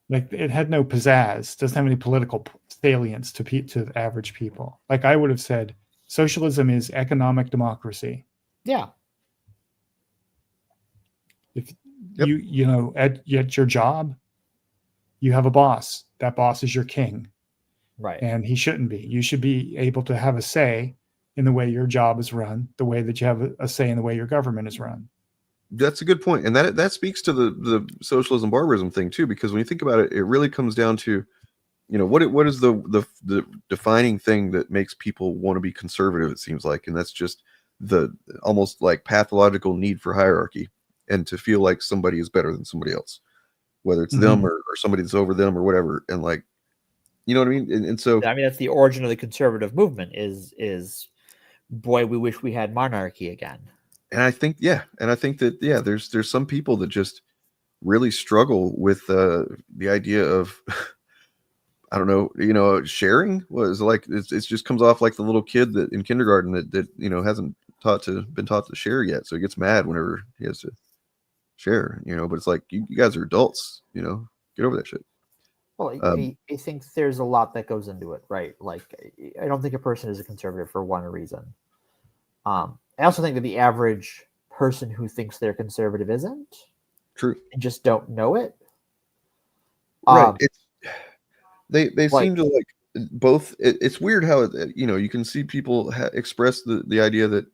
Speaker 3: Like it had no pizzazz. Doesn't have any political salience to the average people. Like I would have said, socialism is economic democracy.
Speaker 11: Yeah.
Speaker 3: If you at your job, you have a boss. That boss is your king.
Speaker 11: Right.
Speaker 3: And he shouldn't be. You should be able to have a say in the way your job is run, the way that you have a say in the way your government is run.
Speaker 2: That's a good point. And that speaks to the socialism barbarism thing too, because when you think about it, it really comes down to, what is the defining thing that makes people want to be conservative, it seems like. And that's just the almost like pathological need for hierarchy and to feel like somebody is better than somebody else, whether it's them or somebody that's over them or whatever. And like, you know what I mean? And so,
Speaker 11: I mean, that's the origin of the conservative movement is boy, we wish we had monarchy again.
Speaker 2: And I think, that, there's some people that just really struggle with the idea of, I don't know, sharing was like, it just comes off like the little kid that in kindergarten that hasn't been taught to share yet. So he gets mad whenever he has to share, but it's like, you guys are adults, get over that shit.
Speaker 11: Well, I think there's a lot that goes into it, right? Like, I don't think a person is a conservative for one reason. I also think that the average person who thinks they're conservative isn't.
Speaker 2: True.
Speaker 11: And just don't know it.
Speaker 2: Right. They seem to like both. It's weird how, you can see people express the idea that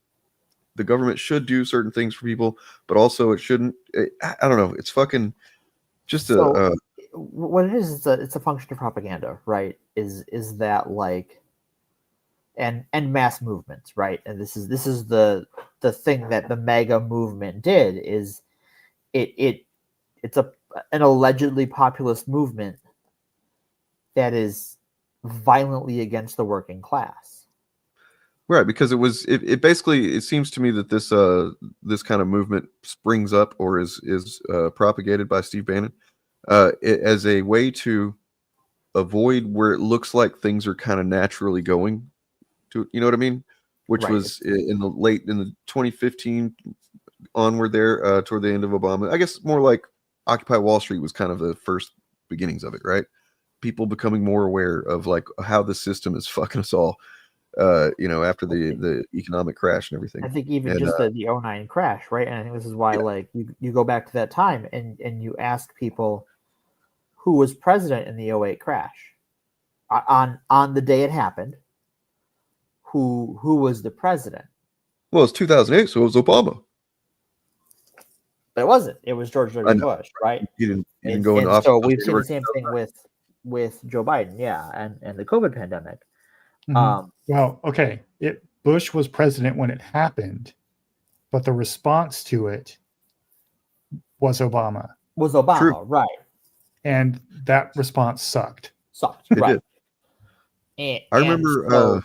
Speaker 2: the government should do certain things for people, but also it shouldn't. I don't know. It's fucking just
Speaker 11: what it is, it's a function of propaganda, right? Is that like, and mass movements, right? And this is the thing that the MAGA movement did is it's an allegedly populist movement that is violently against the working class.
Speaker 2: Right, because it basically, it seems to me that this kind of movement springs up or is propagated by Steve Bannon as a way to avoid where it looks like things are kind of naturally going to, you know what I mean? Which was in the 2015 onward there toward the end of Obama. I guess more like Occupy Wall Street was kind of the first beginnings of it, right? People becoming more aware of like how the system is fucking us all. After the economic crash and everything.
Speaker 11: I think even just the 09 crash, right? And I think this is why like you go back to that time and you ask people who was president in the 08 crash on the day it happened, who was the president?
Speaker 2: Well, it's 2008, so it was Obama.
Speaker 11: But it wasn't. It was George W. Bush, right?
Speaker 2: He didn't go into office.
Speaker 11: So we've seen the same thing with Joe Biden, and the COVID pandemic.
Speaker 3: Well, okay. Bush was president when it happened, but the response to it was Obama.
Speaker 11: True. Right?
Speaker 3: And that response sucked.
Speaker 11: It right?
Speaker 2: Did. I remember.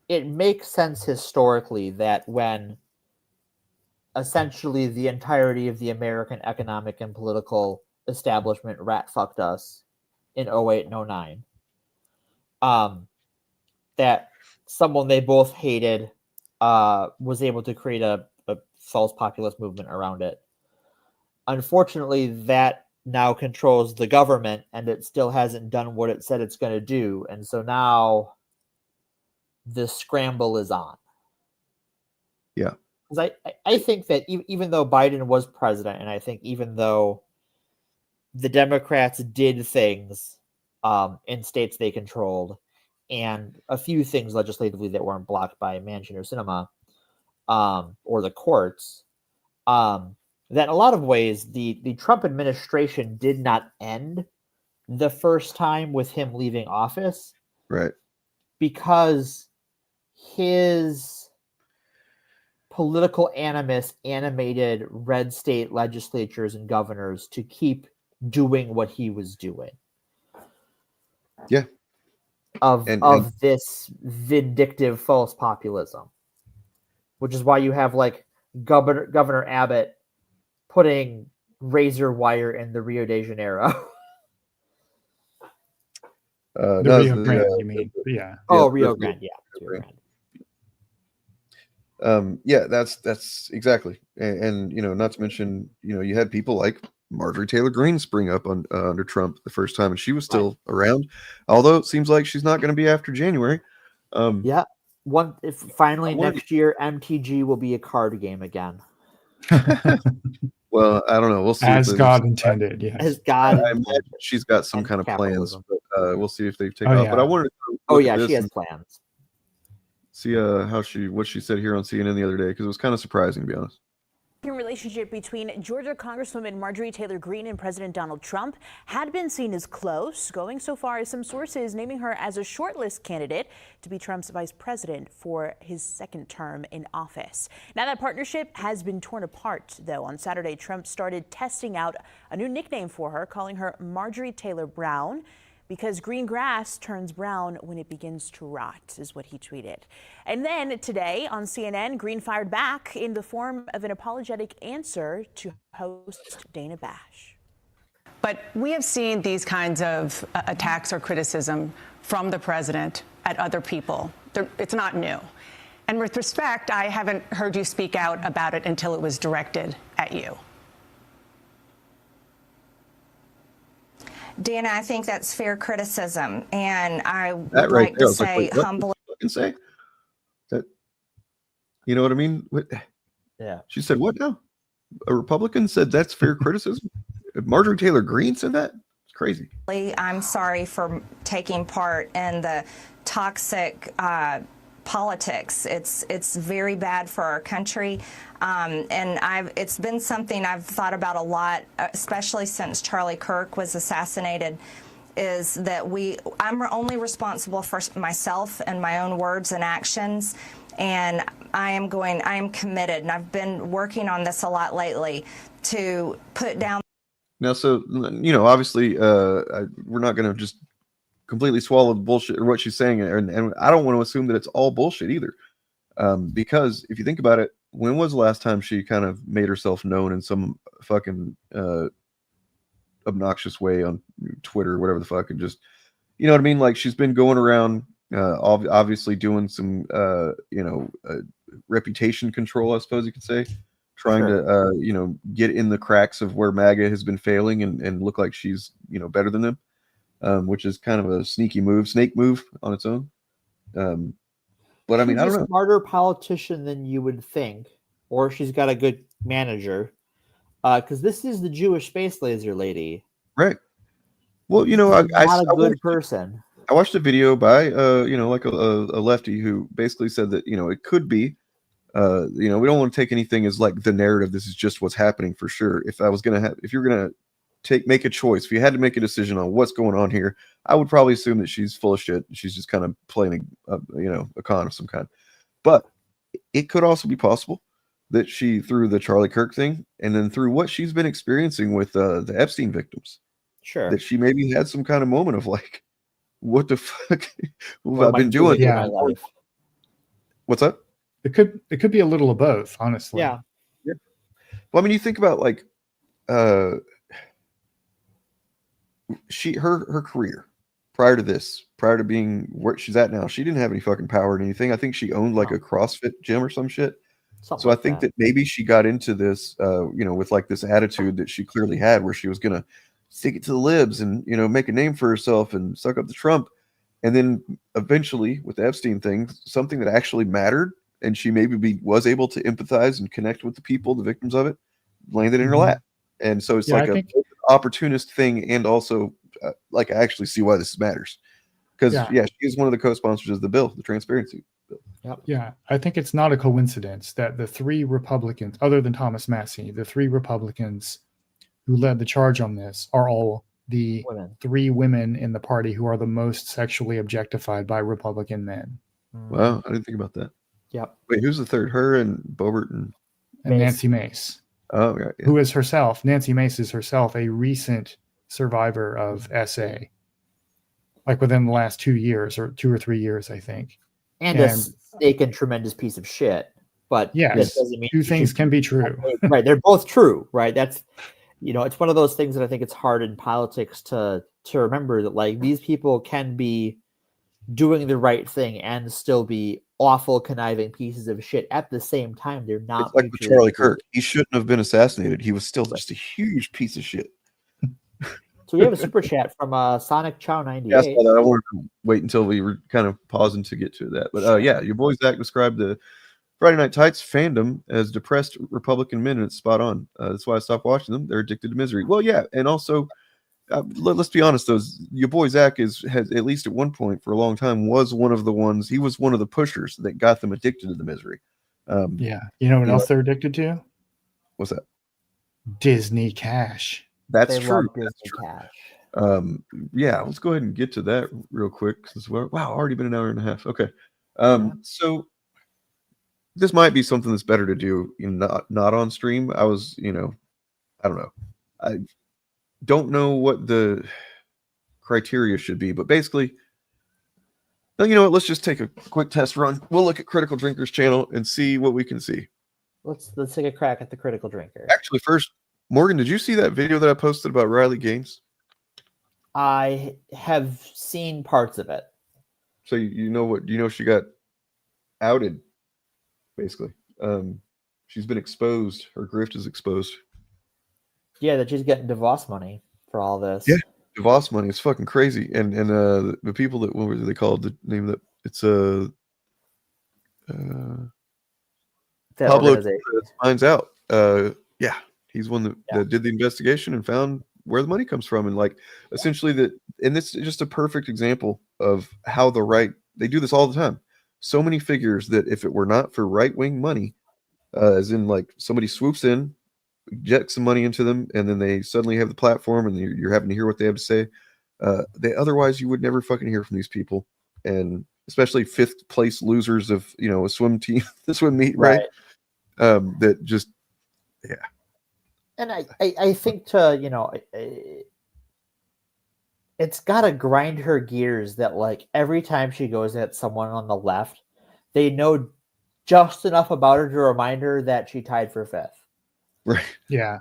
Speaker 11: It makes sense historically that when essentially the entirety of the American economic and political establishment rat fucked us in 08 and 09. That someone they both hated was able to create a false populist movement around it. Unfortunately, that now controls the government, and it still hasn't done what it said it's going to do. And so now the scramble is on.
Speaker 2: Yeah.
Speaker 11: Because I think that even though Biden was president, and I think even though the Democrats did things in states they controlled, and a few things legislatively that weren't blocked by Manchin or Sinema or the courts, that in a lot of ways the Trump administration did not end the first time with him leaving office.
Speaker 2: Right.
Speaker 11: Because his political animus animated red state legislatures and governors to keep doing what he was doing.
Speaker 2: Yeah.
Speaker 11: Of this vindictive false populism, which is why you have like Governor Abbott putting razor wire in the Rio de Janeiro.
Speaker 3: Rio Grande, you mean? Yeah.
Speaker 11: Oh, Rio Grande, yeah. Rio Grande.
Speaker 2: Yeah, that's exactly, and you know, not to mention, you know, you had people like Marjorie Taylor Greene spring up on under Trump the first time, and she was still around, although it seems like she's not going to be after January.
Speaker 11: Yeah, if finally next year MTG will be a card game again.
Speaker 2: Well, I don't know. We'll see.
Speaker 3: As God intended, yes.
Speaker 11: As God.
Speaker 2: I imagine she's got some kind of
Speaker 11: capitalism.
Speaker 2: plans, but we'll see if they take off.
Speaker 3: Yeah.
Speaker 2: But I wanted to.
Speaker 11: Oh yeah, she has plans.
Speaker 2: See what she said here on CNN the other day, because it was kind of surprising, to be honest.
Speaker 1: Relationship between Georgia Congresswoman Marjorie Taylor Greene and President Donald Trump had been seen as close, going so far as some sources naming her as a shortlist candidate to be Trump's vice president for his second term in office. Now that partnership has been torn apart, though. On Saturday, Trump started testing out a new nickname for her, calling her Marjorie Taylor Brown, because green grass turns brown when it begins to rot, is what he tweeted. And then today on CNN, Greene fired back in the form of an apologetic answer to host Dana Bash.
Speaker 4: But we have seen these kinds of attacks or criticism from the president at other people. It's not new. And with respect, I haven't heard you speak out about it until it was directed at you.
Speaker 23: Dana, I think that's fair criticism, and I would
Speaker 2: That right
Speaker 23: like
Speaker 2: there,
Speaker 23: to
Speaker 2: I was like,
Speaker 23: say
Speaker 2: wait, what
Speaker 23: humbly.
Speaker 2: did she fucking say? That, you know what I mean?
Speaker 11: Yeah.
Speaker 2: She said what now? A Republican said that's fair criticism? Marjorie Taylor Greene said that? It's crazy.
Speaker 23: I'm sorry for taking part in the toxic politics. It's very bad for our country, and it's been something I've thought about a lot, especially since Charlie Kirk was assassinated. Is that I'm only responsible for myself and my own words and actions, and I am committed, and I've been working on this a lot lately to put down.
Speaker 2: Now, so, you know, obviously, we're not going to just completely swallow the bullshit or what she's saying, and I don't want to assume that it's all bullshit either, because if you think about it, when was the last time she kind of made herself known in some fucking obnoxious way on Twitter or whatever the fuck, and just, you know what I mean? Like, she's been going around obviously doing some reputation control, I suppose you could say, trying to you know, get in the cracks of where MAGA has been failing and look like she's, you know, better than them. Which is kind of a snake move on its own. But I mean, I don't know.
Speaker 11: She's a smarter politician than you would think, or she's got a good manager. Because this is the Jewish space laser lady,
Speaker 2: right? Well, you know,
Speaker 11: not a good person.
Speaker 2: I watched a video by you know, like a lefty who basically said that, you know, it could be, you know, we don't want to take anything as like the narrative. This is just what's happening for sure. If you're gonna make a choice, if you had to make a decision on what's going on here, I would probably assume that she's full of shit. She's just kind of playing a con of some kind. But it could also be possible that she, through the Charlie Kirk thing, and then through what she's been experiencing with the Epstein victims,
Speaker 11: that
Speaker 2: she maybe had some kind of moment of like, what the fuck have I been doing?
Speaker 3: Yeah.
Speaker 2: What's up?
Speaker 3: It could be a little of both, honestly.
Speaker 11: Yeah.
Speaker 2: Well, I mean, you think about like her career prior to this, prior to being where she's at now, she didn't have any fucking power or anything. I think she owned like a CrossFit gym or some shit.
Speaker 11: Something
Speaker 2: So
Speaker 11: like
Speaker 2: I think
Speaker 11: that.
Speaker 2: that maybe she got into this, with like this attitude that she clearly had, where she was gonna stick it to the libs and make a name for herself and suck up to Trump, and then eventually with the Epstein thing, something that actually mattered, and she maybe was able to empathize and connect with the people, the victims of it, landed in her lap. And so it's
Speaker 3: Yeah,
Speaker 2: like
Speaker 3: I
Speaker 2: a
Speaker 3: think-
Speaker 2: opportunist thing, and also like I actually see why this matters, because
Speaker 3: Yeah.
Speaker 2: she is one of the co-sponsors of the bill, the transparency bill.
Speaker 3: Yeah, I think it's not a coincidence that the 3 Republicans, other than Thomas Massie, the 3 Republicans who led the charge on this are all the
Speaker 11: Women.
Speaker 3: 3 women in the party who are the most sexually objectified by Republican men.
Speaker 2: Wow, I didn't think about that.
Speaker 11: Yep.
Speaker 2: Wait, who's the third? Her and Boebert and
Speaker 3: And
Speaker 11: Mace.
Speaker 3: Nancy Mace,
Speaker 2: oh, right, yeah.
Speaker 3: who is herself, Nancy Mace is herself a recent survivor of SA, like within the last 2 years or 2 or 3 years, I think.
Speaker 11: And a snake and tremendous piece of shit. But
Speaker 3: Yes,
Speaker 11: that doesn't mean
Speaker 3: two
Speaker 11: she
Speaker 3: things
Speaker 11: should-
Speaker 3: can be true.
Speaker 11: Right. They're both true, right? That's, it's one of those things that I think it's hard in politics to remember that like these people can be doing the right thing and still be awful, conniving pieces of shit at the same time. They're not
Speaker 2: It's like with
Speaker 11: mutually
Speaker 2: Charlie
Speaker 11: exclusive.
Speaker 2: Kirk. He shouldn't have been assassinated. He was still just a huge piece of shit.
Speaker 11: So we have a super chat from Sonic Chow 98.
Speaker 2: Yeah, I saw that. I wanted to wait until we were kind of pausing to get to that. But yeah, your boy Zach described the Friday Night Tights fandom as depressed Republican men, and it's spot on. That's why I stopped watching them. They're addicted to misery. Well, yeah, and also let's be honest, your boy Zach has at least at one point for a long time was one of the ones. He was one of the pushers that got them addicted to the misery.
Speaker 3: Yeah, you know what else they're addicted to?
Speaker 2: What's that?
Speaker 3: Disney Cash.
Speaker 2: That's
Speaker 11: They
Speaker 2: true.
Speaker 11: love
Speaker 2: That's
Speaker 11: Disney
Speaker 2: true.
Speaker 11: Cash.
Speaker 2: Yeah, let's go ahead and get to that real quick because wow, already been an hour and a half. Okay, so this might be something that's better to do not on stream. I was, I don't know. I don't know what the criteria should be, but basically, well, you know what? Let's just take a quick test run. We'll look at Critical Drinkers channel and see what we can see.
Speaker 11: Let's take a crack at the Critical Drinker.
Speaker 2: Actually, first, Morgan, did you see that video that I posted about Riley Gaines?
Speaker 11: I have seen parts of it.
Speaker 2: So you know she got outed, basically. She's been exposed. Her grift is exposed.
Speaker 11: Yeah, that she's getting DeVos money for all this.
Speaker 2: Yeah, DeVos money. It's fucking crazy. And the people that, what were they called? The name that it's
Speaker 11: That
Speaker 2: Pablo
Speaker 11: organization.
Speaker 2: finds out. Yeah, he's one that did the investigation and found where the money comes from, and like essentially that. And this is just a perfect example of how the right, they do this all the time. So many figures that if it were not for right-wing money, as in like somebody swoops in, injects some money into them, and then they suddenly have the platform, and you're having to hear what they have to say. They otherwise you would never fucking hear from these people, and especially 5th place losers of a swim team, the swim meet, right? That just
Speaker 11: And I think it's got to grind her gears that like every time she goes at someone on the left, they know just enough about her to remind her that she tied for 5th.
Speaker 2: Right.
Speaker 3: Yeah.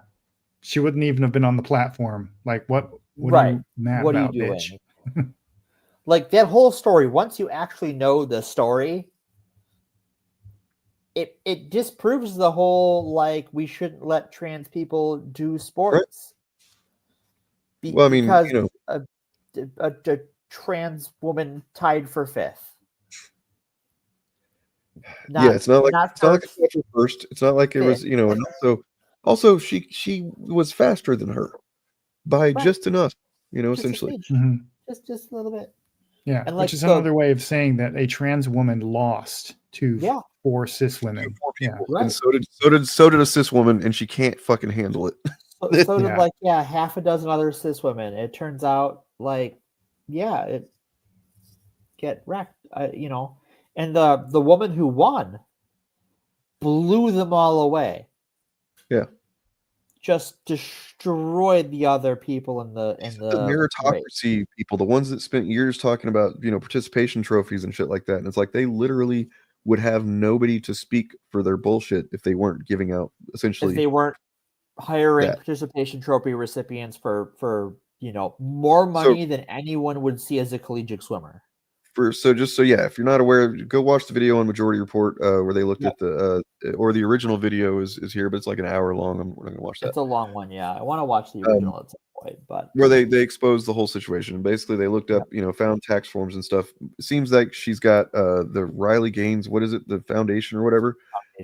Speaker 3: She wouldn't even have been on the platform. Like what
Speaker 11: Right.
Speaker 3: are you mad
Speaker 11: What are you
Speaker 3: about,
Speaker 11: doing?
Speaker 3: bitch?
Speaker 11: Like that whole story, once you actually know the story, it disproves the whole like we shouldn't let trans people do sports.
Speaker 2: Well, I mean,
Speaker 11: because a trans woman tied for 5th.
Speaker 2: yeah, it's not like it was first. It's not like it was,
Speaker 11: fifth.
Speaker 2: and also she was faster than her by just enough, essentially.
Speaker 11: Just a little bit.
Speaker 3: Yeah,
Speaker 11: And,
Speaker 3: which
Speaker 11: like,
Speaker 3: is
Speaker 11: so-
Speaker 3: another way of saying that a trans woman lost to 4 cis women. Yeah.
Speaker 2: And so did a cis woman, and she can't fucking handle it.
Speaker 11: So did like half a dozen other cis women. It turns out like it get wrecked, and the woman who won blew them all away.
Speaker 2: Yeah.
Speaker 11: Just destroyed the other people in the
Speaker 2: meritocracy people, the ones that spent years talking about participation trophies and shit like that, and it's like they literally would have nobody to speak for their bullshit if they weren't giving out essentially.
Speaker 11: If they weren't hiring
Speaker 2: that.
Speaker 11: participation trophy recipients for more money than anyone would see as a collegiate swimmer.
Speaker 2: If you're not aware, go watch the video on Majority Report where they looked at the or the original video is here, but it's like an hour long. We're not gonna watch that.
Speaker 11: It's a long one, yeah. I want to watch the original at some point, but
Speaker 2: where they exposed the whole situation. Basically, they looked up, found tax forms and stuff. It seems like she's got the Riley Gaines, what is it, the foundation or whatever,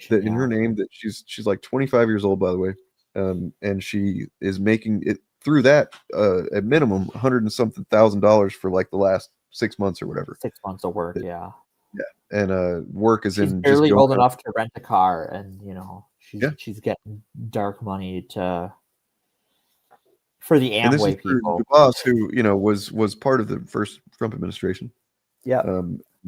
Speaker 2: that in her name. That she's like 25 years old, by the way, and she is making it through that at minimum $100 and something thousand for like the last 6 months or whatever.
Speaker 11: 6 months of work, yeah.
Speaker 2: And work is
Speaker 11: she's
Speaker 2: in
Speaker 11: barely
Speaker 2: just
Speaker 11: old enough to rent a car, and she's getting dark money for the
Speaker 2: and this
Speaker 11: Amway
Speaker 2: is for
Speaker 11: people.
Speaker 2: the boss who was part of the first Trump administration.
Speaker 11: Yeah.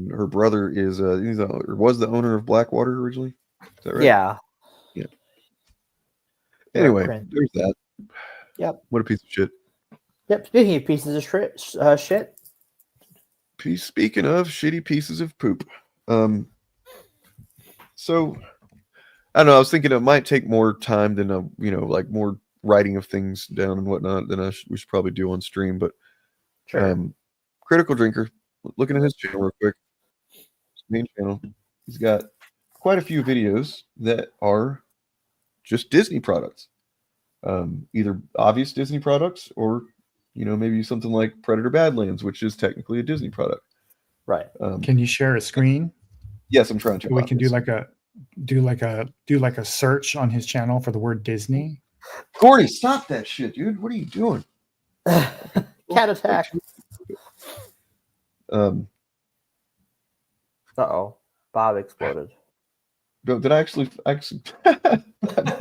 Speaker 2: Her brother is was the owner of Blackwater originally. Is that right?
Speaker 11: Yeah.
Speaker 2: Yeah. Anyway, there's that.
Speaker 11: Yep.
Speaker 2: What a piece of shit.
Speaker 11: Yep. Speaking of pieces of shit.
Speaker 2: Speaking of shitty pieces of poop. So I don't know. I was thinking it might take more time than like more writing of things down and whatnot than we should probably do on stream. But Critical Drinker, looking at his channel real quick, his main channel, he's got quite a few videos that are just Disney products, either obvious Disney products or maybe something like Predator Badlands, which is technically a Disney product.
Speaker 11: Right.
Speaker 3: Can you share a screen?
Speaker 2: Yes, I'm trying to.
Speaker 3: So we can do like a search on his channel for the word Disney.
Speaker 2: Gordy, stop that shit, dude. What are you doing?
Speaker 11: Cat attack. Uh-oh. Bob exploded.
Speaker 2: Did I actually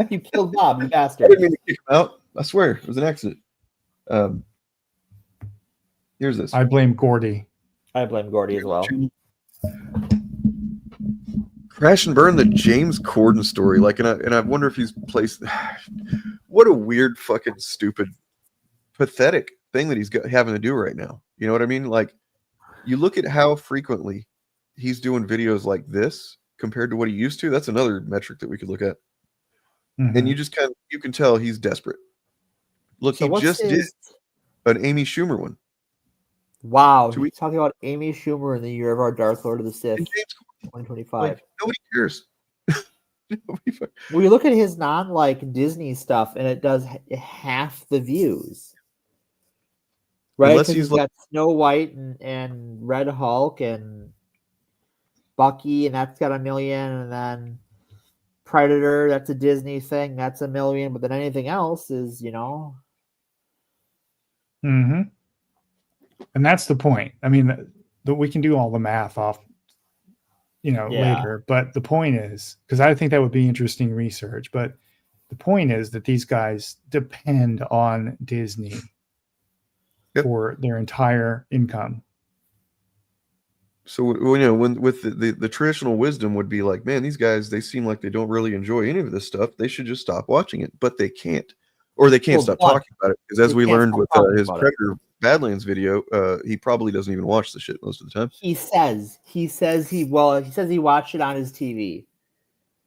Speaker 11: you killed Bob, you bastard.
Speaker 2: I didn't mean to kick him out. I swear, it was an accident. Here's this.
Speaker 3: I blame Gordy.
Speaker 11: I blame Gordy as well.
Speaker 2: Crash and burn, the James Corden story. Like, and I wonder if he's placed. What a weird, fucking, stupid, pathetic thing that he's having to do right now. You know what I mean? Like, you look at how frequently he's doing videos like this compared to what he used to. That's another metric that we could look at.
Speaker 3: Mm-hmm.
Speaker 2: And you can tell he's desperate. Look,
Speaker 11: so
Speaker 2: he just did an Amy Schumer one.
Speaker 11: Wow, we're talking about Amy Schumer in the year of our Darth Lord of the Sith, 2025.
Speaker 2: Like, nobody cares.
Speaker 11: Well, you look at his Disney stuff, and it does half the views, right? Because he's got Snow White and Red Hulk and Bucky, and that's got 1 million, and then Predator, that's a Disney thing, that's 1 million, but then anything else is,
Speaker 3: Mm-hmm. And that's the point. I mean, we can do all the math off, later. But the point is, because I think that would be interesting research, but the point is that these guys depend on Disney for their entire income.
Speaker 2: So, when with the traditional wisdom would be like, man, these guys, they seem like they don't really enjoy any of this stuff. They should just stop watching it, but they can't, or they can't stop talking about it. Because as we learned with his Predator Badlands video, he probably doesn't even watch the shit most of the time.
Speaker 11: He says he watched it on his TV,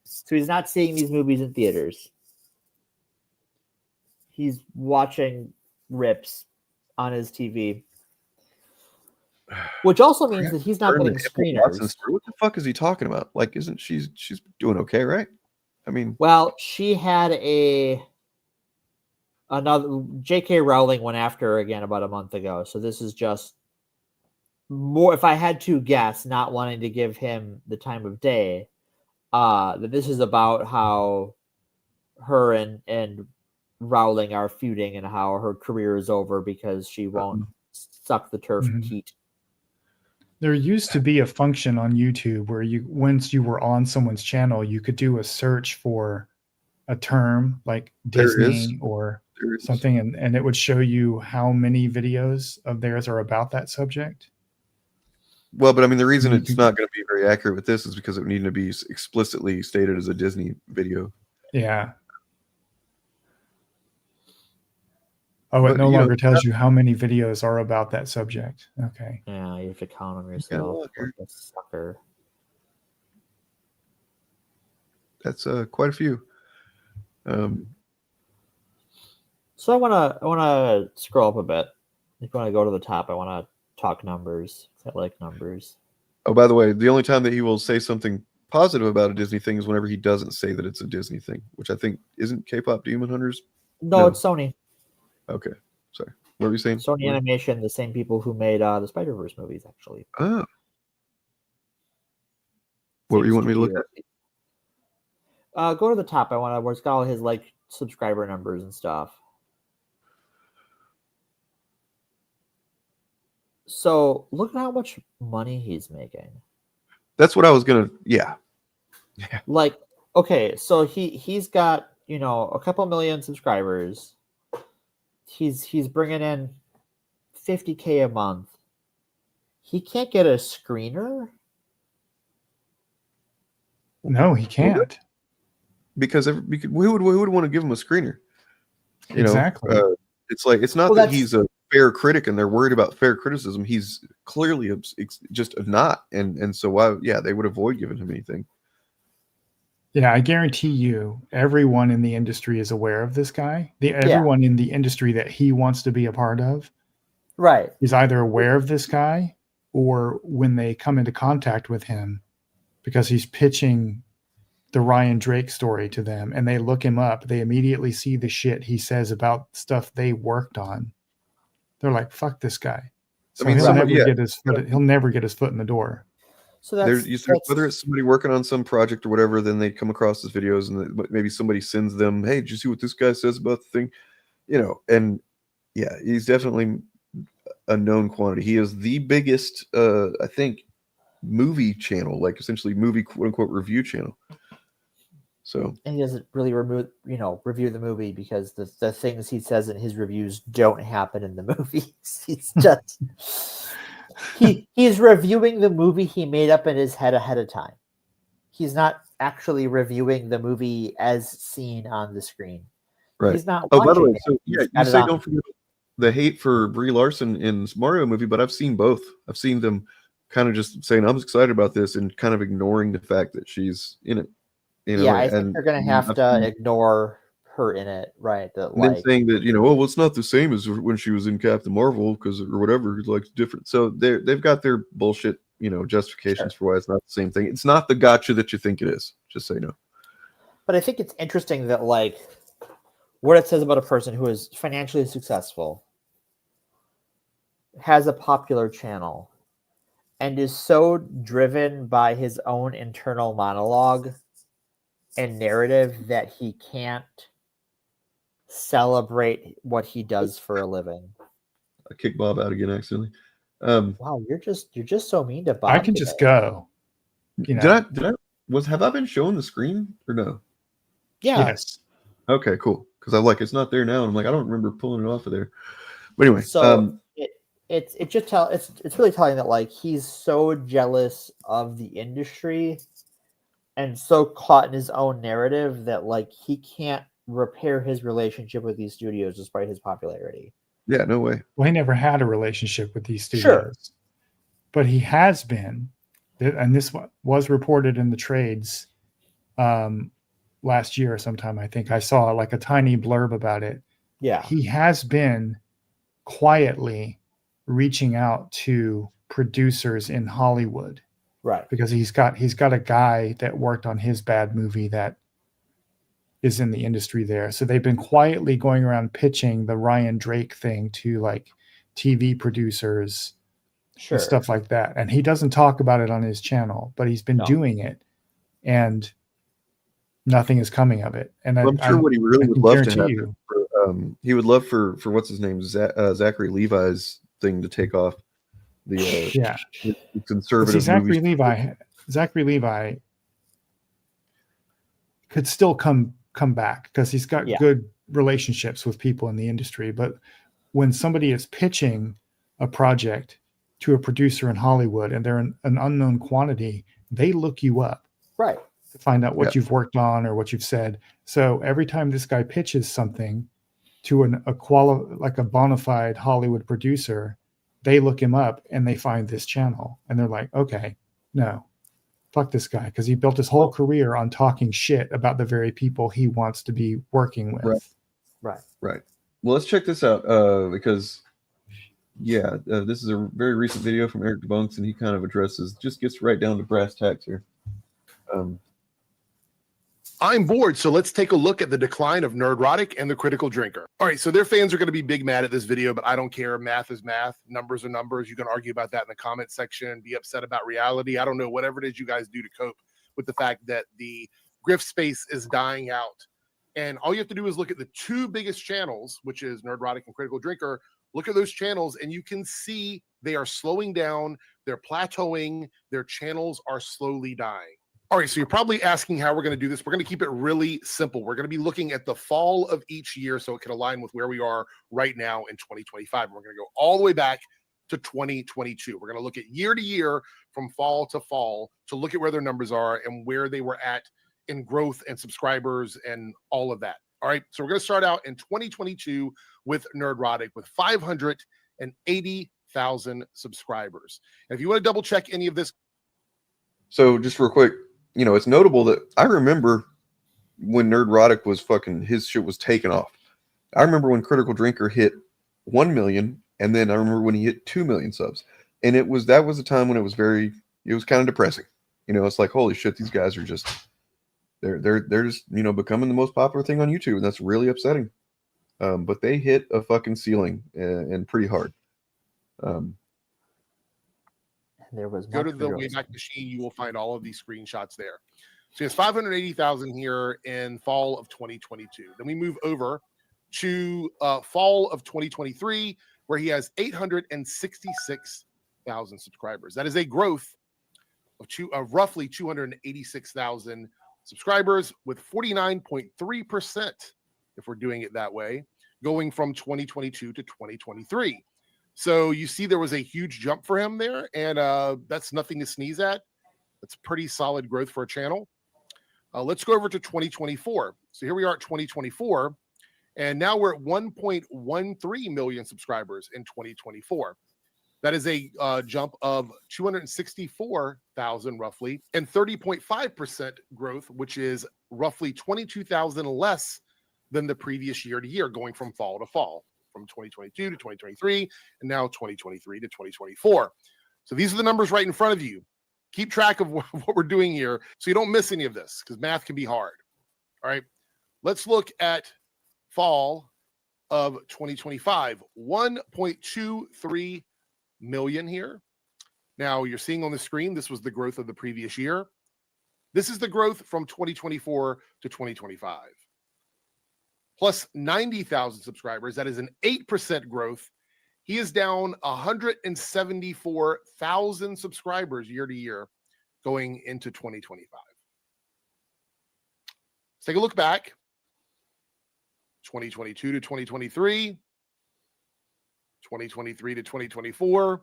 Speaker 11: so he's not seeing these movies in theaters. He's watching rips on his TV, which also means that he's not getting screeners.
Speaker 2: What the fuck is he talking about? Like, isn't she's doing okay, right? I mean,
Speaker 11: well, she had another J.K. Rowling went after her again about a month ago. So this is just more, if I had to guess, not wanting to give him the time of day, that this is about how her and Rowling are feuding and how her career is over because she won't suck the turf teat.
Speaker 3: There used to be a function on YouTube where once you were on someone's channel, you could do a search for a term like Disney or something, and it would show you how many videos of theirs are about that subject.
Speaker 2: Well, but I mean, the reason it's not going to be very accurate with this is because it would need to be explicitly stated as a Disney video.
Speaker 3: Yeah. Oh, it no longer tells you how many videos are about that subject. Okay.
Speaker 11: Yeah, you have to count them yourself. Like a sucker.
Speaker 2: That's quite a few.
Speaker 11: So I wanna scroll up a bit. If you want to go to the top, I want to talk numbers. I like numbers.
Speaker 2: Oh, by the way, the only time that he will say something positive about a Disney thing is whenever he doesn't say that it's a Disney thing, which I think isn't K-pop Demon Hunters.
Speaker 11: No, it's Sony.
Speaker 2: Okay, sorry. What were you saying?
Speaker 11: Sony Animation, the same people who made the Spider-Verse movies, actually.
Speaker 2: Oh. What you want me to look at?
Speaker 11: Go to the top. I want to. Where it's got all his like subscriber numbers and stuff. So look at how much money he's making.
Speaker 2: That's what I was gonna. Yeah.
Speaker 11: Like, okay, so he's got, you know, a couple million subscribers. He's bringing in $50K a month. He can't get a screener.
Speaker 3: No, he can't.
Speaker 2: Because we would want to give him a screener. You
Speaker 3: Exactly.
Speaker 2: know, it's like it's not that he's a fair critic and they're worried about fair criticism. He's clearly just not, and so why? Yeah, they would avoid giving him anything.
Speaker 3: Yeah, I guarantee you, everyone in the industry is aware of this guy. Everyone in the industry that he wants to be a part of,
Speaker 11: right,
Speaker 3: is either aware of this guy or when they come into contact with him, because he's pitching the Ryan Drake story to them, and they look him up. They immediately see the shit he says about stuff they worked on. They're like, "Fuck this guy." So he'll never get his foot in the door.
Speaker 11: So
Speaker 2: whether it's somebody working on some project or whatever, then they come across his videos and maybe somebody sends them, "Hey, did you see what this guy says about the thing?" You know, and yeah, he's definitely a known quantity. He is the biggest, I think, movie channel, like essentially movie quote unquote review channel. So
Speaker 11: and he doesn't really review the movie because the things he says in his reviews don't happen in the movies. He's just he's reviewing the movie he made up in his head ahead of time. He's not actually reviewing the movie as seen on the screen.
Speaker 2: Right.
Speaker 11: He's not.
Speaker 2: Oh, by the way,
Speaker 11: it.
Speaker 2: so yeah, you say don't forget the hate for Brie Larson in Mario movie, but I've seen both. I've seen them kind of just saying I'm excited about this and kind of ignoring the fact that she's in it. You know,
Speaker 11: yeah, I think they're going to have to ignore her in it, right? That
Speaker 2: and then saying that, you know, well, it's not the same as when she was in Captain Marvel because or whatever, it's like different. So they've got their bullshit, you know, justifications for why it's not the same thing. It's not the gotcha that you think it is. Just say no.
Speaker 11: But I think it's interesting that like what it says about a person who is financially successful, has a popular channel, and is so driven by his own internal monologue and narrative that he can't celebrate what he does for a living.
Speaker 2: I kicked Bob out again accidentally.
Speaker 11: Wow, you're just so mean to Bob.
Speaker 3: I can just go. You know?
Speaker 2: Have I been showing the screen or no?
Speaker 11: Yeah.
Speaker 3: Yes.
Speaker 2: Okay, cool. Because I'm like, it's not there now. And I'm like, I don't remember pulling it off of there. But anyway,
Speaker 11: so it's really telling that like he's so jealous of the industry and so caught in his own narrative that like he can't repair his relationship with these studios despite his popularity.
Speaker 2: Yeah, no way.
Speaker 3: Well, he never had a relationship with these studios.
Speaker 11: Sure.
Speaker 3: But he has been, and this was reported in the trades last year or sometime. I think I saw like a tiny blurb about it.
Speaker 11: Yeah.
Speaker 3: He has been quietly reaching out to producers in Hollywood.
Speaker 11: Right.
Speaker 3: Because he's got a guy that worked on his bad movie that is in the industry there. So they've been quietly going around pitching the Ryan Drake thing to like TV producers and stuff like that. And he doesn't talk about it on his channel, but he's been doing it and nothing is coming of it. And
Speaker 2: I'm sure what he really would love to have, he would love for what's his name, Zachary Levi's thing to take off. The conservative
Speaker 3: Zachary Levi could still come back because he's got good relationships with people in the industry. But when somebody is pitching a project to a producer in Hollywood and they're an unknown quantity, they look you up,
Speaker 11: right,
Speaker 3: to find out what you've worked on or what you've said. So every time this guy pitches something to a bona fide Hollywood producer, they look him up and they find this channel and they're like, okay, no, fuck this guy. Cause he built his whole career on talking shit about the very people he wants to be working with.
Speaker 2: Right. Well, let's check this out because, yeah, this is a very recent video from Eric Debunks, and he kind of gets right down to brass tacks here.
Speaker 6: I'm bored, so let's take a look at the decline of Nerdrotic and the Critical Drinker. All right, so their fans are going to be big mad at this video, but I don't care. Math is math. Numbers are numbers. You can argue about that in the comment section, be upset about reality. I don't know, whatever it is you guys do to cope with the fact that the grift space is dying out. And all you have to do is look at the two biggest channels, which is Nerdrotic and Critical Drinker. Look at those channels, and you can see they are slowing down. They're plateauing. Their channels are slowly dying. All right, so you're probably asking how we're going to do this. We're going to keep it really simple. We're going to be looking at the fall of each year so it can align with where we are right now in 2025. And we're going to go all the way back to 2022. We're going to look at year to year from fall to look at where their numbers are and where they were at in growth and subscribers and all of that. All right, so we're going to start out in 2022 with Nerdrotic with 580,000 subscribers. And if you want to double check any of this.
Speaker 2: So just real quick, it's notable that I remember when Nerdrotic was his shit was taken off. I remember when Critical Drinker hit 1 million, and then I remember when he hit 2 million subs. And that was a time when it was kind of depressing. It's like, holy shit, these guys are just, they're just, becoming the most popular thing on YouTube. And that's really upsetting. But they hit a fucking ceiling and pretty hard.
Speaker 11: There was
Speaker 6: go to the Wayback Machine, you will find all of these screenshots there. So he has 580,000 here in fall of 2022. Then we move over to fall of 2023, where he has 866,000 subscribers. That is a growth of roughly 286,000 subscribers, with 49.3%, if we're doing it that way, going from 2022 to 2023. So you see there was a huge jump for him there, and that's nothing to sneeze at. That's pretty solid growth for a channel. Let's go over to 2024. So here we are at 2024, and now we're at 1.13 million subscribers in 2024. That is a jump of 264,000 roughly, and 30.5% growth, which is roughly 22,000 less than the previous year to year, going from fall to fall, from 2022 to 2023, and now 2023 to 2024. So these are the numbers right in front of you. Keep track of what we're doing here so you don't miss any of this, because math can be hard. All right, let's look at fall of 2025, 1.23 million here. Now you're seeing on the screen, this was the growth of the previous year. This is the growth from 2024 to 2025. Plus 90,000 subscribers. That is an 8% growth. He is down 174,000 subscribers year to year going into 2025. Let's take a look back. 2022 to 2023. 2023 to 2024.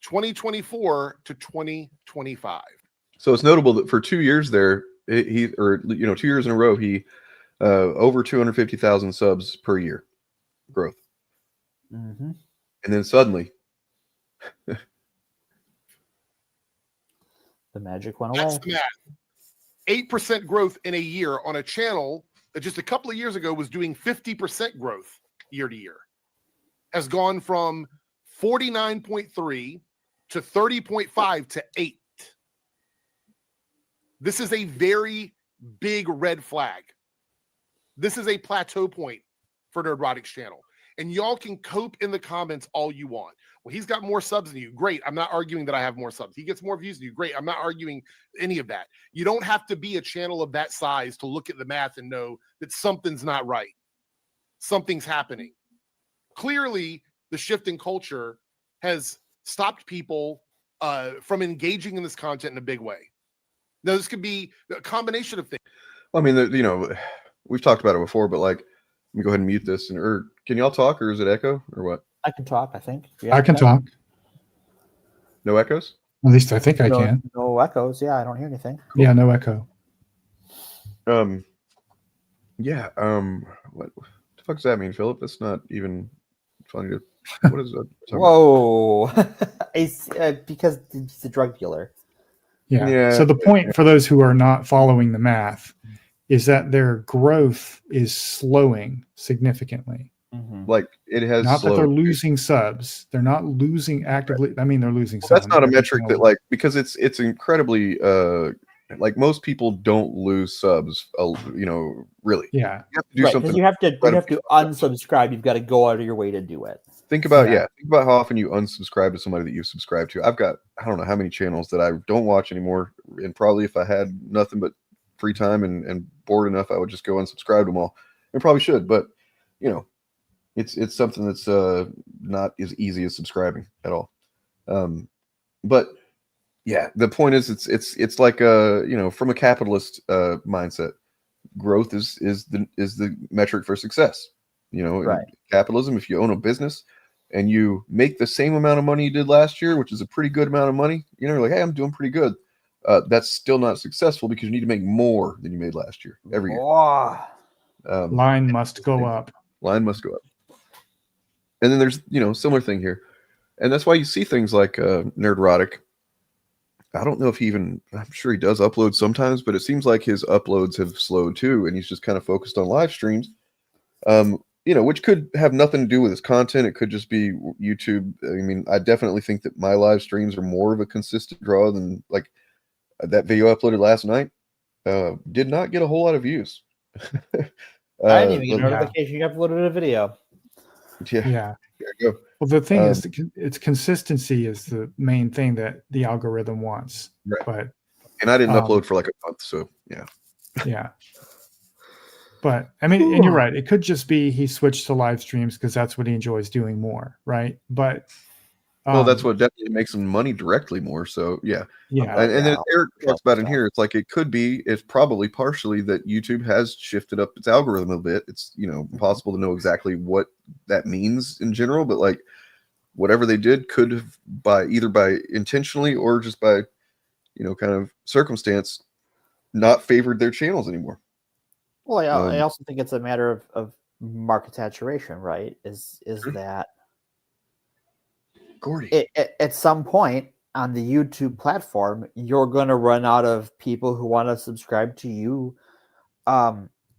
Speaker 6: 2024 to 2025.
Speaker 2: So it's notable that for 2 years there, 2 years in a row, he over 250,000 subs per year growth.
Speaker 11: Mm-hmm.
Speaker 2: And then suddenly
Speaker 11: the magic went away.
Speaker 6: That's the math. 8% growth in a year on a channel that just a couple of years ago was doing 50% growth year to year, has gone from 49.3 to 30.5 to 8. This is a very big red flag. This is a plateau point for Nerdrotic's channel. And y'all can cope in the comments all you want. Well, he's got more subs than you. Great. I'm not arguing that I have more subs. He gets more views than you. Great. I'm not arguing any of that. You don't have to be a channel of that size to look at the math and know that something's not right. Something's happening. Clearly, the shift in culture has stopped people from engaging in this content in a big way. Now, this could be a combination of things.
Speaker 2: Well, I mean, we've talked about it before, but like, let me go ahead and mute this. Or can y'all talk, or is it echo, or what?
Speaker 11: I can talk, I think. Yeah,
Speaker 3: I can talk.
Speaker 2: No echoes?
Speaker 3: At least I think I can.
Speaker 11: No echoes. Yeah, I don't hear anything.
Speaker 3: Cool. Yeah, no echo.
Speaker 2: Yeah. What the fuck does that mean, Philip? That's not even funny to. What is that?
Speaker 11: Whoa! It's because he's a drug dealer.
Speaker 3: Yeah. So the point for those who are not following the math is that their growth is slowing significantly.
Speaker 2: Like it has
Speaker 3: Not that they're
Speaker 2: slowed.
Speaker 3: losing subs. They're not losing actively. I mean, they're losing
Speaker 2: Well,
Speaker 3: some.
Speaker 2: that's not a
Speaker 3: Every
Speaker 2: metric
Speaker 3: channel
Speaker 2: that like because it's incredibly like most people don't lose subs, really.
Speaker 3: Yeah.
Speaker 2: You have to do
Speaker 11: Right,
Speaker 2: something.
Speaker 11: because you have to
Speaker 2: incredibly
Speaker 11: unsubscribe. You've got to go out of your way to do it.
Speaker 2: Think about
Speaker 3: Yeah.
Speaker 2: think about how often you unsubscribe to somebody that you subscribe to. I've got I don't know how many channels that I don't watch anymore, and probably if I had nothing but free time and bored enough, I would just go unsubscribe to them all. And probably should, but you know, it's something that's not as easy as subscribing at all. But yeah, the point is it's like from a capitalist mindset, growth is the metric for success. In
Speaker 11: Right.
Speaker 2: capitalism, if you own a business and you make the same amount of money you did last year, which is a pretty good amount of money, you're like, hey, I'm doing pretty good. That's still not successful because you need to make more than you made last year every year.
Speaker 3: Line must go up.
Speaker 2: Line must go up. And then there's similar thing here, and that's why you see things like Nerdrotic. I don't know if I'm sure he does upload sometimes, but it seems like his uploads have slowed too, and he's just kind of focused on live streams. Which could have nothing to do with his content. It could just be YouTube. I mean, I definitely think that my live streams are more of a consistent draw than like that video I uploaded last night. Did not get a whole lot of views.
Speaker 11: I didn't even get a notification you uploaded a video.
Speaker 3: Yeah.
Speaker 2: There you go.
Speaker 3: Well, the thing is, it's consistency is the main thing that the algorithm wants.
Speaker 2: Right.
Speaker 3: But
Speaker 2: I didn't upload for like a month, so yeah.
Speaker 3: Yeah. But I mean, and you're right. It could just be he switched to live streams because that's what he enjoys doing more, right? But
Speaker 2: well, that's what definitely makes him money directly more. So yeah. And then Eric talks about in here, it's like it's probably partially that YouTube has shifted up its algorithm a bit. It's impossible to know exactly what that means in general, but like whatever they did could have either by intentionally or just by kind of circumstance not favored their channels anymore.
Speaker 11: Well, I also think it's a matter of market saturation, right? Is that
Speaker 2: Gordy.
Speaker 11: At some point on the YouTube platform, you're going to run out of people who want to subscribe to you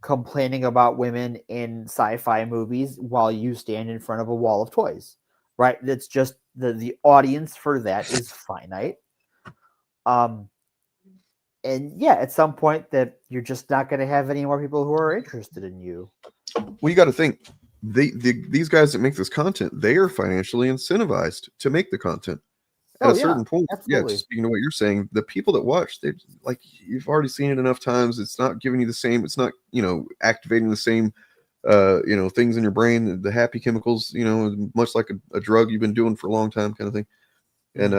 Speaker 11: complaining about women in sci-fi movies while you stand in front of a wall of toys, right? That's just the audience for that is finite. And yeah, at some point that you're just not going to have any more people who are interested in you.
Speaker 2: Well, you got to think these guys that make this content, they are financially incentivized to make the content. At a certain point,
Speaker 11: absolutely.
Speaker 2: Speaking to what you're saying, the people that watch, they like you've already seen it enough times. It's not giving you the same. It's not activating the same things in your brain, the happy chemicals. Much like a drug you've been doing for a long time, kind of thing. And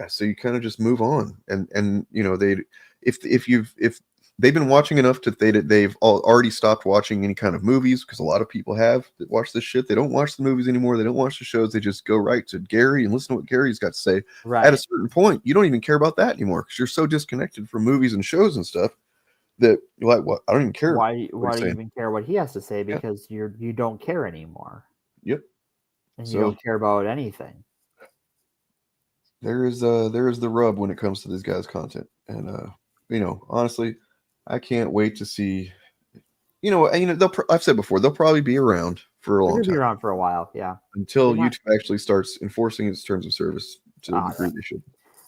Speaker 2: so you kind of just move on, and if they've been watching enough they've already stopped watching any kind of movies, because a lot of people have that watch this shit. They don't watch the movies anymore. They don't watch the shows. They just go right to Gary and listen to what Gary's got to say.
Speaker 11: Right.
Speaker 2: At a certain point, you don't even care about that anymore because you're so disconnected from movies and shows and stuff that you're like, what? I don't even care.
Speaker 11: Why do you even care what he has to say? Because you don't care anymore.
Speaker 2: Yep.
Speaker 11: And you don't care about anything.
Speaker 2: There is the rub when it comes to this guy's content, and honestly, I can't wait to see. I've said before, they'll probably be around for a long time.
Speaker 11: Be around for a while, yeah.
Speaker 2: Until YouTube actually starts enforcing its terms of service to the degree they should.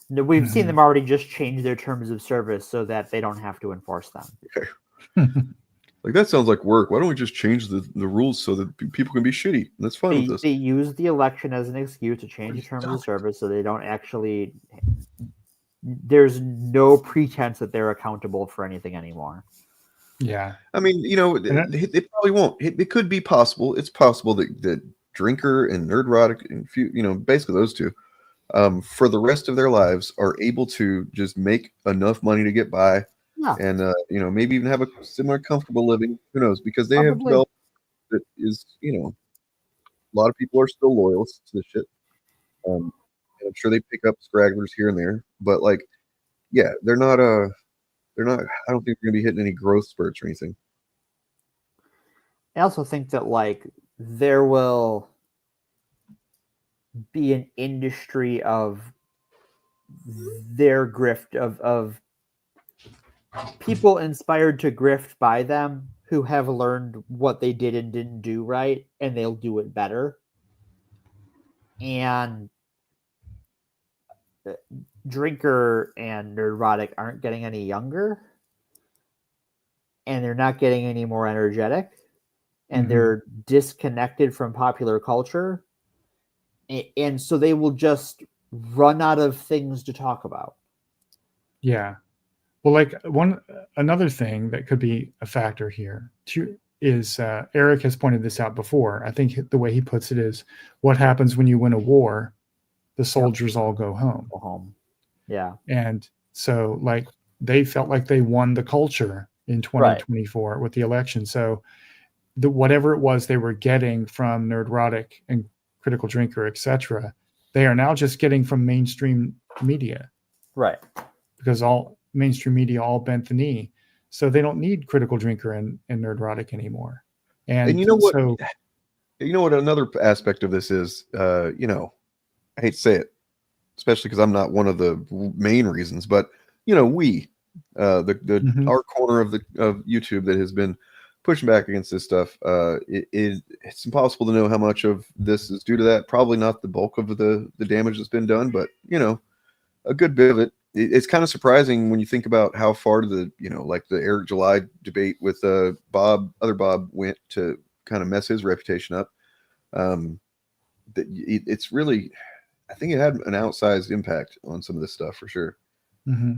Speaker 11: We've seen them already just change their terms of service so that they don't have to enforce them.
Speaker 2: Okay. Like that sounds like work. Why don't we just change the rules so that people can be shitty? That's fine with us.
Speaker 11: They use the election as an excuse to change the terms of service so they don't actually. There's no pretense that they're accountable for anything anymore.
Speaker 3: Yeah.
Speaker 2: I mean, it probably won't. It could be possible. It's possible that Drinker and Nerdrotic and basically those two, for the rest of their lives are able to just make enough money to get by.
Speaker 11: Yeah.
Speaker 2: And maybe even have a similar comfortable living. Who knows? Because they have developed that is, a lot of people are still loyalists to this shit. And I'm sure they pick up stragglers here and there, but they're not I don't think they're gonna be hitting any growth spurts or anything.
Speaker 11: I also think that there will be an industry of their grift of people inspired to grift by them who have learned what they did and didn't do right, and they'll do it better. And Drinker and Nerdrotic aren't getting any younger, and they're not getting any more energetic, and they're disconnected from popular culture, and so they will just run out of things to talk about.
Speaker 3: Yeah. Well, like another thing that could be a factor here is Eric has pointed this out before. I think the way he puts it is, what happens when you win a war? The soldiers all go home.
Speaker 11: Go home. Yeah.
Speaker 3: And so, like, they felt like they won the culture in 2024 with the election. So whatever it was they were getting from Nerdrotic and Critical Drinker, etc., they are now just getting from mainstream media.
Speaker 11: Right.
Speaker 3: Because all mainstream media all bent the knee. So they don't need Critical Drinker and Nerdrotic anymore. And
Speaker 2: you know what?
Speaker 3: So,
Speaker 2: you know what? Another aspect of this is, you know, I hate to say it, especially because I'm not one of the main reasons, but you know, our corner of YouTube that has been pushing back against this stuff, it's impossible to know how much of this is due to that. Probably not the bulk of the damage that's been done, but you know, a good bit of it. It's kind of surprising when you think about how far the Eric July debate with other Bob went to kind of mess his reputation up. It's really, I think it had an outsized impact on some of this stuff for sure.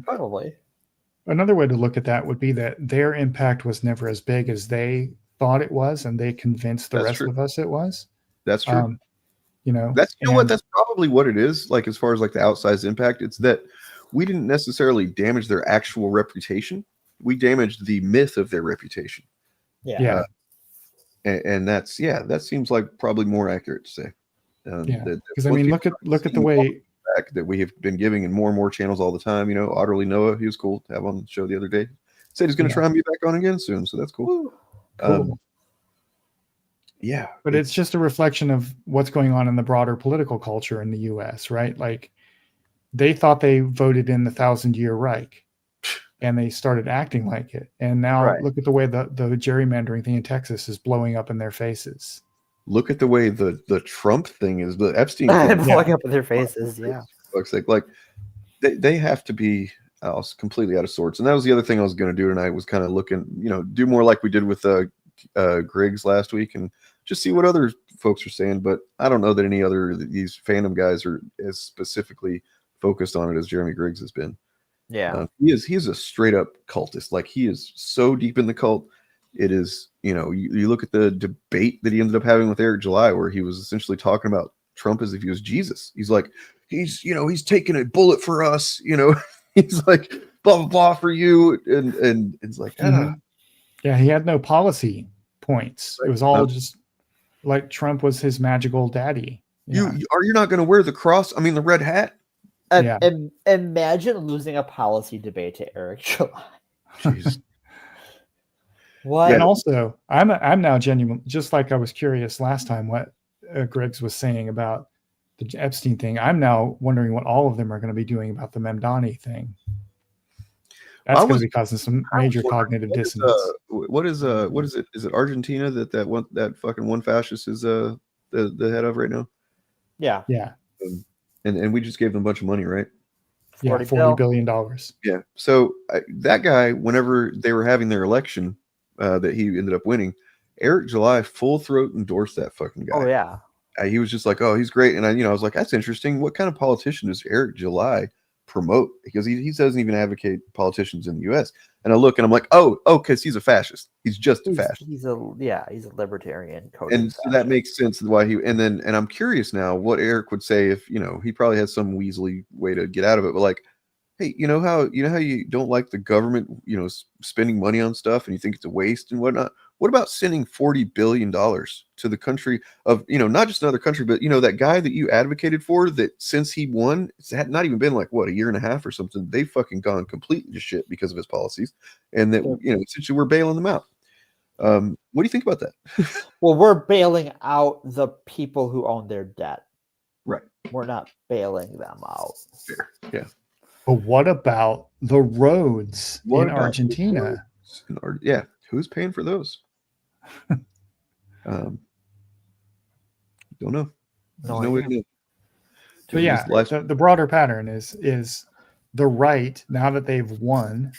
Speaker 11: Probably.
Speaker 3: Another way to look at that would be that their impact was never as big as they thought it was, and they convinced the rest of us it was.
Speaker 2: That's true.
Speaker 3: You know,
Speaker 2: that's what that's probably what it is. Like, as far as like the outsized impact, it's that we didn't necessarily damage their actual reputation. We damaged the myth of their reputation.
Speaker 11: Yeah.
Speaker 2: And that seems like probably more accurate to say.
Speaker 3: Because I mean, look at the way
Speaker 2: that we have been giving in more and more channels all the time. You know, Otterly Noah, he was cool to have on the show the other day. Said he's going to try and be back on again soon, so that's cool. Yeah,
Speaker 3: but it's just a reflection of what's going on in the broader political culture in the U.S., right? Like, they thought they voted in the 1,000-year Reich, and they started acting like it. And now look at the way the gerrymandering thing in Texas is blowing up in their faces.
Speaker 2: Look at the way the Trump thing is, the Epstein
Speaker 11: thing blowing up in their faces. Yeah,
Speaker 2: like they have to be completely out of sorts. And that was the other thing I was going to do tonight, was kind of looking, you know, do more like we did with Griggs last week and just see what other folks are saying. But I don't know that any other these fandom guys are as specifically focused on it as Jeremy Griggs has been.
Speaker 11: Yeah,
Speaker 2: he is a straight up cultist. Like, he is so deep in the cult. It is, you know, you look at the debate that he ended up having with Eric July, where he was essentially talking about Trump as if he was Jesus. He's like, he's taking a bullet for us, you know. He's like, blah blah blah for you, and it's like,
Speaker 3: yeah, he had no policy points. It was all just like Trump was his magical daddy.
Speaker 2: You're not going to wear the cross, I mean the red hat.
Speaker 11: Imagine losing a policy debate to Eric July.
Speaker 2: Jeez.
Speaker 11: What?
Speaker 3: And also, I'm now genuine, just like I was curious last time what Griggs was saying about the Epstein thing. I'm now wondering what all of them are going to be doing about the Mamdani thing. That's going to be causing some major cognitive dissonance.
Speaker 2: What is it? Is it Argentina that fucking one fascist is the head of right now?
Speaker 11: Yeah.
Speaker 3: Yeah.
Speaker 2: And we just gave them a bunch of money, right?
Speaker 3: Yeah, $40 billion.
Speaker 2: Yeah. So that guy, whenever they were having their election, that he ended up winning, Eric July full throat endorsed that fucking guy.
Speaker 11: Oh yeah.
Speaker 2: He was just like, oh, he's great. And I was like, that's interesting. What kind of politician does Eric July promote? Because he doesn't even advocate politicians in the U.S. And I look and I'm like, oh, because he's a fascist. He's just a fascist.
Speaker 11: He's a libertarian.
Speaker 2: And so that makes sense why and I'm curious now what Eric would say if, you know, he probably has some weaselly way to get out of it. But like, hey, you know how you don't like the government, you know, spending money on stuff and you think it's a waste and whatnot? What about sending $40 billion to the country of, you know, not just another country, but, you know, that guy that you advocated for, that since he won, it's had not even been like, what, a year and a half or something. They've fucking gone completely to shit because of his policies. And that, you know, essentially we're bailing them out. What do you think about that?
Speaker 11: Well, we're bailing out the people who own their debt.
Speaker 2: Right.
Speaker 11: We're not bailing them out.
Speaker 2: Fair. Yeah.
Speaker 3: But what about the roads
Speaker 2: What
Speaker 3: in
Speaker 2: about the
Speaker 3: Argentina?
Speaker 2: roads yeah, who's paying for those? Don't know. There's no way to know.
Speaker 3: So yeah, the broader pattern is the right, now that they've won,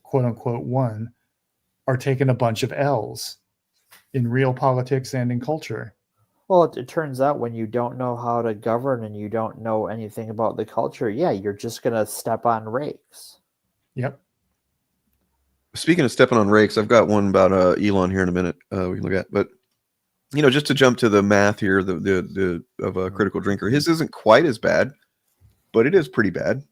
Speaker 3: quote unquote won, are taking a bunch of L's in real politics and in culture.
Speaker 11: Well, it turns out when you don't know how to govern and you don't know anything about the culture, yeah, you're just gonna step on rakes.
Speaker 3: Yep.
Speaker 2: Speaking of stepping on rakes, I've got one about Elon here in a minute. We can look at, but just to jump to the math here, the of a critical drinker, his isn't quite as bad, but it is pretty bad.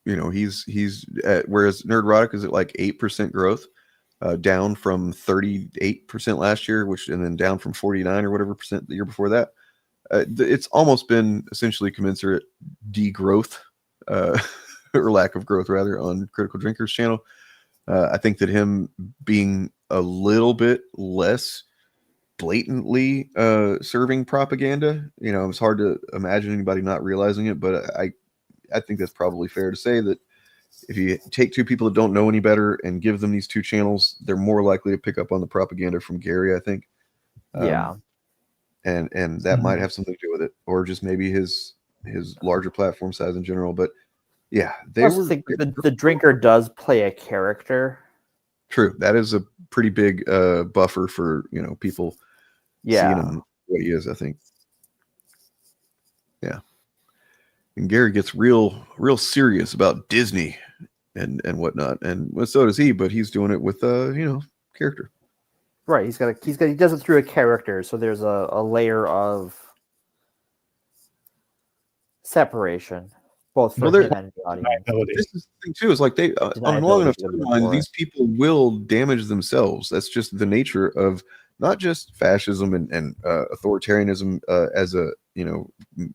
Speaker 2: He's at, whereas Nerdrotic is at like 8% growth, down from 38% last year, and then down from 49 or whatever percent the year before that. It's almost been essentially commensurate degrowth, or lack of growth rather, on Critical Drinkers channel. I think that him being a little bit less blatantly serving propaganda, it's hard to imagine anybody not realizing it, but I think that's probably fair to say that if you take two people that don't know any better and give them these two channels, they're more likely to pick up on the propaganda from Gary, I think.
Speaker 11: Yeah.
Speaker 2: And that might have something to do with it, or just maybe his larger platform size in general. But yeah,
Speaker 11: the drinker does play a character.
Speaker 2: True. That is a pretty big buffer for, people seeing him what he is, I think. Yeah. And Gary gets real serious about Disney and whatnot, and so does he. But he's doing it with character.
Speaker 11: Right. He does it through a character, so there's a layer of separation, both for him and the audience.
Speaker 2: This is the thing too, is like they on a long enough timeline, these people will damage themselves. That's just the nature of not just fascism and authoritarianism as a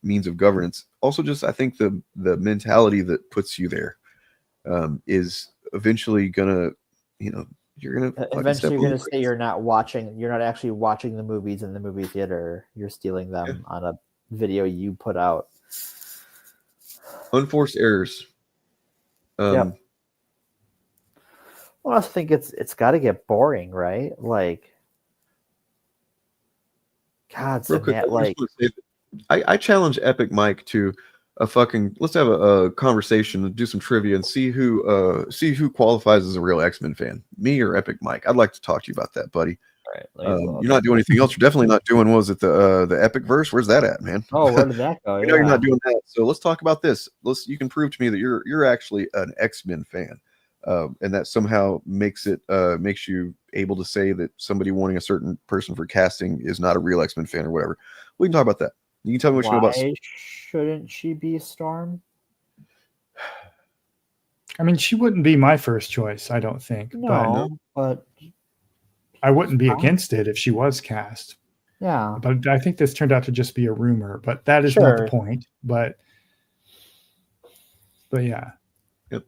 Speaker 2: means of governance. Also, just I think the mentality that puts you there is eventually gonna, you're gonna
Speaker 11: say you're not actually watching the movies in the movie theater. You're stealing them on a video you put out.
Speaker 2: Unforced errors.
Speaker 11: Yep. Well, I also think it's got to get boring, right? Like, God,
Speaker 2: I challenge Epic Mike to let's have a conversation and do some trivia and see who qualifies as a real X-Men fan, me or Epic Mike. I'd like to talk to you about that, buddy.
Speaker 11: Right.
Speaker 2: You're not doing anything else. You're definitely not doing, was it the Epic verse? Where's that at, man?
Speaker 11: Oh, where did that go?
Speaker 2: You're not doing that. So let's talk about this. You can prove to me that you're actually an X-Men fan, and that somehow makes you able to say that somebody wanting a certain person for casting is not a real X-Men fan or whatever. We can talk about that. You can tell me what you know about.
Speaker 11: Why shouldn't she be Storm?
Speaker 3: I mean, she wouldn't be my first choice, I don't think.
Speaker 11: No, but
Speaker 3: I wouldn't be against it if she was cast.
Speaker 11: Yeah.
Speaker 3: But I think this turned out to just be a rumor, but that is not the point. But yeah.
Speaker 2: Yep.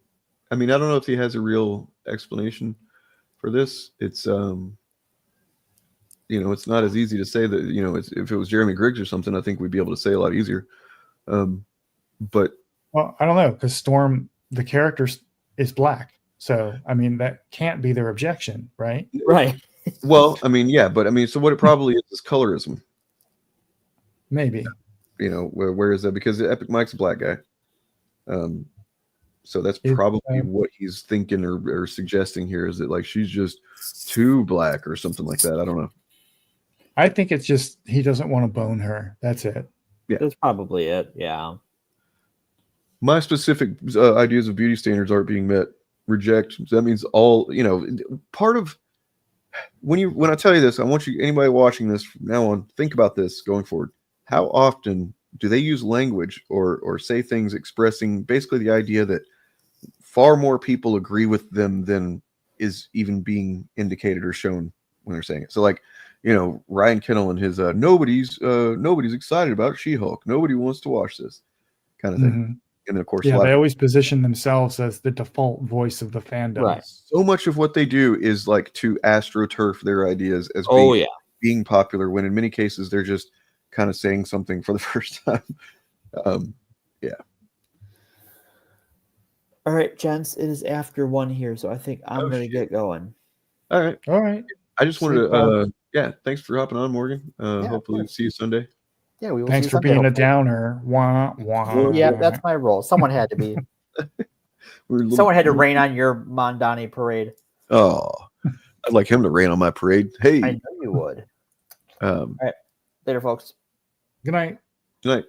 Speaker 2: I mean, I don't know if he has a real explanation for this. It's it's not as easy to say that, if it was Jeremy Griggs or something, I think we'd be able to say a lot easier. But
Speaker 3: well, I don't know, because Storm, the character, is black. So, I mean, that can't be their objection, right?
Speaker 11: Right.
Speaker 2: Well, I mean, yeah, but I mean, so what it probably is colorism.
Speaker 3: Maybe.
Speaker 2: Where is that? Because Epic Mike's a black guy. So that's probably what he's thinking or suggesting here, is that like she's just too black or something like that. I don't know.
Speaker 3: I think it's just he doesn't want to bone her. That's it.
Speaker 2: Yeah,
Speaker 11: that's probably it. Yeah.
Speaker 2: My specific ideas of beauty standards aren't being met. Reject. So that means all, part of when I tell you this, I want anybody watching this from now on, think about this going forward. How often do they use language or say things expressing basically the idea that far more people agree with them than is even being indicated or shown when they're saying it? So like, Ryan Kennel and his nobody's excited about She-Hulk. Nobody wants to watch this kind of thing.
Speaker 3: Mm-hmm.
Speaker 2: And of course,
Speaker 3: they always position themselves as the default voice of the fandom.
Speaker 2: Right. So much of what they do is like to astroturf their ideas as being popular, when in many cases they're just kind of saying something for the first time. Yeah.
Speaker 11: All right, gents, it is after 1 here, so I think I'm going to get going.
Speaker 2: All right.
Speaker 3: All right.
Speaker 2: I just wanted to, yeah, thanks for hopping on, Morgan. Hopefully see you Sunday.
Speaker 11: Yeah, we will
Speaker 3: Thanks
Speaker 11: see
Speaker 3: for
Speaker 11: Sunday,
Speaker 3: being a
Speaker 11: hopefully.
Speaker 3: downer. Wah, wah.
Speaker 11: Yeah, that's my role. Someone had to be. Someone had to rain on your Mamdani parade.
Speaker 2: Oh, I'd like him to rain on my parade. Hey.
Speaker 11: I know you would. All right. Later, folks.
Speaker 3: Good night.
Speaker 2: Good night.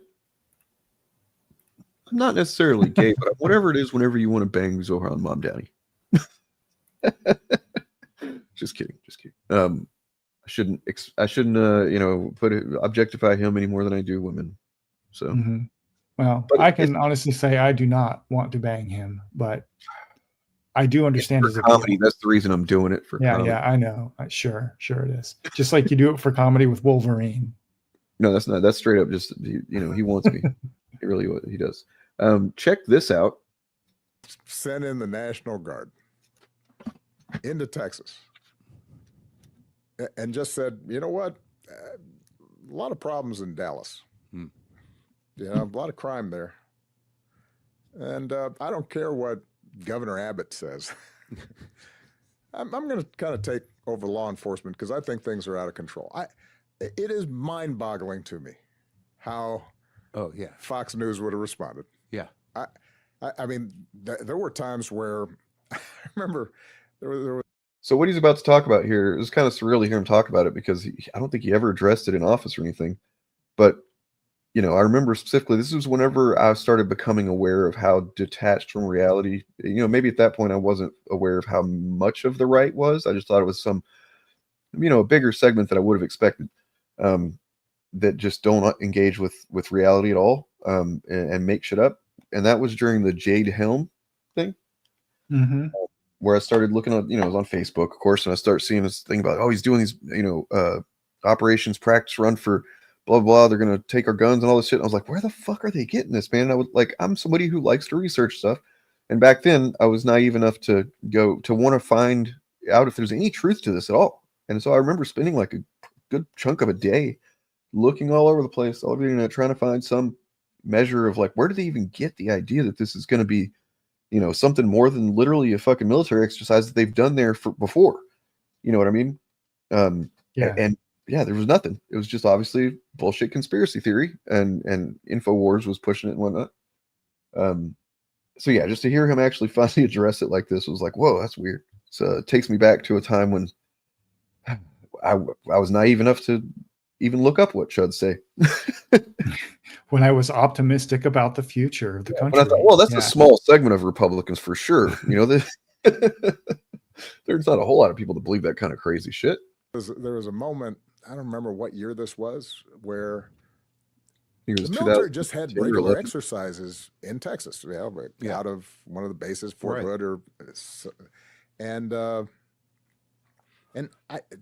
Speaker 2: I'm not necessarily gay, but whatever it is, whenever you want to bang Zohran Mamdani. Just kidding. I shouldn't objectify him any more than I do women. So,
Speaker 3: well, I can honestly say I do not want to bang him, but I do understand his
Speaker 2: comedy.
Speaker 3: appeal.
Speaker 2: That's the reason I'm doing it for comedy.
Speaker 3: Yeah, I know. Sure it is. Just like you do it for comedy with Wolverine.
Speaker 2: No, that's not. That's straight up just he wants me. He does. Check this out.
Speaker 7: Sent in the National Guard into Texas and just said, you know what? A lot of problems in Dallas. A lot of crime there. And I don't care what Governor Abbott says. I'm going to kind of take over law enforcement because I think things are out of control. It is mind-boggling to me how Fox News would have responded.
Speaker 8: Yeah.
Speaker 7: I mean, there were times where I remember there was.
Speaker 2: So what he's about to talk about here, it was kind of surreal to hear him talk about it because I don't think he ever addressed it in office or anything. But, I remember specifically, this was whenever I started becoming aware of how detached from reality, maybe at that point I wasn't aware of how much of the right was. I just thought it was some, a bigger segment that I would have expected that just don't engage with reality at all and make shit up. And that was during the Jade Helm thing. Where I started looking at, it was on Facebook, of course, and I start seeing this thing about, he's doing these, operations practice run for blah, blah, they're going to take our guns and all this shit. And I was like, where the fuck are they getting this, man? And I'm somebody who likes to research stuff. And back then I was naive enough to want to find out if there's any truth to this at all. And so I remember spending like a good chunk of a day looking all over the place, all over the internet, trying to find some measure of where do they even get the idea that this is going to be, something more than literally a fucking military exercise that they've done there before. You know what I mean?
Speaker 3: Yeah.
Speaker 2: And there was nothing. It was just obviously bullshit conspiracy theory, and InfoWars was pushing it and whatnot. So yeah, just to hear him actually finally address it like this was like, whoa, that's weird. So it takes me back to a time when I was naive enough to even look up what Chuds say.
Speaker 3: When I was optimistic about the future of the country.
Speaker 2: I thought, well, that's a small segment of Republicans for sure. There's not a whole lot of people that believe that kind of crazy shit.
Speaker 7: There was a moment, I don't remember what year this was, where
Speaker 2: the
Speaker 7: military just had regular exercises in Texas, out of one of the bases, Fort Hood, and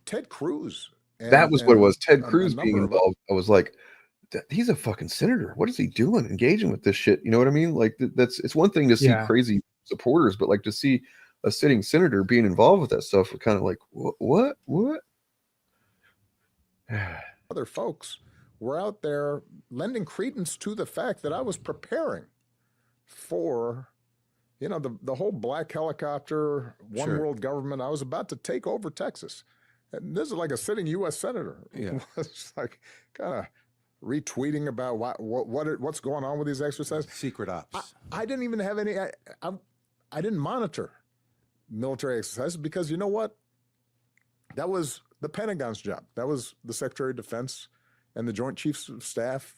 Speaker 7: Ted Cruz.
Speaker 2: That was what it was. Ted Cruz being involved. I was like, he's a fucking senator. What is he doing engaging with this shit? You know what I mean? It's one thing to see crazy supporters, but to see a sitting senator being involved with that stuff, we're kind of like, what?
Speaker 7: Other folks were out there lending credence to the fact that I was preparing for, the whole black helicopter, one world government. I was about to take over Texas. And this is like a sitting U.S. senator.
Speaker 8: Yeah.
Speaker 7: It's like kind of retweeting about what's going on with these exercises.
Speaker 8: Secret ops.
Speaker 7: I didn't even have any. I didn't monitor military exercises because you know what? That was the Pentagon's job. That was the Secretary of Defense and the Joint Chiefs of Staff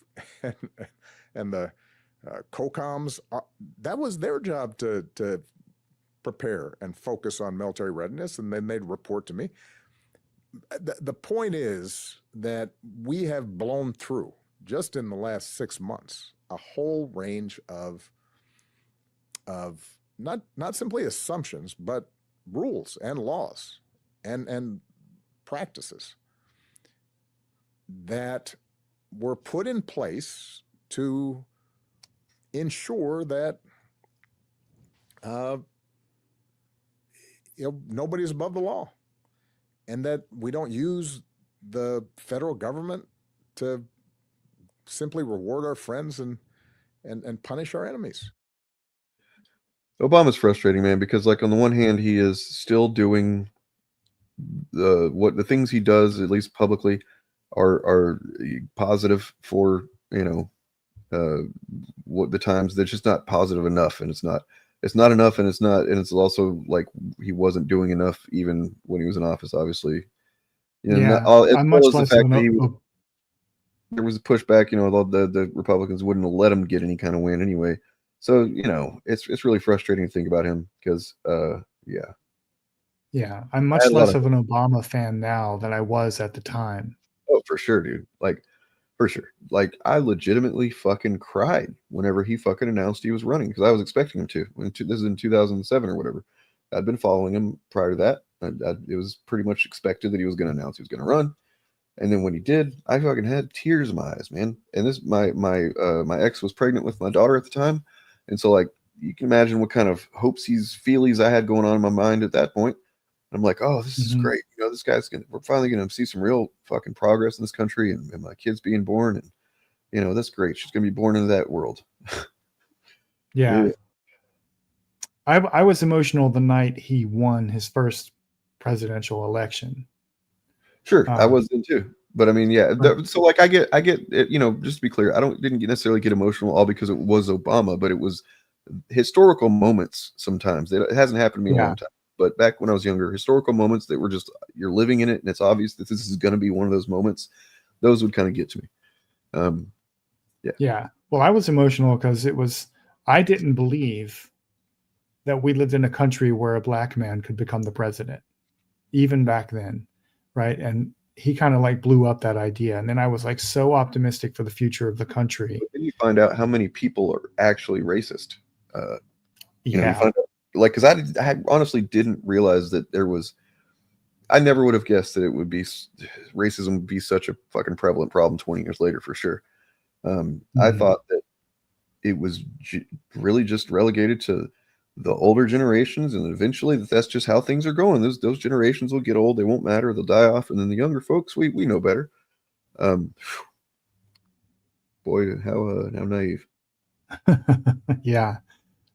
Speaker 7: and the COCOMs. That was their job to prepare and focus on military readiness, and then they'd report to me. The point is that we have blown through, just in the last 6 months, a whole range of not simply assumptions, but rules and laws and practices that were put in place to ensure that nobody's above the law, and that we don't use the federal government to simply reward our friends and punish our enemies.
Speaker 2: Obama's frustrating, man, because like on the one hand, he is still doing the things he does, at least publicly, are positive for, what the times. They're just not positive enough, and it's not enough, and it's also like he wasn't doing enough even when he was in office, obviously.
Speaker 3: Yeah,
Speaker 2: As
Speaker 3: I'm
Speaker 2: well
Speaker 3: much
Speaker 2: as the
Speaker 3: less
Speaker 2: fact
Speaker 3: of
Speaker 2: that
Speaker 3: an
Speaker 2: there was a pushback, the Republicans wouldn't let him get any kind of win anyway. So, it's really frustrating to think about him because, yeah.
Speaker 3: yeah, I'm
Speaker 2: I
Speaker 3: much
Speaker 2: had a lot
Speaker 3: less
Speaker 2: of
Speaker 3: of an Obama fan now than I was at the time.
Speaker 2: Oh, for sure, dude. Like, for sure. Like, I legitimately fucking cried whenever he fucking announced he was running because I was expecting him to. This is in 2007 or whatever. I'd been following him prior to that. It was pretty much expected that he was going to announce he was going to run. And then when he did, I fucking had tears in my eyes, man. And my ex was pregnant with my daughter at the time, and so like you can imagine what kind of hopes, feelies I had going on in my mind at that point. I'm like, oh, this is great. This guy's we're finally gonna see some real fucking progress in this country, and my kid's being born, and that's great. She's gonna be born into that world.
Speaker 3: Yeah. I was emotional the night he won his first presidential election.
Speaker 2: Sure, I was then too. But I mean, yeah. So like, I get it, just to be clear, didn't necessarily get emotional all because it was Obama, but it was historical moments. Sometimes it hasn't happened to me in a long time. But back when I was younger, historical moments that were just you're living in it, and it's obvious that this is going to be one of those moments. Those would kind of get to me. Yeah.
Speaker 3: Yeah. Well, I was emotional because I didn't believe that we lived in a country where a black man could become the president, even back then. Right. And he kind of like blew up that idea. And then I was like so optimistic for the future of the country.
Speaker 2: But then you find out how many people are actually racist. You find out, like, because I honestly didn't realize that I never would have guessed that it would be racism would be such a fucking prevalent problem 20 years later, for sure. I thought that it was really just relegated to the older generations, and eventually that's just how things are going. Those generations will get old, they won't matter, they'll die off, and then the younger folks, we know better. Boy, how naive.
Speaker 3: Yeah.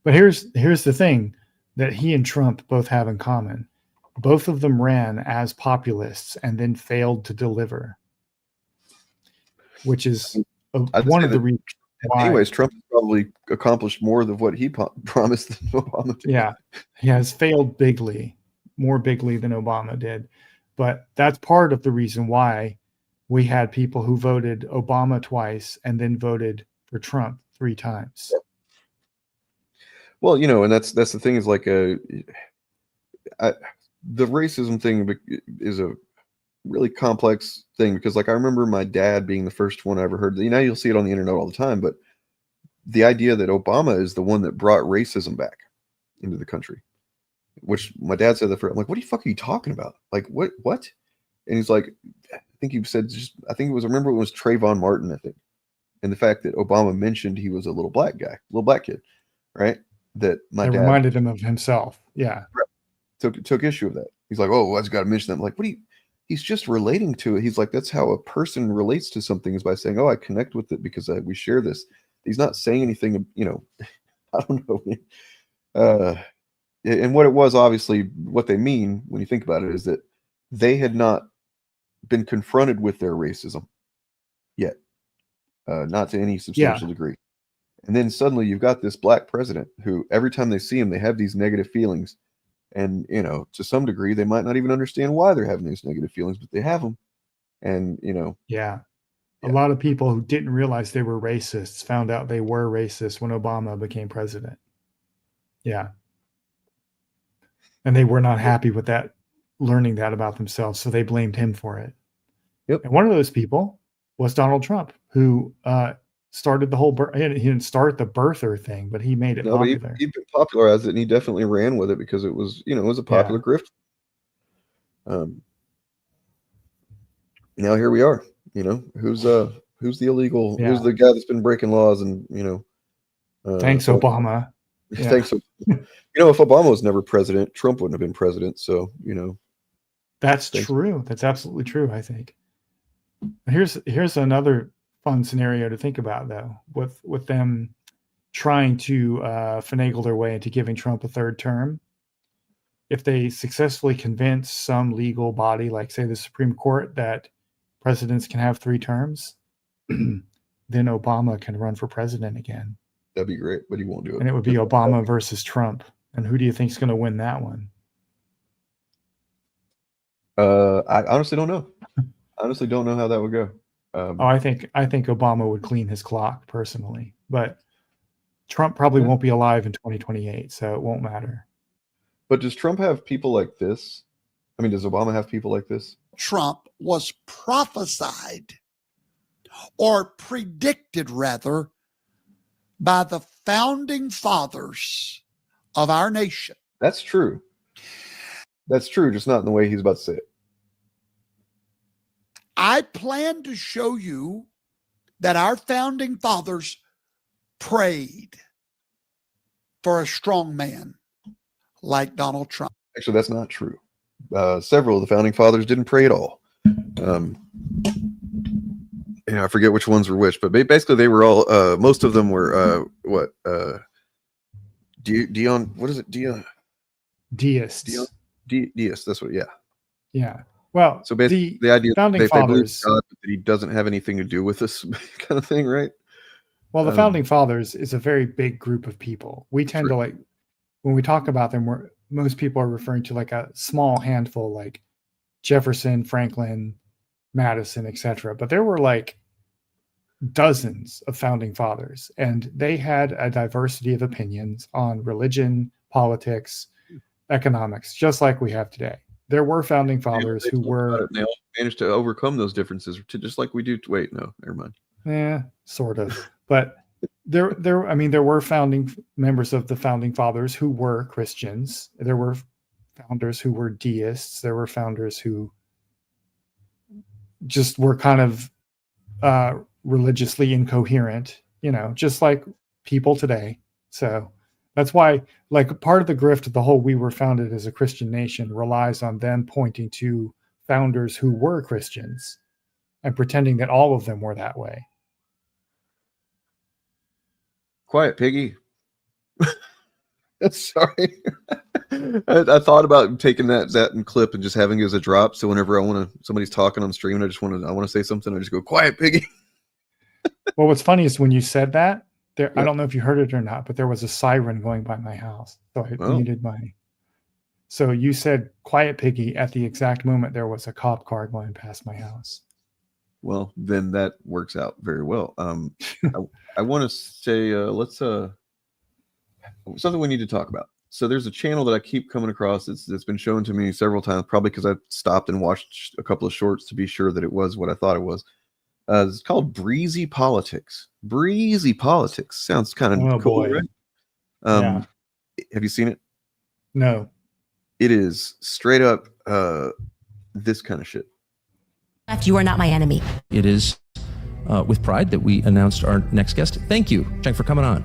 Speaker 3: But here's the thing that he and Trump both have in common. Both of them ran as populists and then failed to deliver, which is one of the reasons.
Speaker 2: Anyways, Trump has probably accomplished more than what he promised than Obama did.
Speaker 3: Yeah, he has failed bigly, more bigly than Obama did. But that's part of the reason why we had people who voted Obama twice and then voted for Trump 3 times.
Speaker 2: Well, and that's the thing is like the racism thing is a really complex thing because like I remember my dad being the first one I ever heard. You'll see it on the internet all the time, but the idea that Obama is the one that brought racism back into the country, which my dad said that for, I'm like, what the fuck are you talking about? Like what? And he's like, I think he said remember it was Trayvon Martin, I think. And the fact that Obama mentioned he was a little black kid, right? That my dad
Speaker 3: reminded him of himself. Yeah.
Speaker 2: Took issue with that. He's like, oh, I just got to mention that. I'm like, he's just relating to it. He's like, that's how a person relates to something, is by saying, oh, I connect with it because we share this. He's not saying anything, I don't know. And what it was, obviously, what they mean when you think about it is that they had not been confronted with their racism yet, not to any substantial degree. And then suddenly you've got this black president who every time they see him, they have these negative feelings. And, to some degree, they might not even understand why they're having these negative feelings, but they have them. And,
Speaker 3: Yeah. A lot of people who didn't realize they were racists found out they were racist when Obama became president. Yeah. And they were not happy with that, learning that about themselves. So they blamed him for it.
Speaker 2: Yep.
Speaker 3: And one of those people was Donald Trump, who started the whole, he didn't start the birther thing, but he made it popular.
Speaker 2: He popularized it, and he definitely ran with it because it was, it was a popular grift. Now here we are. Who's the illegal? Who's the guy that's been breaking laws? And
Speaker 3: thanks, Obama.
Speaker 2: Thanks. If Obama was never president, Trump wouldn't have been president. So
Speaker 3: that's true. That's absolutely true. I think. Here's another fun scenario to think about, though, with them trying to finagle their way into giving Trump a third term. If they successfully convince some legal body, like say the Supreme Court, that presidents can have 3 terms, then Obama can run for president again.
Speaker 2: That'd be great, but he won't do it.
Speaker 3: And it would be Obama versus Trump. And who do you think is going to win that one?
Speaker 2: I honestly don't know. Honestly, don't know how that would go.
Speaker 3: I think Obama would clean his clock personally, but Trump probably won't be alive in 2028, so it won't matter.
Speaker 2: But does Trump have people like this? I mean, does Obama have people like this?
Speaker 8: Trump was prophesied or predicted, rather, by the founding fathers of our nation.
Speaker 2: That's true. That's true, just not in the way he's about to say it.
Speaker 8: I plan to show you that our founding fathers prayed for a strong man like Donald Trump.
Speaker 2: Actually, that's not true. Several of the founding fathers didn't pray at all. I forget which ones were which, but basically they were all, most of them were, Dion, what is it?
Speaker 3: Deists.
Speaker 2: Deists, that's what, yeah.
Speaker 3: Yeah. Well,
Speaker 2: so basically the idea
Speaker 3: founding
Speaker 2: they believe
Speaker 3: fathers,
Speaker 2: God, that he doesn't have anything to do with this kind of thing, right?
Speaker 3: well, the founding fathers is a very big group of people. We tend to, like, when we talk about them, most people are referring to like a small handful, like Jefferson, Franklin, Madison, etc. But there were like dozens of founding fathers, and they had a diversity of opinions on religion, politics, economics, just like we have today. There were founding fathers who were.
Speaker 2: They all managed to overcome those differences, just like we do. Wait, no, never mind.
Speaker 3: Yeah, sort of. But there were founding members of the founding fathers who were Christians. There were founders who were deists. There were founders who just were kind of religiously incoherent, just like people today. So that's why, like, part of the grift of the whole "we were founded as a Christian nation" relies on them pointing to founders who were Christians and pretending that all of them were that way.
Speaker 2: Quiet, piggy. Sorry. I thought about taking that and clip and just having it as a drop. So whenever somebody's talking on stream, I want to say something, I just go, quiet, piggy.
Speaker 3: Well, what's funny is when you said that, I don't know if you heard it or not, but there was a siren going by my house. So I muted so you said quiet, piggy, at the exact moment there was a cop car going past my house.
Speaker 2: Well, then that works out very well. I want to say, something we need to talk about. So there's a channel that I keep coming across. It's been shown to me several times, probably because I stopped and watched a couple of shorts to be sure that it was what I thought it was. It's called Breezy Politics. Breezy Politics sounds kind of cool, right?
Speaker 3: Yeah.
Speaker 2: Have you seen it?
Speaker 3: No.
Speaker 2: It is straight up this kind of shit.
Speaker 9: You are not my enemy. It is with pride that we announced our next guest. Thank you, Cenk, for coming on.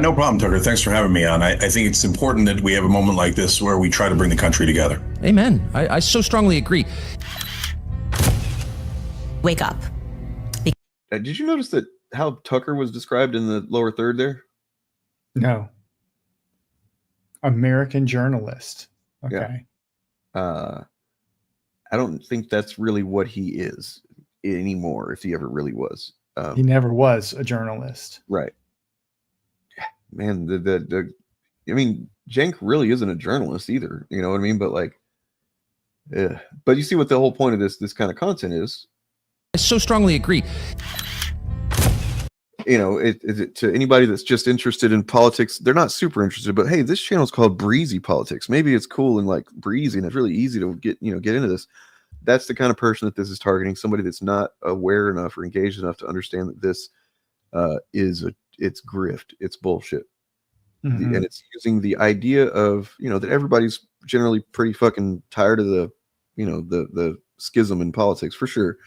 Speaker 12: No problem, Tucker. Thanks for having me on. I think it's important that we have a moment like this where we try to bring the country together.
Speaker 9: Amen. I so strongly agree. Wake up.
Speaker 2: Did you notice that how Tucker was described in the lower third there?
Speaker 3: No. American journalist. Okay.
Speaker 2: Yeah. I don't think that's really what he is anymore, if he ever really was.
Speaker 3: He never was a journalist.
Speaker 2: Right. Man, I mean, Cenk really isn't a journalist either. You know what I mean? But like, but you see what the whole point of this kind of content is.
Speaker 9: I so strongly agree.
Speaker 2: To anybody that's just interested in politics, they're not super interested, but hey, this channel is called Breezy Politics. Maybe it's cool and like breezy and it's really easy to get into this. That's the kind of person that this is targeting, somebody that's not aware enough or engaged enough to understand that this it's grift, it's bullshit.
Speaker 3: Mm-hmm.
Speaker 2: And it's using the idea of, that everybody's generally pretty fucking tired of the schism in politics for sure.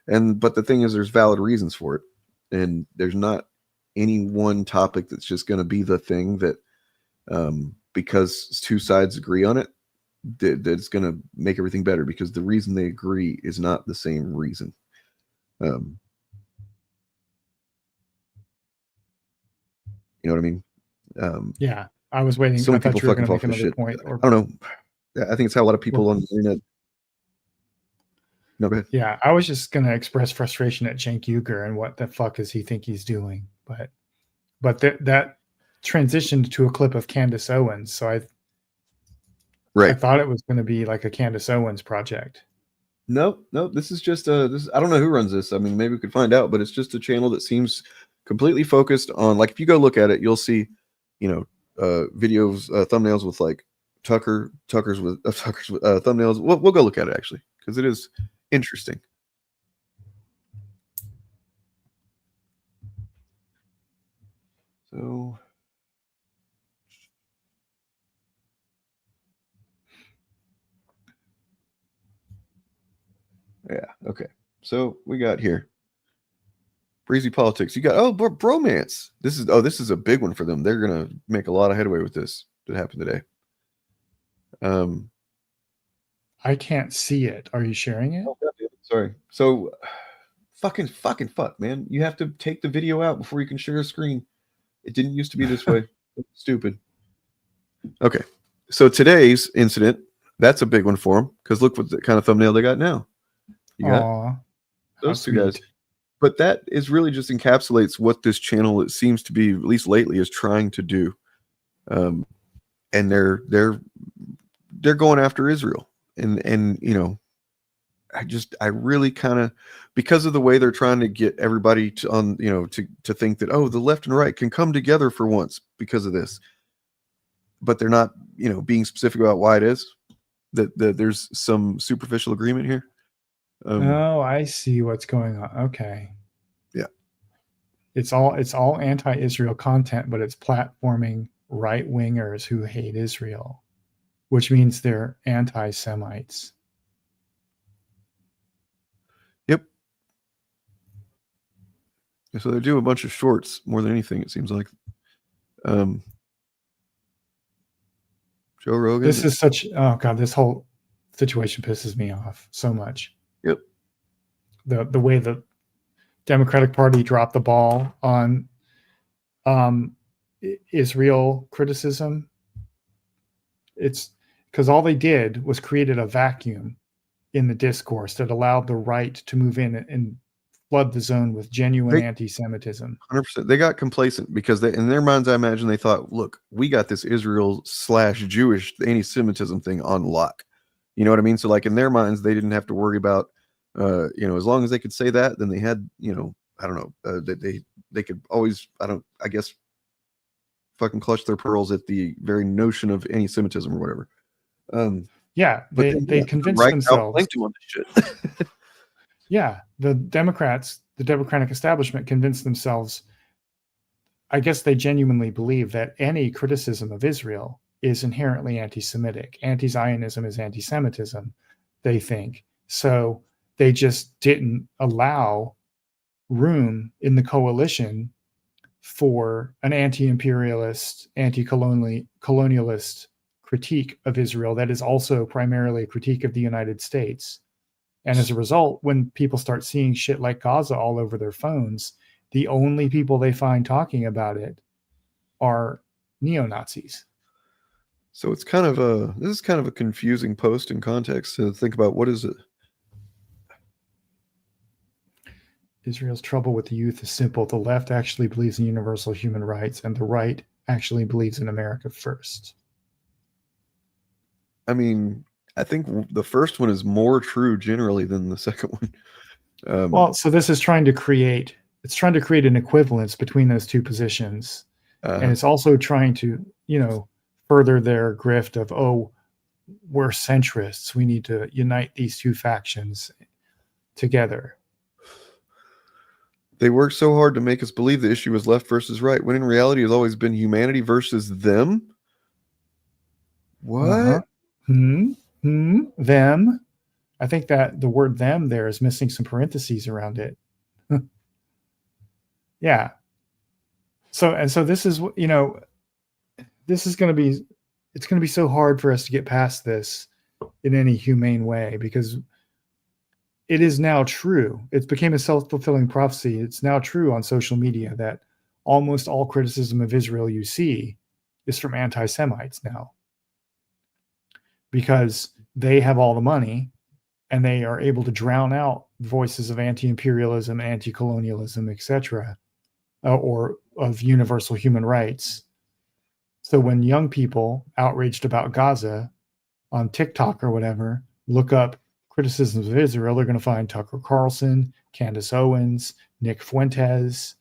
Speaker 2: But the thing is, there's valid reasons for it. And there's not any one topic that's just going to be the thing that, because two sides agree on it, that's going to make everything better, because the reason they agree is not the same reason. You know what I mean?
Speaker 3: Yeah, I was waiting.
Speaker 2: So
Speaker 3: I
Speaker 2: many
Speaker 3: thought
Speaker 2: people
Speaker 3: you were
Speaker 2: fucking
Speaker 3: going to
Speaker 2: fall
Speaker 3: make
Speaker 2: for
Speaker 3: another
Speaker 2: shit.
Speaker 3: point. Or,
Speaker 2: I don't know. Yeah, I think it's how a lot of people on the internet. No, go ahead.
Speaker 3: yeah, I was just going to express frustration at Cenk Uygur and what the fuck does he think he's doing? But that transitioned to a clip of Candace Owens, so I thought it was going to be like a Candace Owens project.
Speaker 2: No, this is just this. I don't know who runs this. I mean, maybe we could find out, but it's just a channel that seems completely focused on, like, if you go look at it, you'll see, videos, thumbnails with like Tucker's with thumbnails. We'll go look at it actually, because it is interesting. So. Yeah. Okay. So we got here breezy politics. You got bromance. This is a big one for them. They're gonna make a lot of headway with this that happened today.
Speaker 3: I can't see it. Are you sharing it?
Speaker 2: Sorry. So fuck, man. You have to take the video out before you can share a screen. It didn't used to be this way. Stupid. Okay. So today's incident, that's a big one for them, because look what the kind of thumbnail they got now. You got those two guys. But that is really just encapsulates what this channel, it seems to be, at least lately, is trying to do. And they're going after Israel. And I really kind of, because of the way they're trying to get everybody to think that, oh, the left and right can come together for once because of this. But they're not, being specific about why it is. That there's some superficial agreement here.
Speaker 3: Oh, I see what's going on. Okay.
Speaker 2: Yeah.
Speaker 3: It's all anti-Israel content, but it's platforming right-wingers who hate Israel, which means they're anti-Semites.
Speaker 2: Yep. So they do a bunch of shorts more than anything, it seems like. Joe Rogan.
Speaker 3: This is such, oh God, this whole situation pisses me off so much.
Speaker 2: Yep.
Speaker 3: The way the Democratic Party dropped the ball on Israel criticism. It's because all they did was created a vacuum in the discourse that allowed the right to move in and flood the zone with genuine anti-Semitism.
Speaker 2: 100%. They got complacent because in their minds, I imagine they thought, look, we got this Israel/Jewish anti-Semitism thing on lock. You know what I mean? So like in their minds, they didn't have to worry about, as long as they could say that, then they had, I don't know, they could always, I guess, fucking clutch their pearls at the very notion of anti-Semitism or whatever.
Speaker 3: Yeah, they convinced themselves.
Speaker 2: On this shit.
Speaker 3: Yeah, the Democratic establishment convinced themselves, I guess they genuinely believe that any criticism of Israel is inherently anti-Semitic. Anti-Zionism is anti-Semitism, they think. So they just didn't allow room in the coalition for an anti-imperialist, anti-colonialist critique of Israel that is also primarily a critique of the United States. And as a result, when people start seeing shit like Gaza all over their phones, the only people they find talking about it are neo-Nazis.
Speaker 2: So it's this is kind of a confusing post in context to think about. What is it?
Speaker 3: Israel's trouble with the youth is simple. The left actually believes in universal human rights, and the right actually believes in America first.
Speaker 2: I mean, I think the first one is more true generally than the second one.
Speaker 3: Well, so this is trying to create an equivalence between those two positions. And it's also trying to, further their grift of, oh, we're centrists. We need to unite these two factions together.
Speaker 2: They worked so hard to make us believe the issue was left versus right, when in reality it's always been humanity versus them. What?
Speaker 3: Them. I think that the word them there is missing some parentheses around it. Yeah. So this is, this is going to be, it's going to be so hard for us to get past this in any humane way, because it is now true. It became a self-fulfilling prophecy. It's now true on social media that almost all criticism of Israel you see is from anti-Semites now, because they have all the money and they are able to drown out voices of anti-imperialism, anti-colonialism, etc., or of universal human rights. So when young people outraged about Gaza on TikTok or whatever look up criticisms of Israel, they're going to find Tucker Carlson, Candace Owens, Nick Fuentes,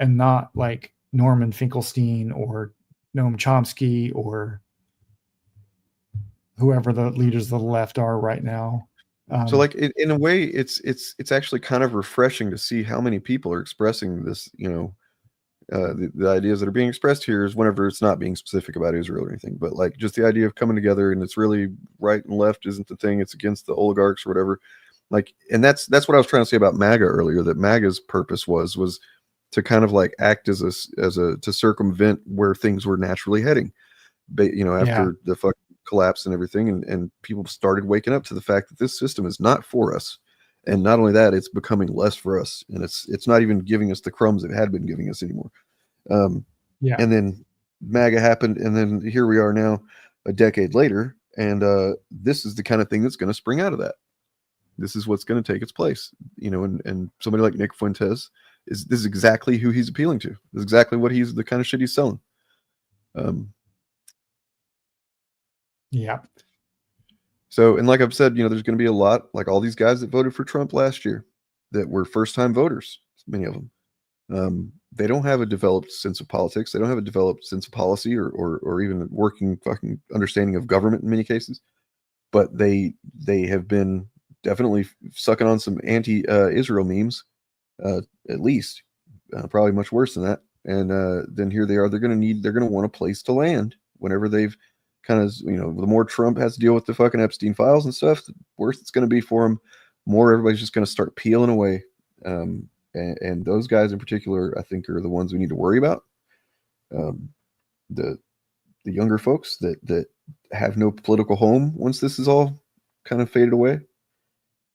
Speaker 3: and not like Norman Finkelstein or Noam Chomsky or whoever the leaders of the left are right now.
Speaker 2: So like in a way, it's actually kind of refreshing to see how many people are expressing this, the ideas that are being expressed here is whenever it's not being specific about Israel or anything, but like just the idea of coming together, and it's really right and left isn't the thing, it's against the oligarchs or whatever. Like, and that's what I was trying to say about MAGA earlier, that MAGA's purpose was to kind of like act as a to circumvent where things were naturally heading, after the fucking collapse and everything, and people started waking up to the fact that this system is not for us. And not only that, it's becoming less for us, and it's not even giving us the crumbs it had been giving us anymore. And then MAGA happened, and then here we are now, a decade later, and this is the kind of thing that's going to spring out of that. This is what's going to take its place, and somebody like Nick Fuentes this is exactly who he's appealing to. This is exactly what the kind of shit he's selling. So, and like I've said, there's going to be a lot, like all these guys that voted for Trump last year that were first-time voters, many of them. They don't have a developed sense of politics. They don't have a developed sense of policy or even a working fucking understanding of government in many cases. But they have been definitely sucking on some anti-Israel memes, at least, probably much worse than that. And then here they are. They're going to want a place to land whenever they've kind of, the more Trump has to deal with the fucking Epstein files and stuff, the worse it's going to be for him. More everybody's just going to start peeling away. And those guys in particular, I think, are the ones we need to worry about. The younger folks that have no political home once this is all kind of faded away.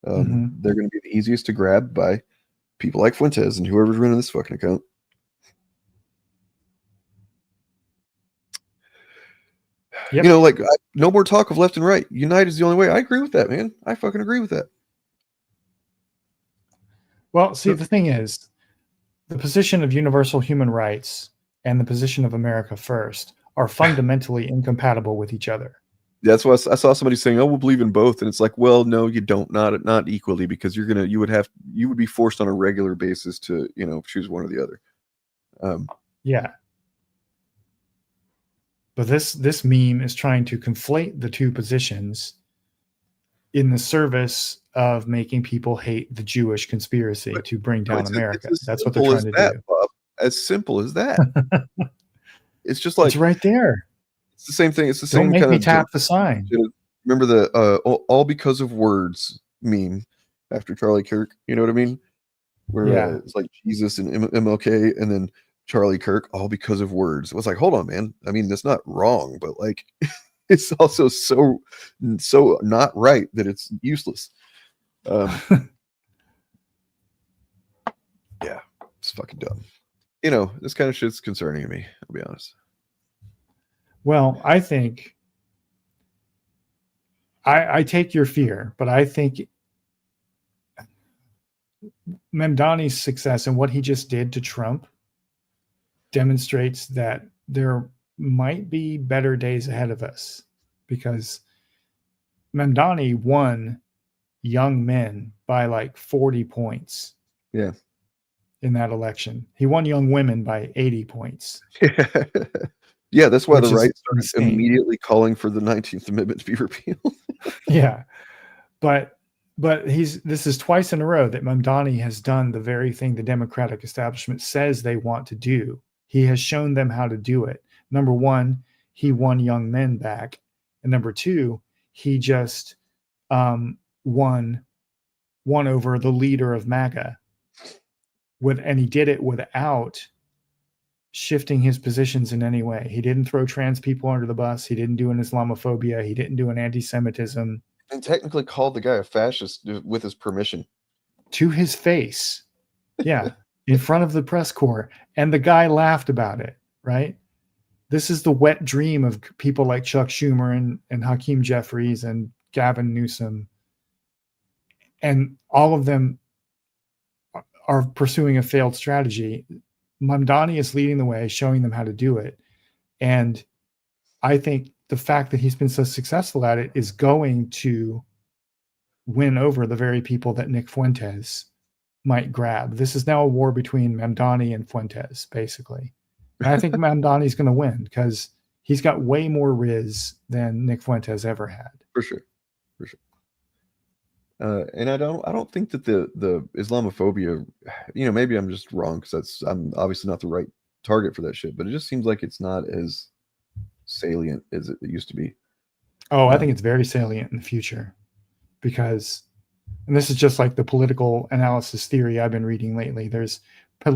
Speaker 2: They're going to be the easiest to grab by people like Fuentes and whoever's running this fucking account.
Speaker 3: Yep.
Speaker 2: No more talk of left and right. Unite is the only way. I agree with that, man. I fucking agree with that.
Speaker 3: Well, see, the thing is, the position of universal human rights and the position of America first are fundamentally incompatible with each other.
Speaker 2: That's why I saw somebody saying, "Oh, we'll believe in both," and it's like, well, no, you don't, not equally, because you would be forced on a regular basis to choose one or the other.
Speaker 3: But this meme is trying to conflate the two positions in the service of making people hate the Jewish conspiracy to bring down America. That's what they're trying to do.
Speaker 2: Bob. As simple as that. It's just like
Speaker 3: it's right there.
Speaker 2: It's the same thing. It's the
Speaker 3: Don't
Speaker 2: same
Speaker 3: make
Speaker 2: kind
Speaker 3: me
Speaker 2: of
Speaker 3: tap the sign.
Speaker 2: Remember the all because of words meme after Charlie Kirk? You know what I mean? Where it's like Jesus and MLK, and then Charlie Kirk, all because of words. It was like, hold on, man. I mean, that's not wrong, but like, it's also so not right that it's useless. Yeah, it's fucking dumb. This kind of shit's concerning to me, I'll be honest.
Speaker 3: Well, I think I take your fear, but I think Mamdani's success and what he just did to Trump demonstrates that there might be better days ahead of us, because Mamdani won young men by like 40 points.
Speaker 2: Yeah.
Speaker 3: In that election. He won young women by 80 points.
Speaker 2: Yeah, that's why the right started immediately calling for the 19th Amendment to be repealed.
Speaker 3: Yeah. But this is twice in a row that Mamdani has done the very thing the Democratic establishment says they want to do. He has shown them how to do it. Number one, he won young men back. And number two, he just won over the leader of MAGA. And he did it without shifting his positions in any way. He didn't throw trans people under the bus. He didn't do an Islamophobia. He didn't do an anti-Semitism.
Speaker 2: And technically called the guy a fascist with his permission.
Speaker 3: To his face. Yeah. in front of the press corps, and the guy laughed about it, right? This is the wet dream of people like Chuck Schumer and Hakeem Jeffries and Gavin Newsom. And all of them are pursuing a failed strategy. Mamdani is leading the way, showing them how to do it. And I think the fact that he's been so successful at it is going to win over the very people that Nick Fuentes might grab. This is now a war between Mamdani and Fuentes, basically. And I think Mamdani's going to win because he's got way more riz than Nick Fuentes ever had.
Speaker 2: For sure. And I don't think that the Islamophobia, maybe I'm just wrong because I'm obviously not the right target for that shit, but it just seems like it's not as salient as it used to be.
Speaker 3: Oh, I think it's very salient in the future because, and this is just like the political analysis theory I've been reading lately. There's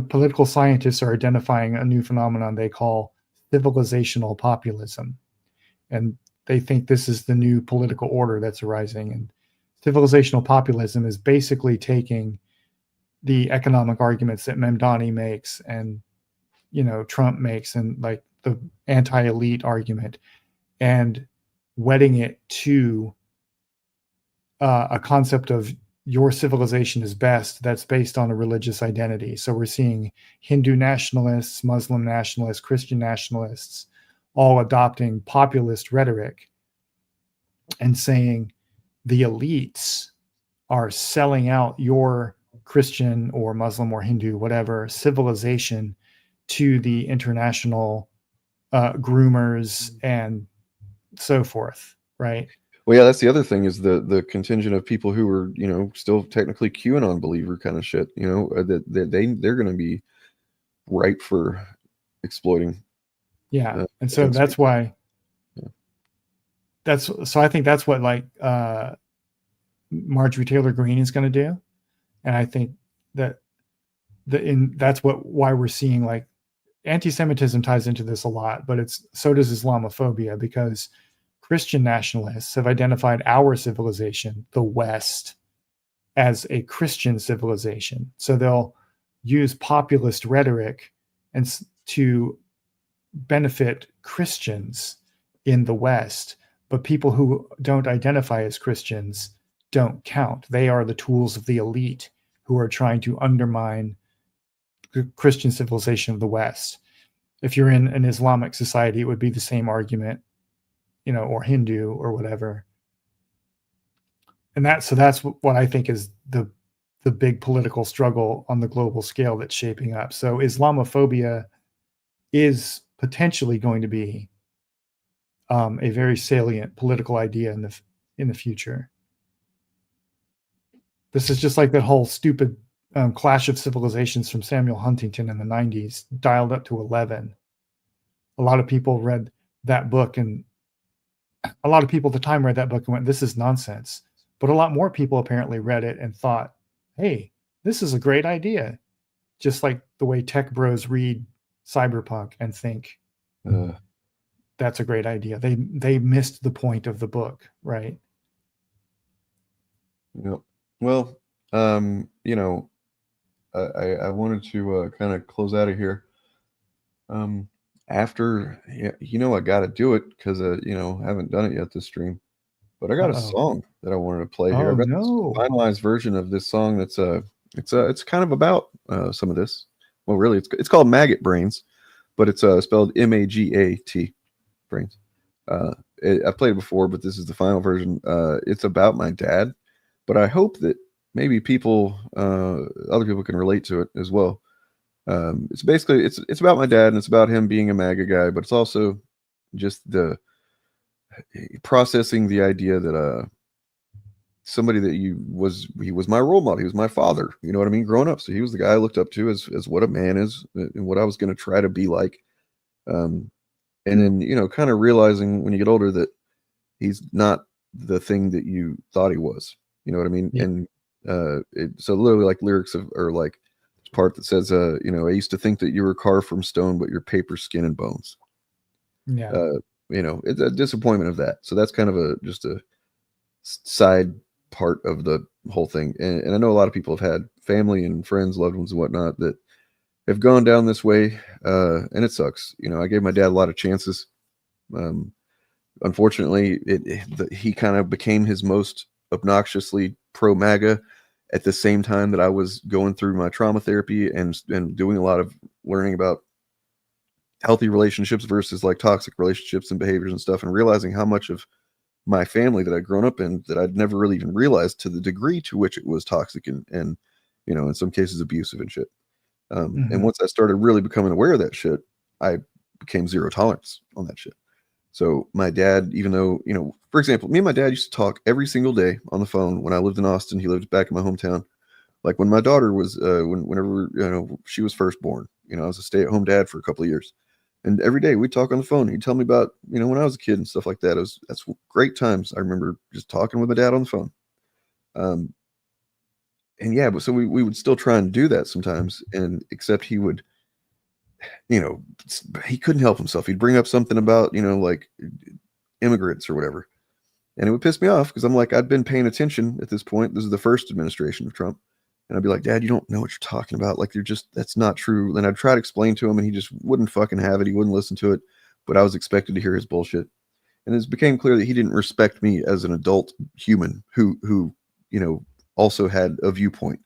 Speaker 3: political scientists are identifying a new phenomenon they call civilizational populism. And they think this is the new political order that's arising. And civilizational populism is basically taking the economic arguments that Mamdani makes and, Trump makes and like the anti-elite argument and wedding it to a concept of your civilization is best that's based on a religious identity. So we're seeing Hindu nationalists, Muslim nationalists, Christian nationalists all adopting populist rhetoric and saying the elites are selling out your Christian or Muslim or Hindu, whatever, civilization to the international groomers and so forth, right?
Speaker 2: Well, yeah, that's the other thing is the contingent of people who are, still technically QAnon believer kind of shit, that they're going to be ripe for exploiting.
Speaker 3: Yeah. And so that's why so I think that's what like Marjorie Taylor Greene is going to do. And I think that that's why we're seeing like anti-Semitism ties into this a lot, but so does Islamophobia because Christian nationalists have identified our civilization, the West, as a Christian civilization. So they'll use populist rhetoric and to benefit Christians in the West, but people who don't identify as Christians don't count. They are the tools of the elite who are trying to undermine the Christian civilization of the West. If you're in an Islamic society, it would be the same argument, or Hindu or whatever. And that's what I think is the big political struggle on the global scale that's shaping up. So Islamophobia is potentially going to be a very salient political idea in the future. This is just like that whole stupid Clash of Civilizations from Samuel Huntington in the 90s, dialed up to 11. A lot of people read that book, and a lot of people at the time read that book and went, this is nonsense. But a lot more people apparently read it and thought, hey, this is a great idea. Just like the way tech bros read Cyberpunk and think, that's a great idea. They missed the point of the book, right?
Speaker 2: Yep. Well, I wanted to kind of close out of here. After, I got to do it because, I haven't done it yet this stream. But I got a song that I wanted to play here. I've got this finalized version of this song that's it's kind of about some of this. Well, really, it's called Maggot Brains, but it's spelled M-A-G-A-T, brains. I've played it before, but this is the final version. It's about my dad, but I hope that maybe other people can relate to it as well. It's basically it's about my dad, and it's about him being a MAGA guy, but it's also just the processing the idea that somebody that he was my role model. He was my father, you know what I mean, growing up. So he was the guy I looked up to as what a man is and what I was going to try to be like. And then, kind of realizing when you get older that he's not the thing that you thought he was, you know what I mean? Yeah. And so literally like lyrics or like this part that says, I used to think that you were carved from stone, but you're paper, skin, and bones.
Speaker 3: Yeah.
Speaker 2: It's a disappointment of that. So that's kind of just a side part of the whole thing. And I know a lot of people have had family and friends, loved ones and whatnot that have gone down this way, and it sucks. You know, I gave my dad a lot of chances. Unfortunately, he kind of became his most obnoxiously pro-MAGA at the same time that I was going through my trauma therapy and doing a lot of learning about healthy relationships versus like toxic relationships and behaviors and stuff, and realizing how much of my family that I'd grown up in that I'd never really even realized to the degree to which it was toxic and you know, in some cases abusive and shit. And once I started really becoming aware of that shit, I became zero tolerance on that shit. So my dad, even though, you know, for example, me and my dad used to talk every single day on the phone when I lived in Austin. He lived back in my hometown. Like when my daughter was, whenever, you know, she was first born, you know, I was a stay-at-home dad for a couple of years. And every day we'd talk on the phone. He'd tell me about, you know, when I was a kid and stuff like that. That's great times. I remember just talking with my dad on the phone. And yeah, but so we would still try and do that sometimes. And except he would, you know, he couldn't help himself. He'd bring up something about, you know, like immigrants or whatever. And it would piss me off because I'm like, I'd been paying attention at this point. This is the first administration of Trump. And I'd be like, Dad, you don't know what you're talking about. Like, that's not true. And I'd try to explain to him and he just wouldn't fucking have it. He wouldn't listen to it. But I was expected to hear his bullshit. And it became clear that he didn't respect me as an adult human who, you know, also had a viewpoint.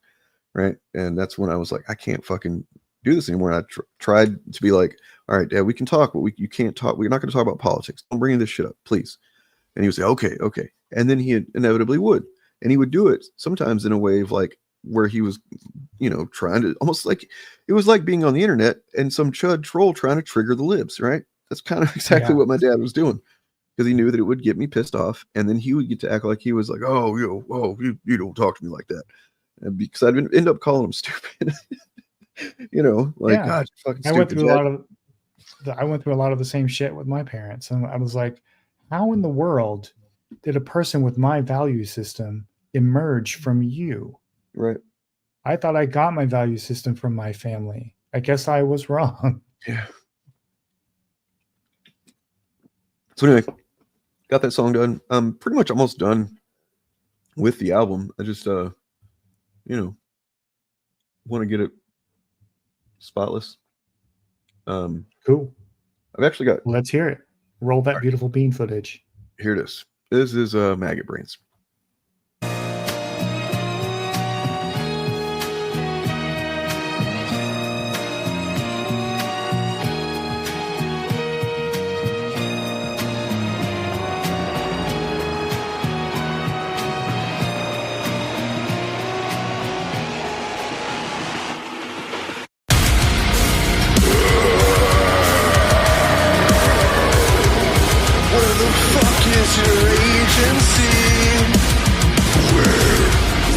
Speaker 2: Right. And that's when I was like, I can't fucking do this anymore. And I tried to be like, all right, Dad, we can talk, but you can't talk. We're not going to talk about politics. Don't bring this shit up, please. And he would say, okay. And then he inevitably would. And he would do it sometimes in a way of like, where he was, you know, trying to almost like, it was like being on the internet and some chud troll trying to trigger the libs, right? That's kind of exactly what my dad was doing, because he knew that it would get me pissed off. And then he would get to act like he was like, oh, you don't talk to me like that. And because I'd end up calling him stupid, you know, like, God, you're fucking stupid.
Speaker 3: I went through a lot of the same shit with my parents. And I was like, how in the world did a person with my value system emerge from you?
Speaker 2: Right.
Speaker 3: I thought I got my value system from my family. I guess I was wrong.
Speaker 2: Yeah. So anyway, got that song done. I'm pretty much almost done with the album. I just, you know, want to get it spotless.
Speaker 3: Cool.
Speaker 2: I've actually got.
Speaker 3: Let's hear it. Roll that beautiful bean footage.
Speaker 2: Here it is. This is Maggot Brains.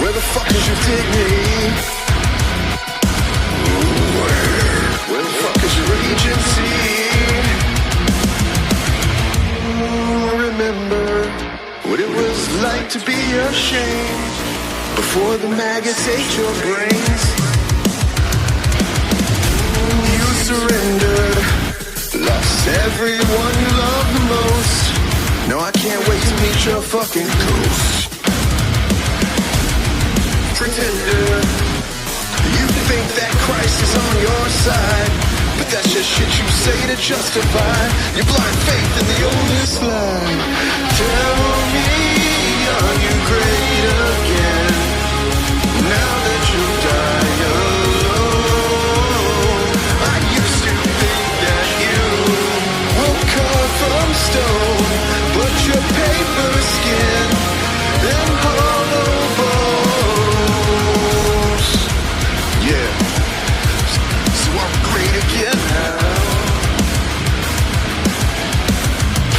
Speaker 2: Where the fuck is your dignity? Where the fuck is your agency? Remember what it was like to be ashamed before the maggots ate your brains. You surrendered, lost everyone you loved the most. No, I can't wait to meet your fucking ghost. Pretender, you think that Christ is on your side, but that's just shit you say to justify your blind faith in the oldest lie. Tell me, are you great again, now that you die alone? I used to think that you were cut from stone, but your paper skin and hollow bones. Yeah, so I'm great again now.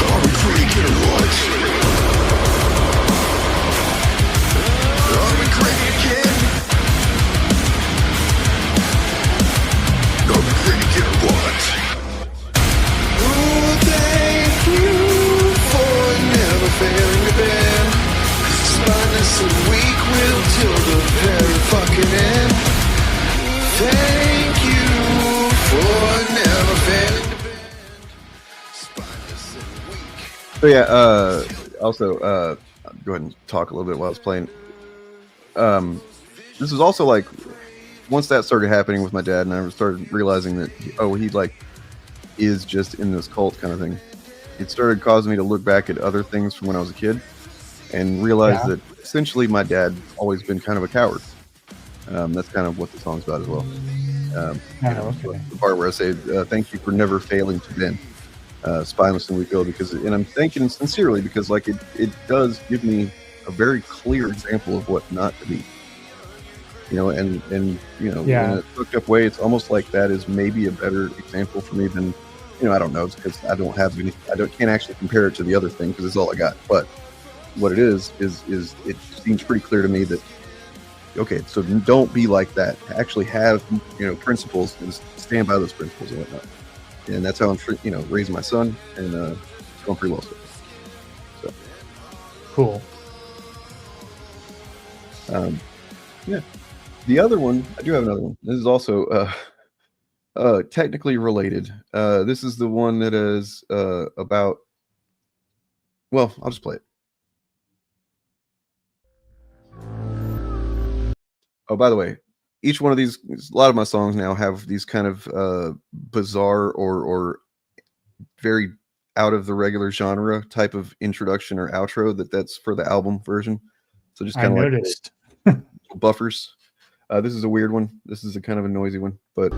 Speaker 2: Are we great again, what? Are we great again? Are we great again, what? Oh, thank you for never failing to bend. Spineless and weak will till the very fucking end. Thank you for never failing to bend. Spineless and weak. So yeah, also go ahead and talk a little bit while I was playing. This is also like once that started happening with my dad, and I started realizing that he like is just in this cult kind of thing, it started causing me to look back at other things from when I was a kid and realize that essentially my dad's always been kind of a coward. That's kind of what the song's about as well. The part where I say, thank you for never failing to bend, spineless and weak-willed, and I'm thanking sincerely because like it does give me a very clear example of what not to be. You know, and you know, in a hooked up way, it's almost like that is maybe a better example for me than, you know, I don't know, because I don't have any, can't actually compare it to the other thing because it's all I got. But what it is it seems pretty clear to me that, okay, so don't be like that. Actually have, you know, principles and stand by those principles and whatnot. And that's how I'm, you know, raising my son, and it's going pretty well so.
Speaker 3: Cool.
Speaker 2: Yeah. The other one, I do have another one. This is also technically related. This is the one that is about, well, I'll just play it. Oh, by the way, each one of these, a lot of my songs now have these kind of bizarre or very out of the regular genre type of introduction or outro that's for the album version. So just kind of like
Speaker 3: noticed.
Speaker 2: Buffers. This is a weird one. This is a kind of a noisy one, but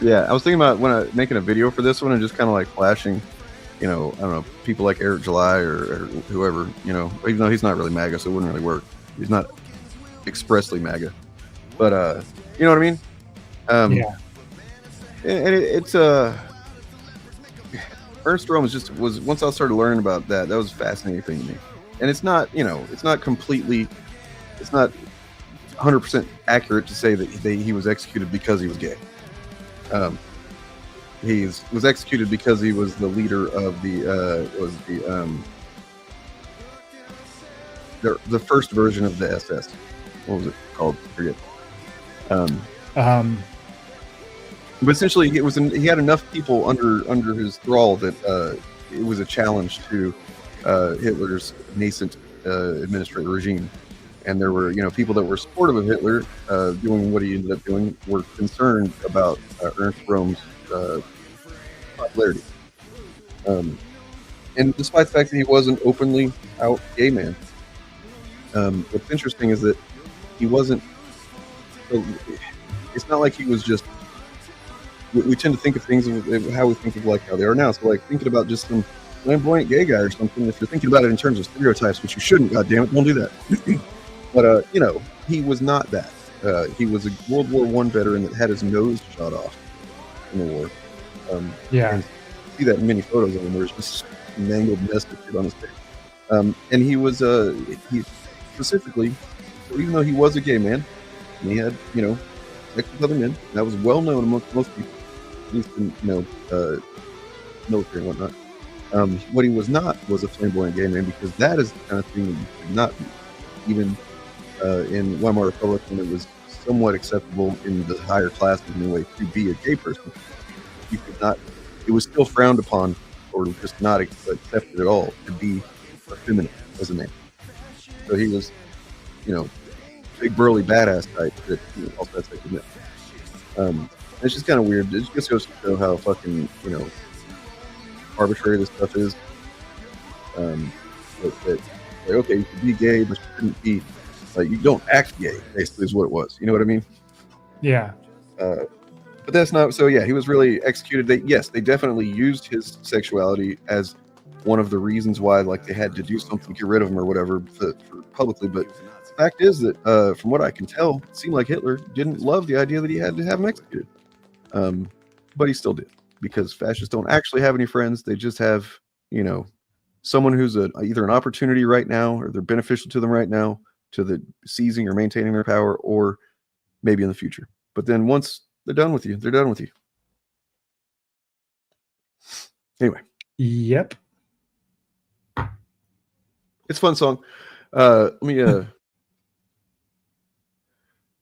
Speaker 2: yeah, I was thinking about when I making a video for this one and just kind of like flashing, you know, I don't know, people like Eric July or whoever, you know, even though he's not really MAGA, so it wouldn't really work. He's not expressly MAGA, but you know what I mean? Yeah. And it's Ernst Röhm was once I started learning about that was a fascinating thing to me. And it's not, you know, it's not 100% accurate to say that he was executed because he was gay. He was executed because he was the leader of the first version of the SS. What was it called? I forget. But essentially, he had enough people under his thrall that it was a challenge to Hitler's nascent administrative regime. And there were, you know, people that were supportive of Hitler doing what he ended up doing were concerned about Ernst Röhm's popularity. And despite the fact that he was an openly out gay man, what's interesting is that he wasn't. It's not like he was just. We tend to think of things how we think of like how they are now. So like thinking about just some flamboyant gay guy or something. If you're thinking about it in terms of stereotypes, which you shouldn't, goddammit, don't do that. But you know, he was not that. he was a World War I veteran that had his nose shot off in the war.
Speaker 3: Yeah.
Speaker 2: And you see that in many photos of him where it's just mangled mess of shit on his face. And he was he specifically, so even though he was a gay man, and he had sex with other men, that was well known amongst most people, at least in military and whatnot. What he was not was a flamboyant gay man, because that is the kind of thing that you could not be. Even in Weimar Republic, when it was somewhat acceptable in the higher classes anyway to be a gay person, you could not. It was still frowned upon, or just not accepted at all, to be effeminate as a man. So he was, big burly badass type that also had sex with men. It's just kind of weird. It just goes to show how fucking arbitrary this stuff is. That okay, you could be gay, but you couldn't be you don't act gay. Basically, is what it was. You know what I mean?
Speaker 3: Yeah.
Speaker 2: But that's not. So yeah, he was really executed. They definitely used his sexuality as one of the reasons why they had to do something, get rid of him or whatever for publicly. But the fact is that from what I can tell, it seemed like Hitler didn't love the idea that he had to have him executed. But he still did, because fascists don't actually have any friends. They just have, someone who's either an opportunity right now, or they're beneficial to them right now, to the seizing or maintaining their power, or maybe in the future. But then once they're done with you, they're done with you. Anyway.
Speaker 3: Yep.
Speaker 2: It's a fun song. Let me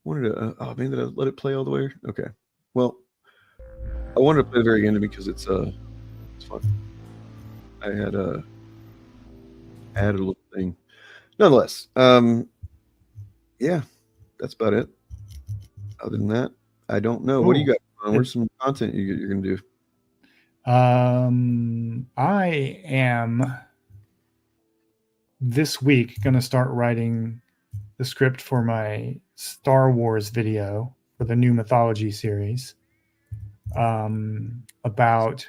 Speaker 2: wanted to oh man, did I let it play all the way? Okay. Well, I wanted to play the very end because it's fun. I had added a little thing. Nonetheless, yeah, that's about it. Other than that, I don't know. What do you got? Where's some content you're gonna do?
Speaker 3: I am this week going to start writing the script for my Star Wars video for the new mythology series, about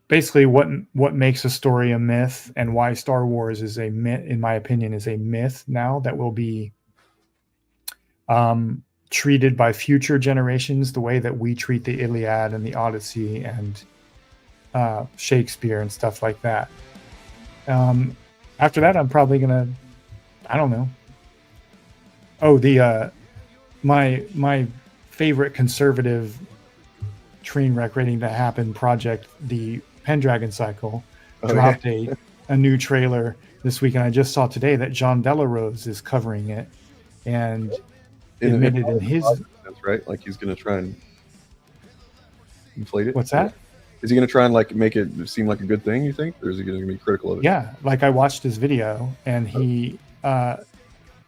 Speaker 3: basically what makes a story a myth, and why Star Wars is a myth, in my opinion, is a myth now that will be treated by future generations the way that we treat the Iliad and the Odyssey and Shakespeare and stuff like that. After that, I'm probably gonna, I don't know. Oh, the my favorite conservative train wreck waiting to happen project, the Pendragon Cycle, dropped a new trailer this week, and I just saw today that John Delarose is covering it, and admitted in his.
Speaker 2: That's right. Like he's gonna try and inflate it.
Speaker 3: What's that?
Speaker 2: Is he going to try and make it seem like a good thing, you think? Or is he going to be critical of it?
Speaker 3: Yeah. Like I watched his video, and he kind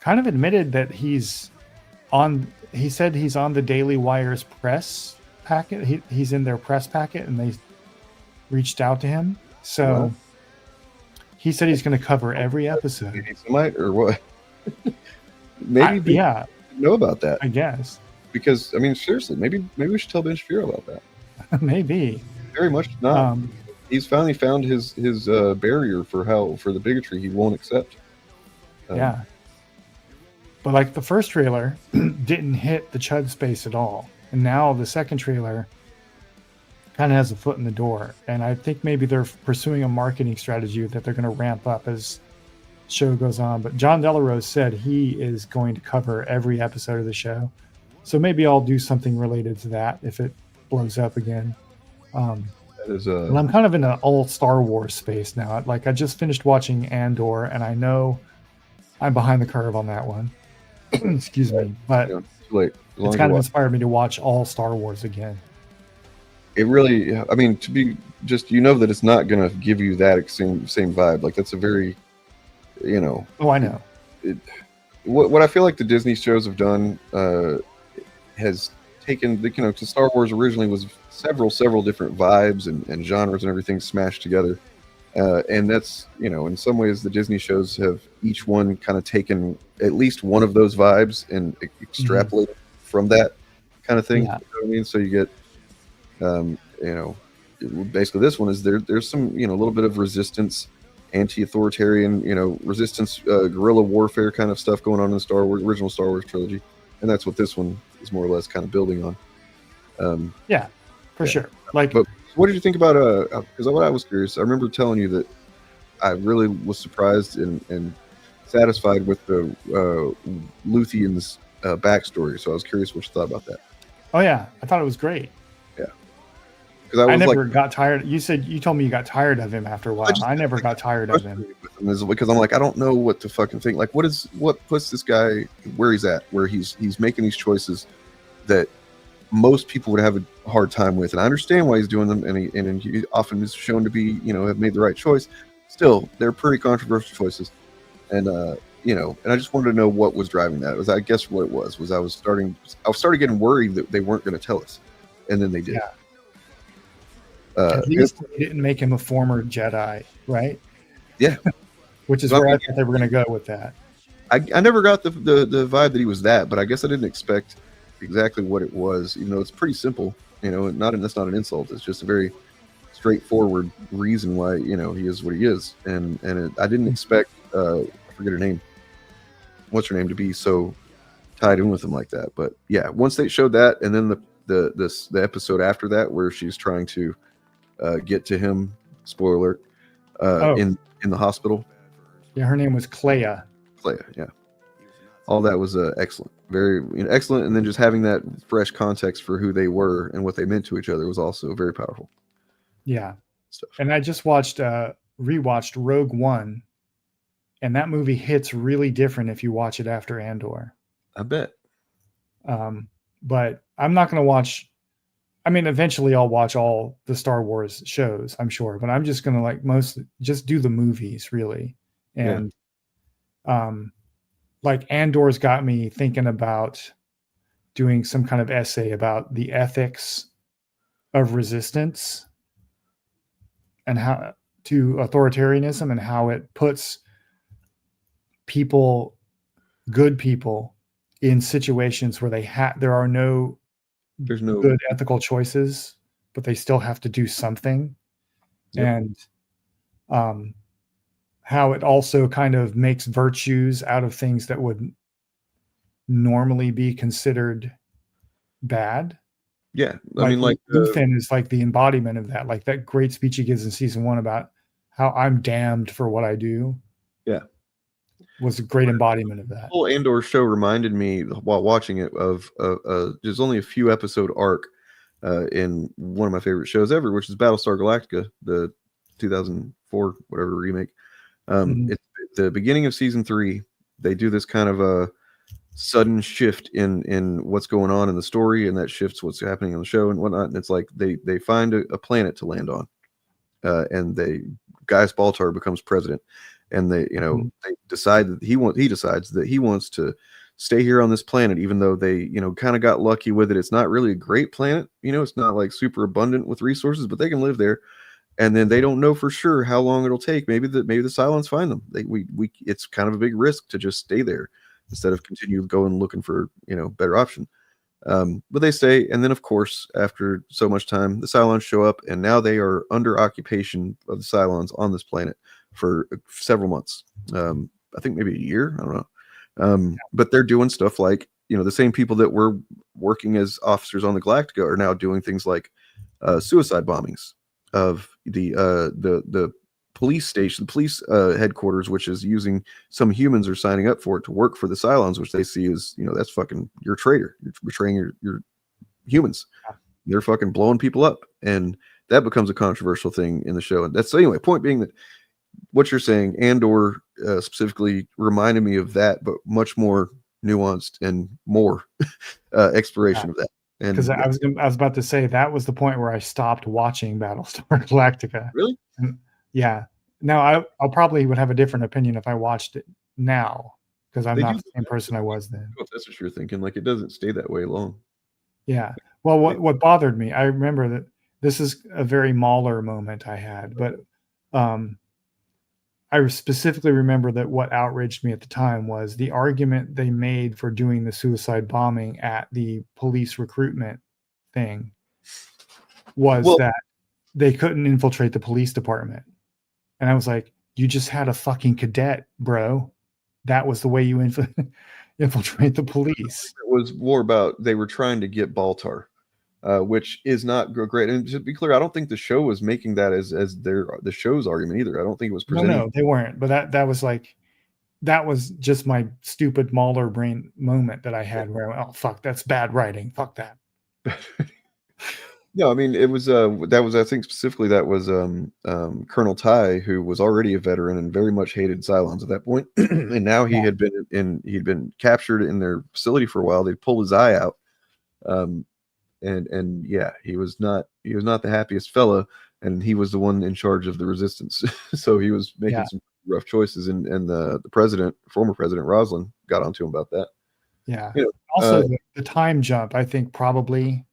Speaker 3: of admitted that he said he's on the Daily Wire's press packet. He's in their press packet, and they reached out to him. So he said he's going to cover every episode.
Speaker 2: Maybe Semite or what? Maybe
Speaker 3: yeah.
Speaker 2: Know about that.
Speaker 3: I guess.
Speaker 2: Because, I mean, seriously, maybe we should tell Ben Shapiro about that.
Speaker 3: Maybe.
Speaker 2: Very much not. He's finally found his barrier for the bigotry he won't accept.
Speaker 3: Yeah. But like the first trailer didn't hit the chud space at all. And now the second trailer kind of has a foot in the door. And I think maybe they're pursuing a marketing strategy that they're going to ramp up as the show goes on. But John Delarose said he is going to cover every episode of the show. So maybe I'll do something related to that if it blows up again. And I'm kind of in an all Star Wars space now. Like I just finished watching Andor, and I know I'm behind the curve on that one. Excuse me, but it's kind of inspired me to watch all Star Wars again.
Speaker 2: It really, I mean, to be just, that it's not going to give you that same vibe. Like that's a very,
Speaker 3: Oh, I know.
Speaker 2: What I feel like the Disney shows have done has taken because Star Wars originally was several different vibes and genres and everything smashed together, and that's in some ways the Disney shows have each one kind of taken at least one of those vibes and extrapolated from that kind of thing.
Speaker 3: Yeah.
Speaker 2: You know what I mean? So you get basically this one is there's some a little bit of resistance anti-authoritarian, resistance, guerrilla warfare kind of stuff going on in the original Star Wars trilogy, and that's what this one is more or less kind of building on.
Speaker 3: Yeah, for sure. Like,
Speaker 2: but what did you think about? Because what I was curious, I remember telling you that I really was surprised and satisfied with the Luthien's backstory. So I was curious what you thought about that.
Speaker 3: Oh yeah, I thought it was great.
Speaker 2: Yeah, because
Speaker 3: I never got tired. You told me you got tired of him after a while. I never got tired of him.
Speaker 2: Because I'm like, I don't know what to fucking think. Like, what puts this guy where he's at, where he's making these choices that most people would have a hard time with, and I understand why he's doing them, and he often is shown to be, have made the right choice. Still, they're pretty controversial choices, and and I just wanted to know what was driving that. I guess what it was I started getting worried that they weren't going to tell us, and then they did.
Speaker 3: Yeah. At least they didn't make him a former Jedi, right?
Speaker 2: Yeah.
Speaker 3: Which is where I thought they were going to go with that.
Speaker 2: I never got the vibe that he was that, but I guess I didn't expect exactly what it was. Even though it's pretty simple, that's not an insult. It's just a very straightforward reason why he is what he is, and I didn't expect I forget her name. What's her name to be so tied in with him like that? But yeah, once they showed that, and then the episode after that where she's trying to get to him, spoiler alert, in the hospital.
Speaker 3: Yeah, her name was Clea.
Speaker 2: Yeah. All that was excellent, very excellent, and then just having that fresh context for who they were and what they meant to each other was also very powerful.
Speaker 3: Yeah, and I just rewatched Rogue One, and that movie hits really different if you watch it after Andor.
Speaker 2: I bet.
Speaker 3: But I'm not going to watch. I mean, eventually I'll watch all the Star Wars shows, I'm sure, but I'm just going to just do the movies really, and Andor's got me thinking about doing some kind of essay about the ethics of resistance and how to authoritarianism and how it puts good people in situations where there are there's no good ethical choices, but they still have to do something. Yep. And how it also kind of makes virtues out of things that would normally be considered bad.
Speaker 2: Yeah. I mean,
Speaker 3: Luthen is like the embodiment of that. Like that great speech he gives in season 1 about how I'm damned for what I do.
Speaker 2: Yeah.
Speaker 3: Was a great embodiment of that.
Speaker 2: The whole Andor show reminded me while watching it of there's only a few episode arc in one of my favorite shows ever, which is Battlestar Galactica, the 2004 whatever remake. It's at the beginning of season 3. They do this kind of a sudden shift in what's going on in the story, and that shifts what's happening on the show and whatnot. And it's like they find a planet to land on, and Gaius Baltar becomes president, and they decide that he decides that he wants to stay here on this planet, even though they kind of got lucky with it. It's not really a great planet, it's not like super abundant with resources, but they can live there. And then they don't know for sure how long it'll take. Maybe the Cylons find them. It's kind of a big risk to just stay there instead of continue going looking for better option. But they stay, and then of course after so much time, the Cylons show up, and now they are under occupation of the Cylons on this planet for several months. I think maybe a year. I don't know. But they're doing stuff like the same people that were working as officers on the Galactica are now doing things like suicide bombings of the police station, the police headquarters, which is using some humans are signing up for it to work for the Cylons, which they see as that's fucking, you're a traitor, you're betraying your humans. They're fucking blowing people up, and that becomes a controversial thing in the show. And that's anyway. Point being that what you're saying, Andor specifically reminded me of that, but much more nuanced and more exploration of that.
Speaker 3: Because I was about to say that was the point where I stopped watching Battlestar Galactica.
Speaker 2: Really?
Speaker 3: Yeah. Now I'll probably would have a different opinion if I watched it now, because I'm not the same person I was then.
Speaker 2: If that's what you're thinking. Like, it doesn't stay that way long.
Speaker 3: Yeah. Well, what bothered me, I remember that this is a very Mahler moment I had, but I specifically remember that what outraged me at the time was the argument they made for doing the suicide bombing at the police recruitment thing was that they couldn't infiltrate the police department. And I was like, you just had a fucking cadet, bro. That was the way you infiltrate the police.
Speaker 2: It was more about they were trying to get Baltar, which is not great. And to be clear, I don't think the show was making that as the show's argument either. I don't think it was presenting.
Speaker 3: No, they weren't. But that was just my stupid Mahler brain moment that I had where, oh fuck, that's bad writing. Fuck that.
Speaker 2: No, I mean it was I think specifically that was Colonel Ty, who was already a veteran and very much hated Cylons at that point. And now he'd been captured in their facility for a while. They pulled his eye out. And yeah, he was not the happiest fella, and he was the one in charge of the resistance. So he was making some rough choices, and the former president Roslin got onto him about that.
Speaker 3: Yeah. Also, the time jump, I think, probably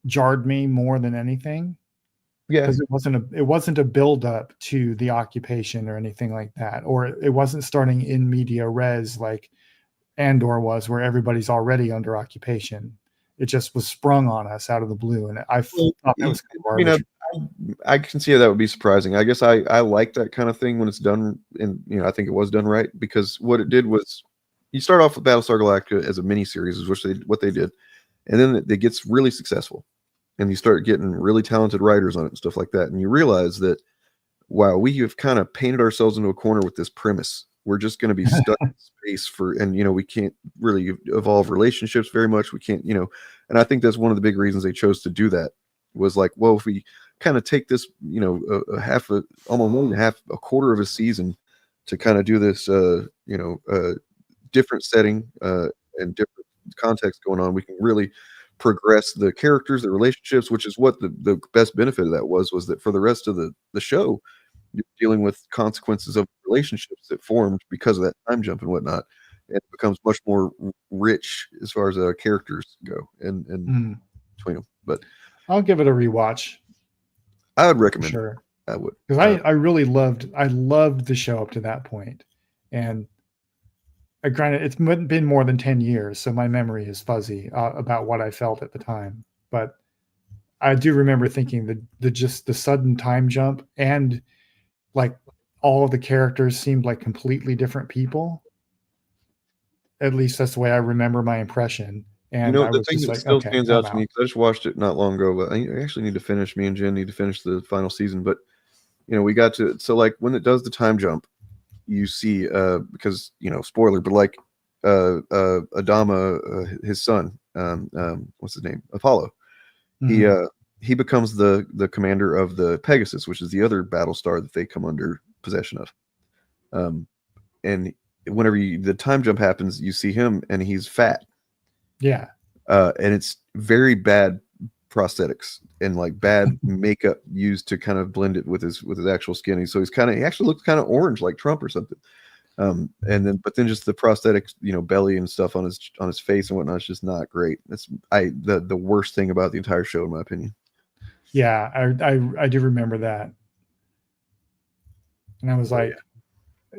Speaker 3: jarred me more than anything.
Speaker 2: Yeah,
Speaker 3: because it wasn't a build up to the occupation or anything like that, or it wasn't starting in media res like Andor was, where everybody's already under occupation. It just was sprung on us out of the blue, and I thought that was kind of
Speaker 2: I can see how that would be surprising. I guess I like that kind of thing when it's done, and I think it was done right, because what it did was you start off with Battlestar Galactica as a mini series, which what they did, and then it gets really successful, and you start getting really talented writers on it and stuff like that, and you realize that wow, we have kind of painted ourselves into a corner with this premise. We're just going to be stuck in space and we can't really evolve relationships very much. We can't, and I think that's one of the big reasons they chose to do that was like, well, if we kind of take this, almost a quarter of a season to kind of do this, different setting and different context going on, we can really progress the characters, the relationships, which is what the best benefit of that was that for the rest of the show, you're dealing with consequences of relationships that formed because of that time jump and whatnot. It becomes much more rich as far as characters go and between them. But
Speaker 3: I'll give it a rewatch.
Speaker 2: I would recommend
Speaker 3: it.
Speaker 2: I would,
Speaker 3: because I really loved the show up to that point, and granted it's been more than 10 years, so my memory is fuzzy about what I felt at the time, but I do remember thinking the sudden time jump, and like all of the characters seemed like completely different people. At least that's the way I remember my impression. And
Speaker 2: the thing that still stands out to me, because I just watched it not long ago, but I actually need to finish. Me and Jen need to finish the final season. But we got to, so like when it does the time jump, you see because spoiler, but like Adama, his son, what's his name, Apollo, he becomes the commander of the Pegasus, which is the other battle star that they come under possession of. And whenever the time jump happens, you see him and he's fat.
Speaker 3: Yeah.
Speaker 2: And it's very bad prosthetics and like bad makeup used to kind of blend it with his actual skin. So he actually looks kind of orange like Trump or something. But then just the prosthetic, belly and stuff on his face and whatnot, it's just not great. That's the worst thing about the entire show, in my opinion.
Speaker 3: Yeah, I do remember that. And I was like,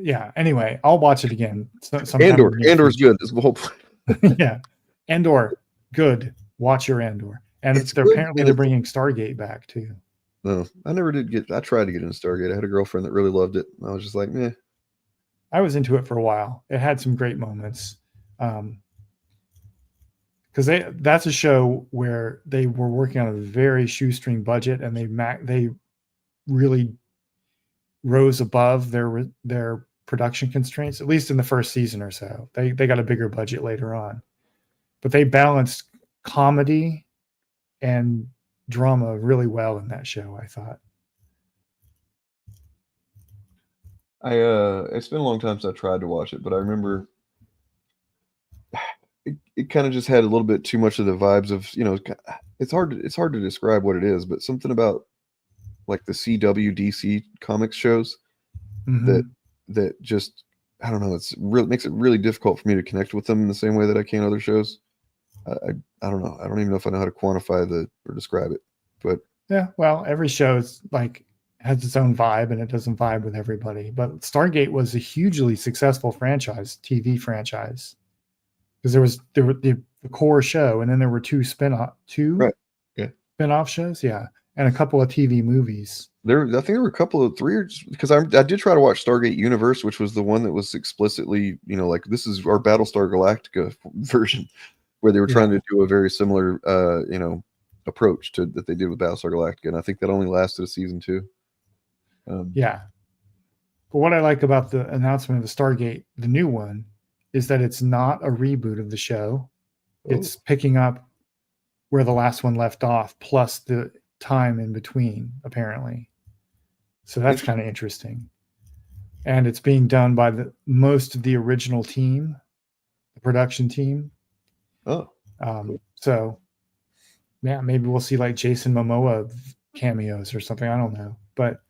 Speaker 3: yeah. Anyway, I'll watch it again.
Speaker 2: Andor's good. That's the whole point.
Speaker 3: Yeah, Andor, good. Watch your Andor, and apparently they're bringing Stargate back too.
Speaker 2: No, I never did I tried to get into Stargate. I had a girlfriend that really loved it. I was just like, meh.
Speaker 3: I was into it for a while. It had some great moments. Because that's a show where they were working on a very shoestring budget, and they really rose above their production constraints, at least in the first season or so. They got a bigger budget later on, but they balanced comedy and drama really well in that show, I thought.
Speaker 2: It's been a long time since I tried to watch it, but I remember it kind of just had a little bit too much of the vibes of, it's hard to describe what it is, but something about like the CW DC comics shows that just, I don't know, makes it really difficult for me to connect with them in the same way that I can other shows. I don't know. I don't even know if I know how to quantify or describe it, but
Speaker 3: yeah, well, every show is like has its own vibe, and it doesn't vibe with everybody. But Stargate was a hugely successful TV franchise, because there were the core show, and then there were two spin-off shows, yeah, and a couple of TV movies.
Speaker 2: I think there were a couple of because I did try to watch Stargate Universe, which was the one that was explicitly, like, this is our Battlestar Galactica version, where they were trying to do a very similar, approach to that they did with Battlestar Galactica, and I think that only lasted a season 2.
Speaker 3: Yeah. But what I like about the announcement of the Stargate, the new one, is that it's not a reboot of the show. It's picking up where the last one left off, plus the time in between, apparently. So that's kind of interesting. And it's being done by most of the original team, the production team.
Speaker 2: Oh.
Speaker 3: So, yeah, maybe we'll see like Jason Momoa cameos or something. I don't know. But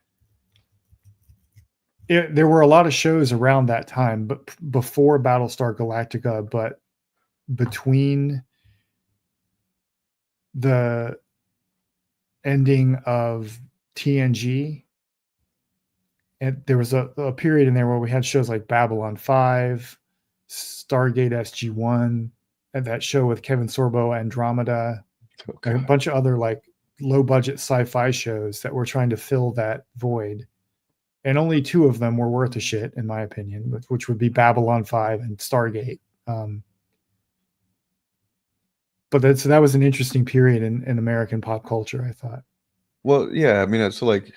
Speaker 3: there were a lot of shows around that time, but before Battlestar Galactica, but between the ending of TNG, and there was a period in there where we had shows like Babylon 5, Stargate SG-1, and that show with Kevin Sorbo, Andromeda, and a bunch of other like low budget sci-fi shows that were trying to fill that void. And only 2 of them were worth a shit, in my opinion, which would be Babylon 5 and Stargate. But that was an interesting period in American pop culture, I thought.
Speaker 2: Well, yeah, I mean, so like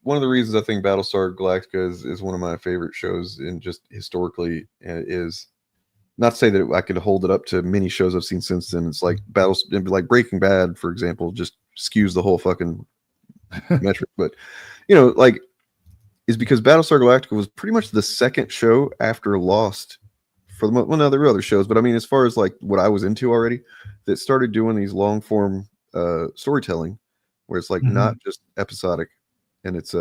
Speaker 2: one of the reasons I think Battlestar Galactica is one of my favorite shows, and just historically, is not to say that I could hold it up to many shows I've seen since then. It's like like Breaking Bad, for example, just skews the whole fucking metric. But like, is because Battlestar Galactica was pretty much the second show after Lost. For the well, no, there were other shows, but I mean, as far as like what I was into already, that started doing these long form storytelling, where it's like not just episodic, and it's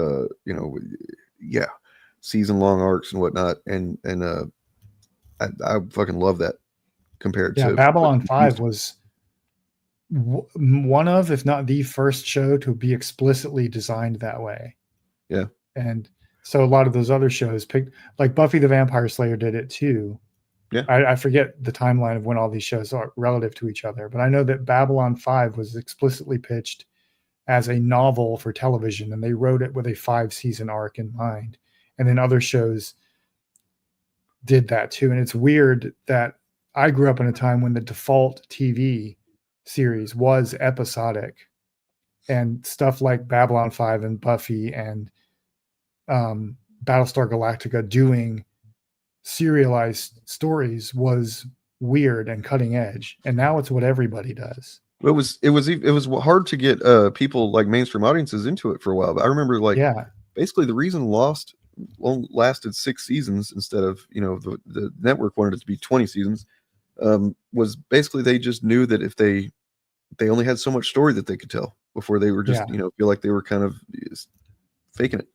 Speaker 2: season long arcs and whatnot, and I fucking love that compared to
Speaker 3: Babylon 5 was one of, if not the first show to be explicitly designed that way.
Speaker 2: Yeah.
Speaker 3: And so a lot of those other shows picked, like Buffy the Vampire Slayer did it too.
Speaker 2: Yeah.
Speaker 3: I forget the timeline of when all these shows are relative to each other, but I know that Babylon 5 was explicitly pitched as a novel for television, and they wrote it with a 5-season arc in mind. And then other shows did that too. And it's weird that I grew up in a time when the default TV series was episodic, and stuff like Babylon 5 and Buffy and Battlestar Galactica doing serialized stories was weird and cutting edge. And now it's what everybody does.
Speaker 2: It was hard to get people like mainstream audiences into it for a while. But I remember basically the reason Lost lasted 6 seasons instead of the network wanted it to be 20 seasons was basically they just knew that if they only had so much story that they could tell before they were just feel like they were kind of faking it.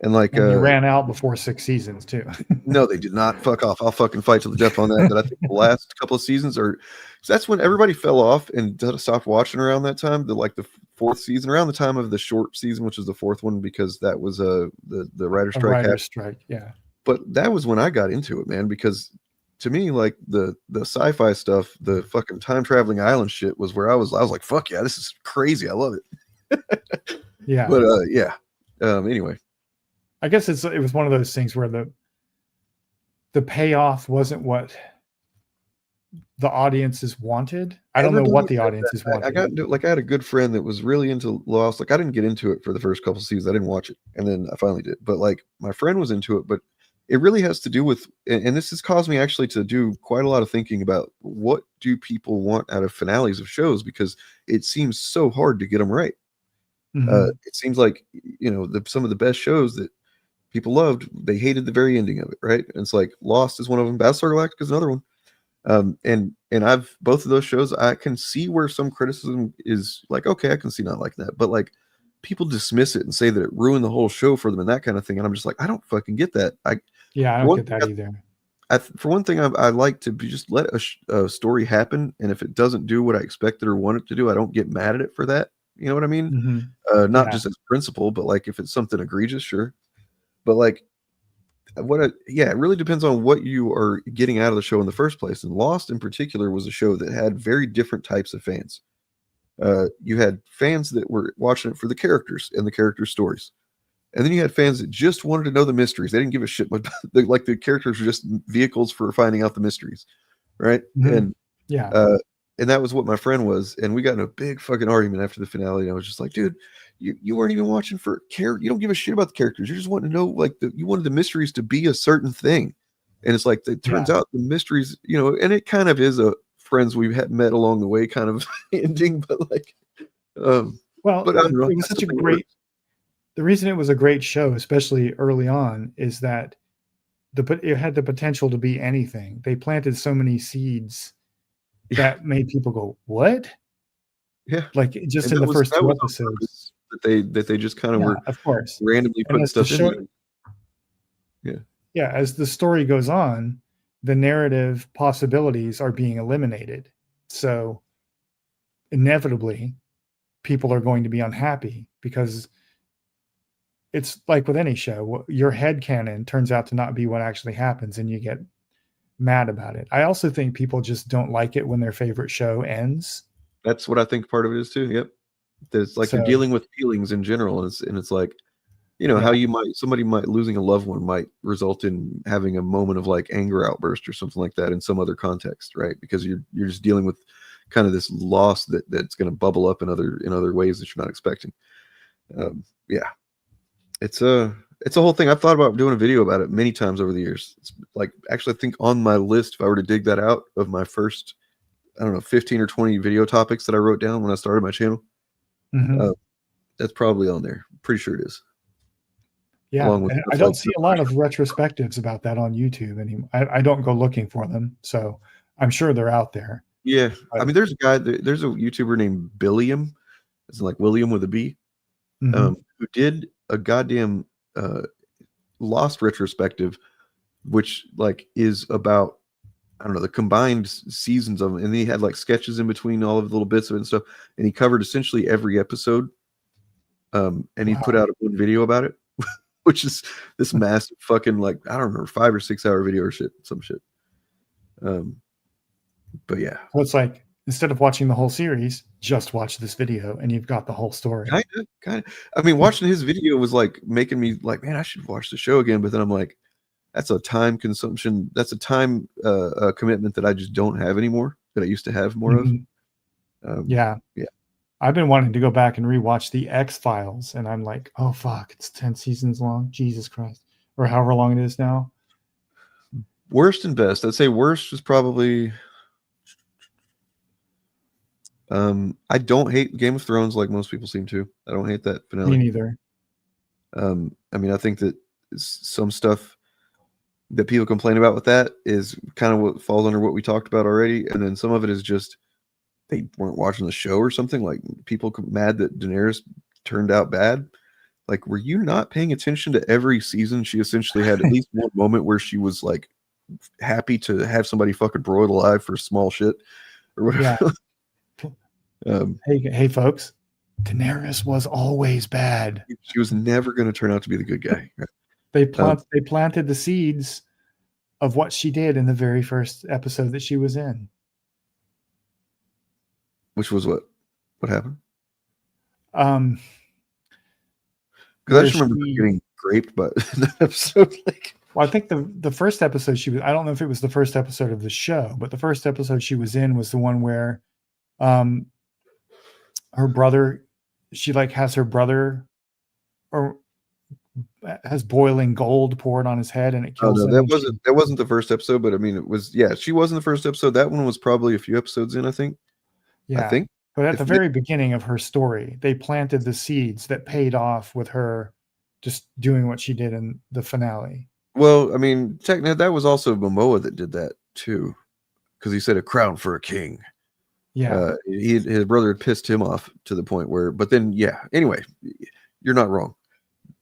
Speaker 2: And like
Speaker 3: they ran out before 6 seasons too.
Speaker 2: No, they did not. Fuck off. I'll fucking fight to the death on that. But I think the last couple of seasons that's when everybody fell off and stopped watching around that time. The 4th season, around the time of the short season, which was the 4th one, because that was the writer's strike.
Speaker 3: Yeah.
Speaker 2: But that was when I got into it, man, because to me, like the sci-fi stuff, the fucking time traveling island shit was where I was like, fuck yeah, this is crazy. I love it.
Speaker 3: Yeah.
Speaker 2: But anyway.
Speaker 3: I guess it was one of those things where the payoff wasn't what the audiences wanted. I don't know what the audiences wanted.
Speaker 2: I had a good friend that was really into Lost. Like I didn't get into it for the first couple of seasons. I didn't watch it, and then I finally did. But like my friend was into it. But it really has to do with, and this has caused me actually to do quite a lot of thinking about what do people want out of finales of shows, because it seems so hard to get them right. It seems like some of the best shows that people loved, they hated the very ending of it, right? And it's like Lost is one of them, Battlestar Galactica is another one. And I've both of those shows, I can see where some criticism is like, okay, I can see not like that, but like people dismiss it and say that it ruined the whole show for them and that kind of thing. And I'm just like, I don't fucking get that.
Speaker 3: I don't get that either.
Speaker 2: For one thing, I like to just let a story happen, and if it doesn't do what I expected or want it to do, I don't get mad at it for that. You know what I mean? Not just as principle, but like if it's something egregious, sure. But like, it really depends on what you are getting out of the show in the first place. And Lost in particular was a show that had very different types of fans. You had fans that were watching it for the characters and the character stories. And then you had fans that just wanted to know the mysteries. They didn't give a shit. But like the characters were just vehicles for finding out the mysteries. Right.
Speaker 3: Mhm.
Speaker 2: And
Speaker 3: Yeah.
Speaker 2: and that was what my friend was. And we got in a big fucking argument after the finale. And I was just like, dude, you weren't even watching for You don't give a shit about the characters. You just want to know, like, you wanted the mysteries to be a certain thing. And it's like, it turns out the mysteries, you know, and it kind of is a friends we've met along the way kind of ending. But like,
Speaker 3: well,
Speaker 2: but I don't know,
Speaker 3: it was such a great. The reason it was a great show, especially early on, is that it had the potential to be anything. They planted so many seeds that made people go, "What?"
Speaker 2: Yeah,
Speaker 3: like just
Speaker 2: and
Speaker 3: in the first two
Speaker 2: on
Speaker 3: episodes.
Speaker 2: purpose that they just kind of were,
Speaker 3: of course,
Speaker 2: randomly
Speaker 3: And
Speaker 2: putting
Speaker 3: as the
Speaker 2: stuff
Speaker 3: show-
Speaker 2: in there.
Speaker 3: Yeah, as the story goes on, the narrative possibilities are being eliminated. So inevitably, people are going to be unhappy because it's like with any show, your headcanon turns out to not be what actually happens, and you get mad about it. I also think people just don't like it when their favorite show ends.
Speaker 2: That's what I think part of it is too. Yep. There's like you're
Speaker 3: So-
Speaker 2: dealing with feelings in general. And it's like, you know, how somebody might losing a loved one might result in having a moment of like anger outburst or something like that in some other context, right? Because you're just dealing with kind of this loss that's going to bubble up in other ways that you're not expecting. Yeah. It's a whole thing. I've thought about doing a video about it many times over the years. It's like, actually, I think on my list, if I were to dig that out, of my first, I don't know, 15 or 20 video topics that I wrote down when I started my channel,
Speaker 3: Mhm.
Speaker 2: that's probably on there. Pretty sure it is.
Speaker 3: Yeah,
Speaker 2: Along with
Speaker 3: and I
Speaker 2: stuff
Speaker 3: don't
Speaker 2: like
Speaker 3: see a lot of retrospectives about that on YouTube anymore. I don't go looking for them, so I'm sure they're out there.
Speaker 2: Yeah, I mean, there's a YouTuber named Billiam, it's like William with a B,
Speaker 3: Mhm.
Speaker 2: who did a goddamn Lost retrospective, which like is about, I don't know, the combined seasons of them, and he had like sketches in between all of the little bits of it and stuff, and he covered essentially every episode, and he put out one video about it, which is this massive fucking, like, I don't remember, 5 or 6 hour video or some shit. But yeah,
Speaker 3: So it's like, instead of watching the whole series, just watch this video and you've got the whole story.
Speaker 2: kind of. I mean, watching his video was like making me like, man, I should watch the show again. But then I'm like, that's a time consumption. That's a time commitment that I just don't have anymore, that I used to have more
Speaker 3: Mhm.
Speaker 2: of.
Speaker 3: Yeah. I've been wanting to go back and rewatch the X-Files, and I'm like, oh fuck, it's 10 seasons long. Jesus Christ. Or however long it is now.
Speaker 2: Worst and best. I'd say worst is probably, I don't hate Game of Thrones like most people seem to. I don't hate that finale.
Speaker 3: Me neither.
Speaker 2: I mean, I think that some stuff that people complain about with that is kind of what falls under what we talked about already, and then some of it is just they weren't watching the show or something. Like, people mad that Daenerys turned out bad. Like, were you not paying attention to every season? She essentially had at least one moment where she was like happy to have somebody fucking broiled alive for small shit or whatever.
Speaker 3: Yeah. Hey folks, Daenerys was always bad.
Speaker 2: She was never going to turn out to be the good guy.
Speaker 3: They planted the seeds of what she did in the very first episode that she was in.
Speaker 2: Which was what happened?
Speaker 3: Um,
Speaker 2: because I just remember getting raped by that episode. Like,
Speaker 3: well, I think the first episode she was, I don't know if it was the first episode of the show, but the first episode she was in was the one where her brother, she like has her brother or has boiling gold poured on his head and it kills him.
Speaker 2: That wasn't the first episode, but I mean, it was, yeah, she was in the first episode. That one was probably a few episodes in, I think.
Speaker 3: Yeah.
Speaker 2: I think.
Speaker 3: But at the very beginning of her story, they planted the seeds that paid off with her just doing what she did in the finale.
Speaker 2: Well, I mean, technically, that was also Momoa that did that too, because he said a crown for a king.
Speaker 3: Yeah.
Speaker 2: His brother had pissed him off to the point where, but then, yeah, anyway, you're not wrong.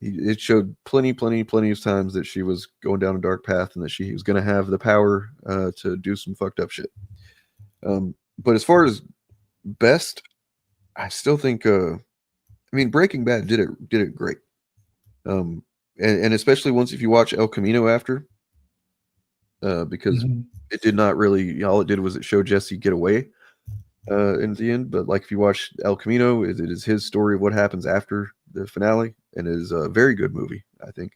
Speaker 2: It showed plenty of times that she was going down a dark path and that she was going to have the power to do some fucked up shit. But as far as best, I still think, I mean, Breaking Bad did it great. And especially once, if you watch El Camino after, because it did not really, all it did was it showed Jesse get away. in the end. But like if you watch El Camino, it is his story of what happens after the finale, and it is a very good movie, I think.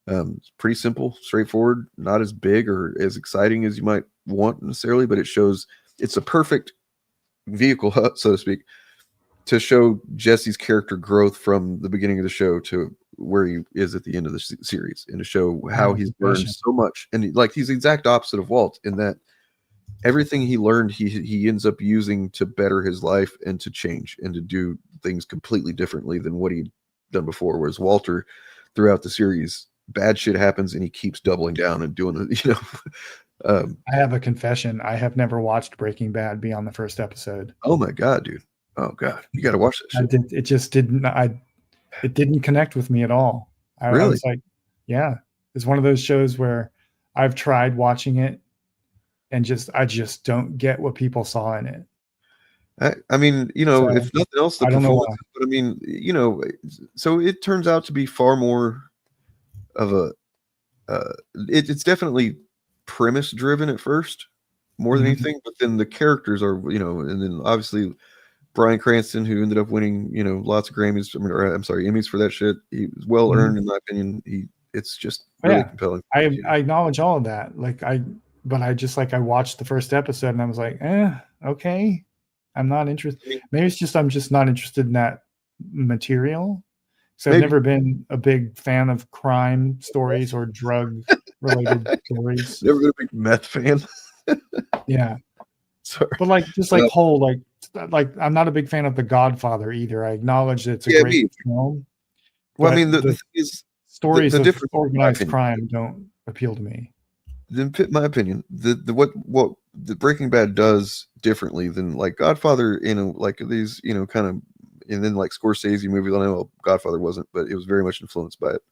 Speaker 2: It's pretty simple, straightforward, not as big or as exciting as you might want necessarily, but it shows it's a perfect vehicle, so to speak, to show Jesse's character growth from the beginning of the show to where he is at the end of the series, and to show how he's learned so much. And like he's the exact opposite of Walt in that everything he learned, he ends up using to better his life and to change and to do things completely differently than what he'd done before. Whereas Walter, throughout the series, bad shit happens and he keeps doubling down and doing it, you know.
Speaker 3: I have a confession. I have never watched Breaking Bad beyond the first episode.
Speaker 2: Oh my God, dude. Oh God. You got to watch that shit.
Speaker 3: It just didn't, it didn't connect with me at all. I was like, yeah, it's one of those shows where I've tried watching it and I just don't get what people saw in it.
Speaker 2: I mean, you know, if nothing else, the performance, but I mean, you know, so it turns out to be far more of a, it's definitely premise driven at first more than anything, but then the characters are, you know, and then obviously Bryan Cranston, who ended up winning, you know, lots of Grammys, Emmys for that shit. He was well earned, in my opinion. It's just really compelling.
Speaker 3: I acknowledge all of that. But I watched the first episode and I was like, okay, I'm not interested. Maybe it's just I'm just not interested in that material. So I've never been a big fan of crime stories or drug related stories.
Speaker 2: Never been a big meth fan.
Speaker 3: Yeah.
Speaker 2: Sorry.
Speaker 3: But whole I'm not a big fan of The Godfather either. I acknowledge that it's a great film.
Speaker 2: Well, I mean, the thing is,
Speaker 3: stories of organized crime don't appeal to me.
Speaker 2: In my opinion, what the Breaking Bad does differently than like Godfather, you know, like these, you know, kind of, and then like Scorsese movies. I know Godfather wasn't, but it was very much influenced by it.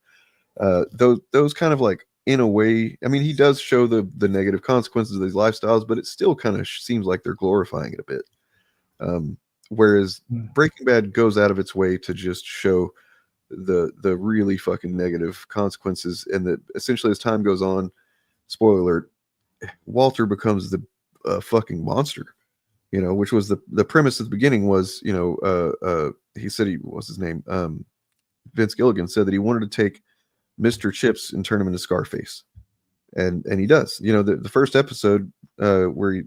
Speaker 2: Those kind of like, in a way, I mean, he does show the negative consequences of these lifestyles, but it still kind of seems like they're glorifying it a bit. Whereas Breaking Bad goes out of its way to just show the really fucking negative consequences, and that essentially as time goes on, spoiler alert, Walter becomes the fucking monster, you know, which was the premise at the beginning was, you know, he said what's his name? Vince Gilligan said that he wanted to take Mr. Chips and turn him into Scarface. And he does, you know, the first episode where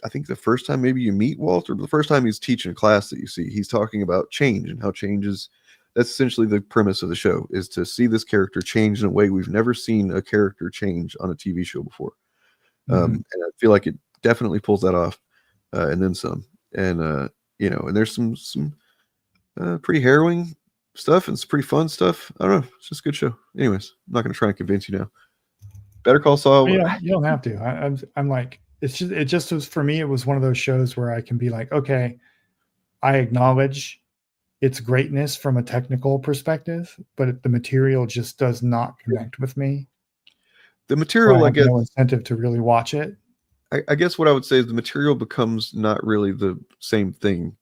Speaker 2: I think the first time maybe you meet Walter, but the first time he's teaching a class that you see, he's talking about change and how change is, that's essentially the premise of the show, is to see this character change in a way we've never seen a character change on a TV show before. And I feel like it definitely pulls that off, and then some. And you know, and there's some pretty harrowing stuff and some pretty fun stuff. I don't know, it's just a good show. Anyways, I'm not going to try and convince you now. Better Call Saul.
Speaker 3: Yeah, you don't have to. I'm like, it just was, for me, it was one of those shows where I can be like, okay, I acknowledge its greatness from a technical perspective, but the material just does not connect with me.
Speaker 2: The material, I guess,
Speaker 3: no incentive to really watch it.
Speaker 2: I guess what I would say is the material becomes not really the same thing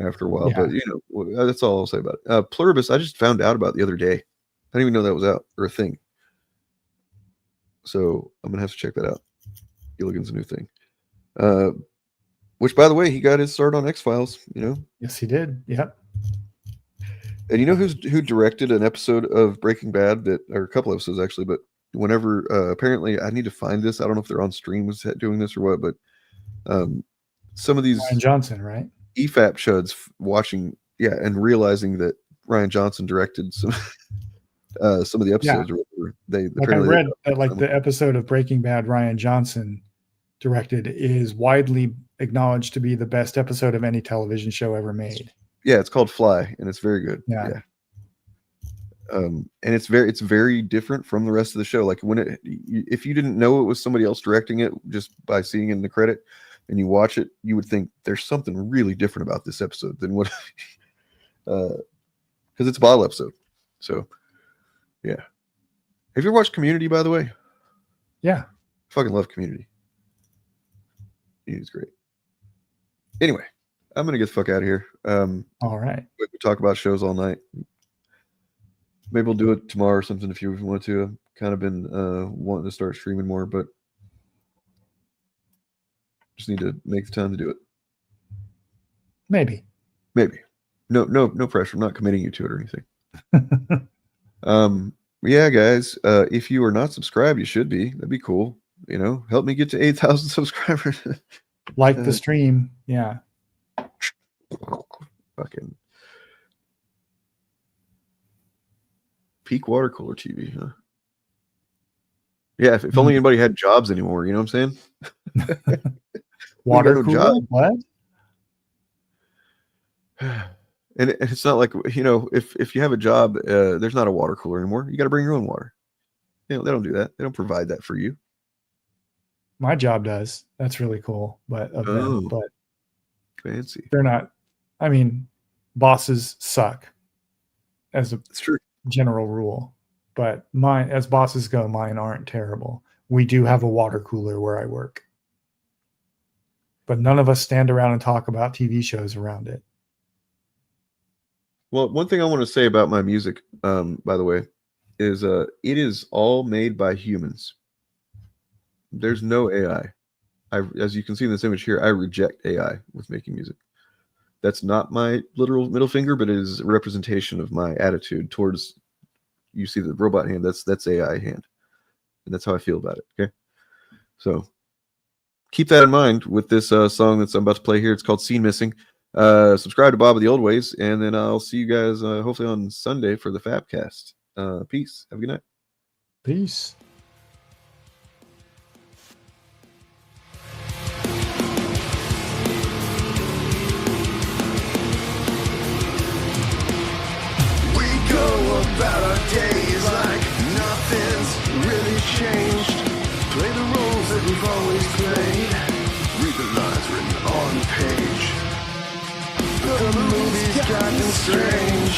Speaker 2: after a while, but you know, that's all I'll say about it. Pluribus, I just found out about the other day. I didn't even know that was out or a thing. So I'm gonna have to check that out. Gilligan's a new thing. Which, by the way, he got his start on X-Files, you know?
Speaker 3: Yes, he did. Yep.
Speaker 2: And you know who directed an episode of Breaking Bad or a couple episodes actually, but whenever, apparently I need to find this. I don't know if they're on stream was doing this or what, but some of these
Speaker 3: Ryan Johnson, right?
Speaker 2: EFAP chuds watching, and realizing that Ryan Johnson directed some of the episodes. Or whatever.
Speaker 3: I read that the episode of Breaking Bad Ryan Johnson directed is widely acknowledged to be the best episode of any television show ever made.
Speaker 2: Yeah, it's called Fly, and it's very good.
Speaker 3: Yeah.
Speaker 2: And it's very different from the rest of the show. Like if you didn't know it was somebody else directing it just by seeing it in the credit, and you watch it, you would think there's something really different about this episode than what, because it's a bottle episode. So, yeah. Have you ever watched Community, by the way?
Speaker 3: Yeah.
Speaker 2: Fucking love Community. It's great. Anyway, I'm gonna get the fuck out of here.
Speaker 3: All right.
Speaker 2: We could talk about shows all night. Maybe we'll do it tomorrow or something if you want to. I've kind of been wanting to start streaming more, but just need to make the time to do it.
Speaker 3: Maybe.
Speaker 2: No pressure. I'm not committing you to it or anything. Yeah, guys, if you are not subscribed, you should be. That'd be cool. Help me get to 8,000 subscribers.
Speaker 3: Like the stream. Yeah.
Speaker 2: Fucking peak water cooler TV, huh? Yeah, if only anybody had jobs anymore, you know what I'm saying?
Speaker 3: Water cooler? What?
Speaker 2: And it's not like, if you have a job, there's not a water cooler anymore. You got to bring your own water. They don't do that. They don't provide that for you.
Speaker 3: My job does. That's really cool. But
Speaker 2: fancy.
Speaker 3: They're not. I mean, bosses suck as a general rule. But as bosses go, mine aren't terrible. We do have a water cooler where I work. But none of us stand around and talk about TV shows around it.
Speaker 2: Well, one thing I want to say about my music, by the way, is it is all made by humans. There's no AI. As you can see in this image here, I reject AI with making music. That's not my literal middle finger, but it is a representation of my attitude towards, you see the robot hand, that's AI hand. And that's how I feel about it, okay? So keep that in mind with this song that's I'm about to play here. It's called Scene Missing. Subscribe to Bob of the Old Ways, and then I'll see you guys hopefully on Sunday for the Fabcast. Peace. Have a good night.
Speaker 3: Peace.
Speaker 5: We go about our days like nothing's really changed. Play the roles that we've always played. Read the lines written on the page. The movie's gotten strange,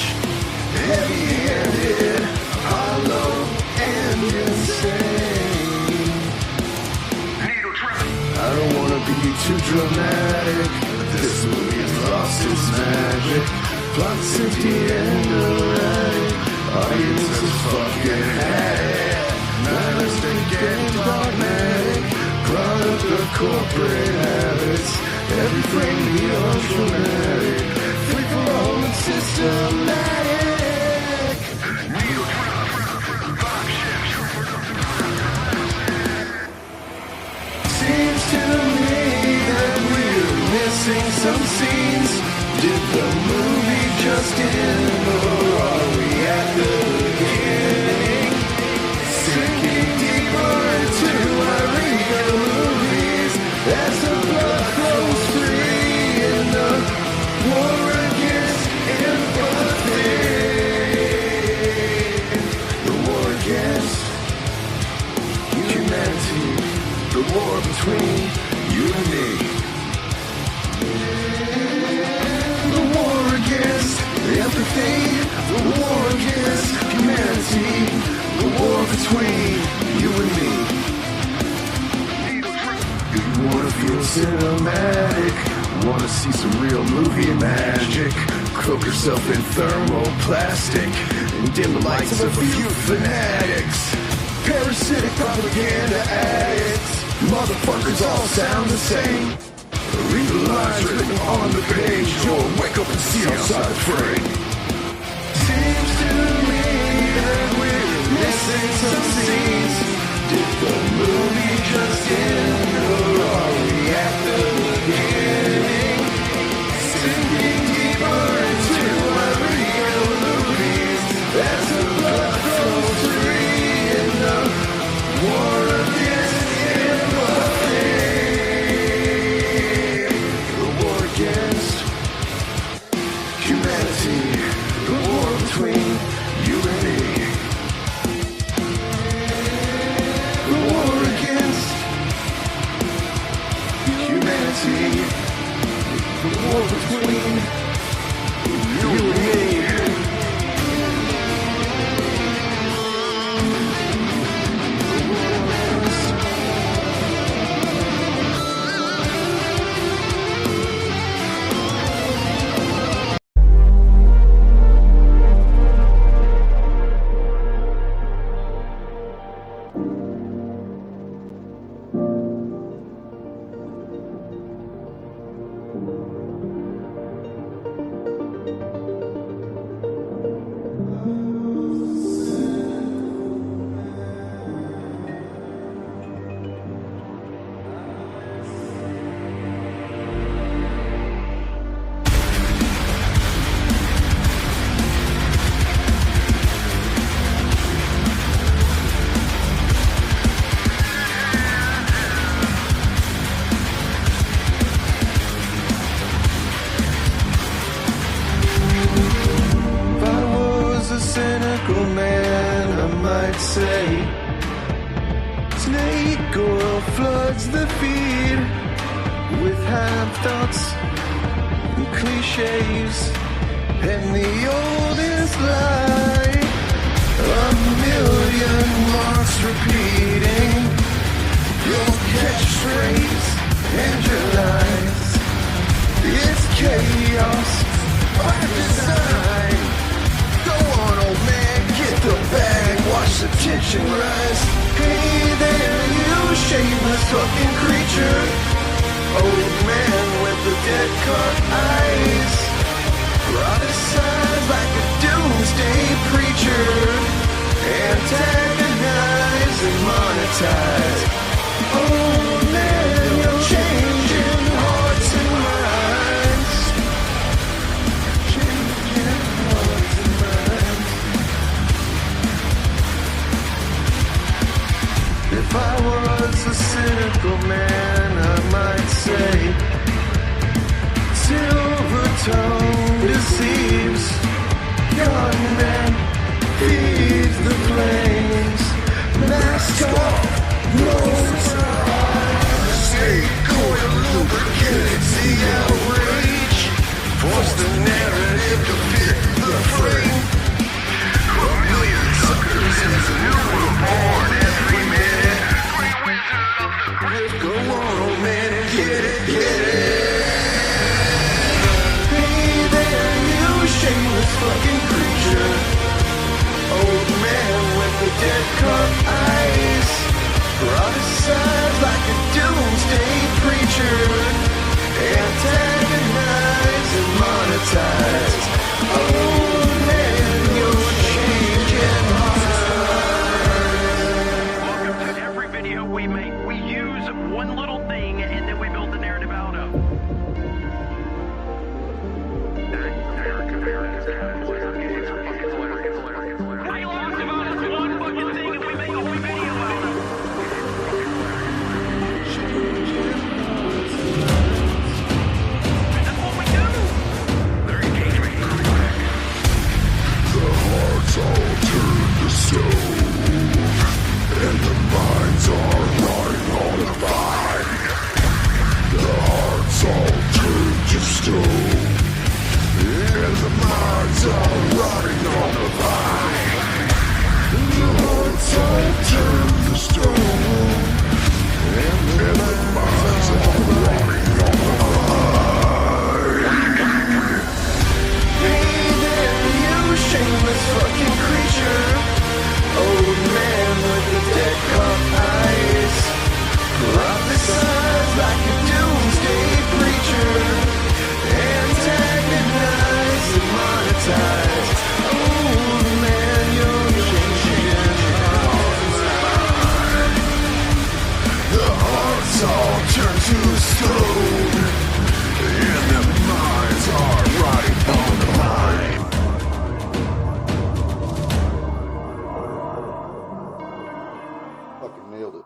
Speaker 5: heavy-handed, hollow, and insane. I don't want to be too dramatic. This movie has lost its magic. Plot's empty and erratic. Audiences fucking had it. Manners they get dogmatic. Product of corporate habits. Every frame beyond dramatic. Free for all and systematic. Seems to me that we're missing some scenes. Did the movie just end, or are we at the beginning? Sinking deeper into our real movies as the blood flows free in the war against empathy. The war against humanity. The war between you and me. The war against empathy. The war against humanity. The war between you and me. If you wanna feel cinematic, wanna see some real movie magic, cloak yourself in thermoplastic and dim the lights of a few fanatics. Parasitic propaganda addicts. Motherfuckers all sound the same. Read the lines written on the page, or wake up and see outside the frame. Seems to me that we're missing some scenes. Did the movie just end, or are we at the beginning? Sinking deeper into our real movies as the blood flows free in the war against empathy. The war against humanity. The war between you and me. The war against humanity. The war between you and me. Snake oil floods the feed with half thoughts and cliches and the oldest lie. A million marks repeating your catchphrase and your lies. It's chaos by design. Go on, old man, get the bag, watch the tension rise. Hey there, you shameless fucking creature. Old man with the dead cut eyes, prophesize like a doomsday preacher. Antagonize and monetize. Old man, you're changing hearts and minds. Changing hearts and minds. If I was a cynical man, I might say silver tongue deceives. Gunman feeds the flames. Mask off, nose snake oil lubricates the outrage. Force the narrative to fit the frame. A million suckers is a new world born every minute. Let's go on, old man, and get it, get it. Hey there, you shameless fucking creature. Old man with the dead cut eyes, prophesize like a doomsday preacher. Antagonize and monetize. Old man, you're changing hearts.
Speaker 10: Welcome to every video we make. We use one little thing and then we build the narrative out of.
Speaker 5: And the minds are rotting on the vine. The hearts all turn to stone. And the minds are rotting on the vine. The hearts all turn to stone. And the minds are rotting on the vine. Hey there, you shameless fucking creature. Old man with the dead cut eyes, prophesize like a doomsday preacher. Antagonize and monetize. Old man, you're changing hearts. The hearts all turn to stone, and the minds are rotting on the vine. Fucking nailed it.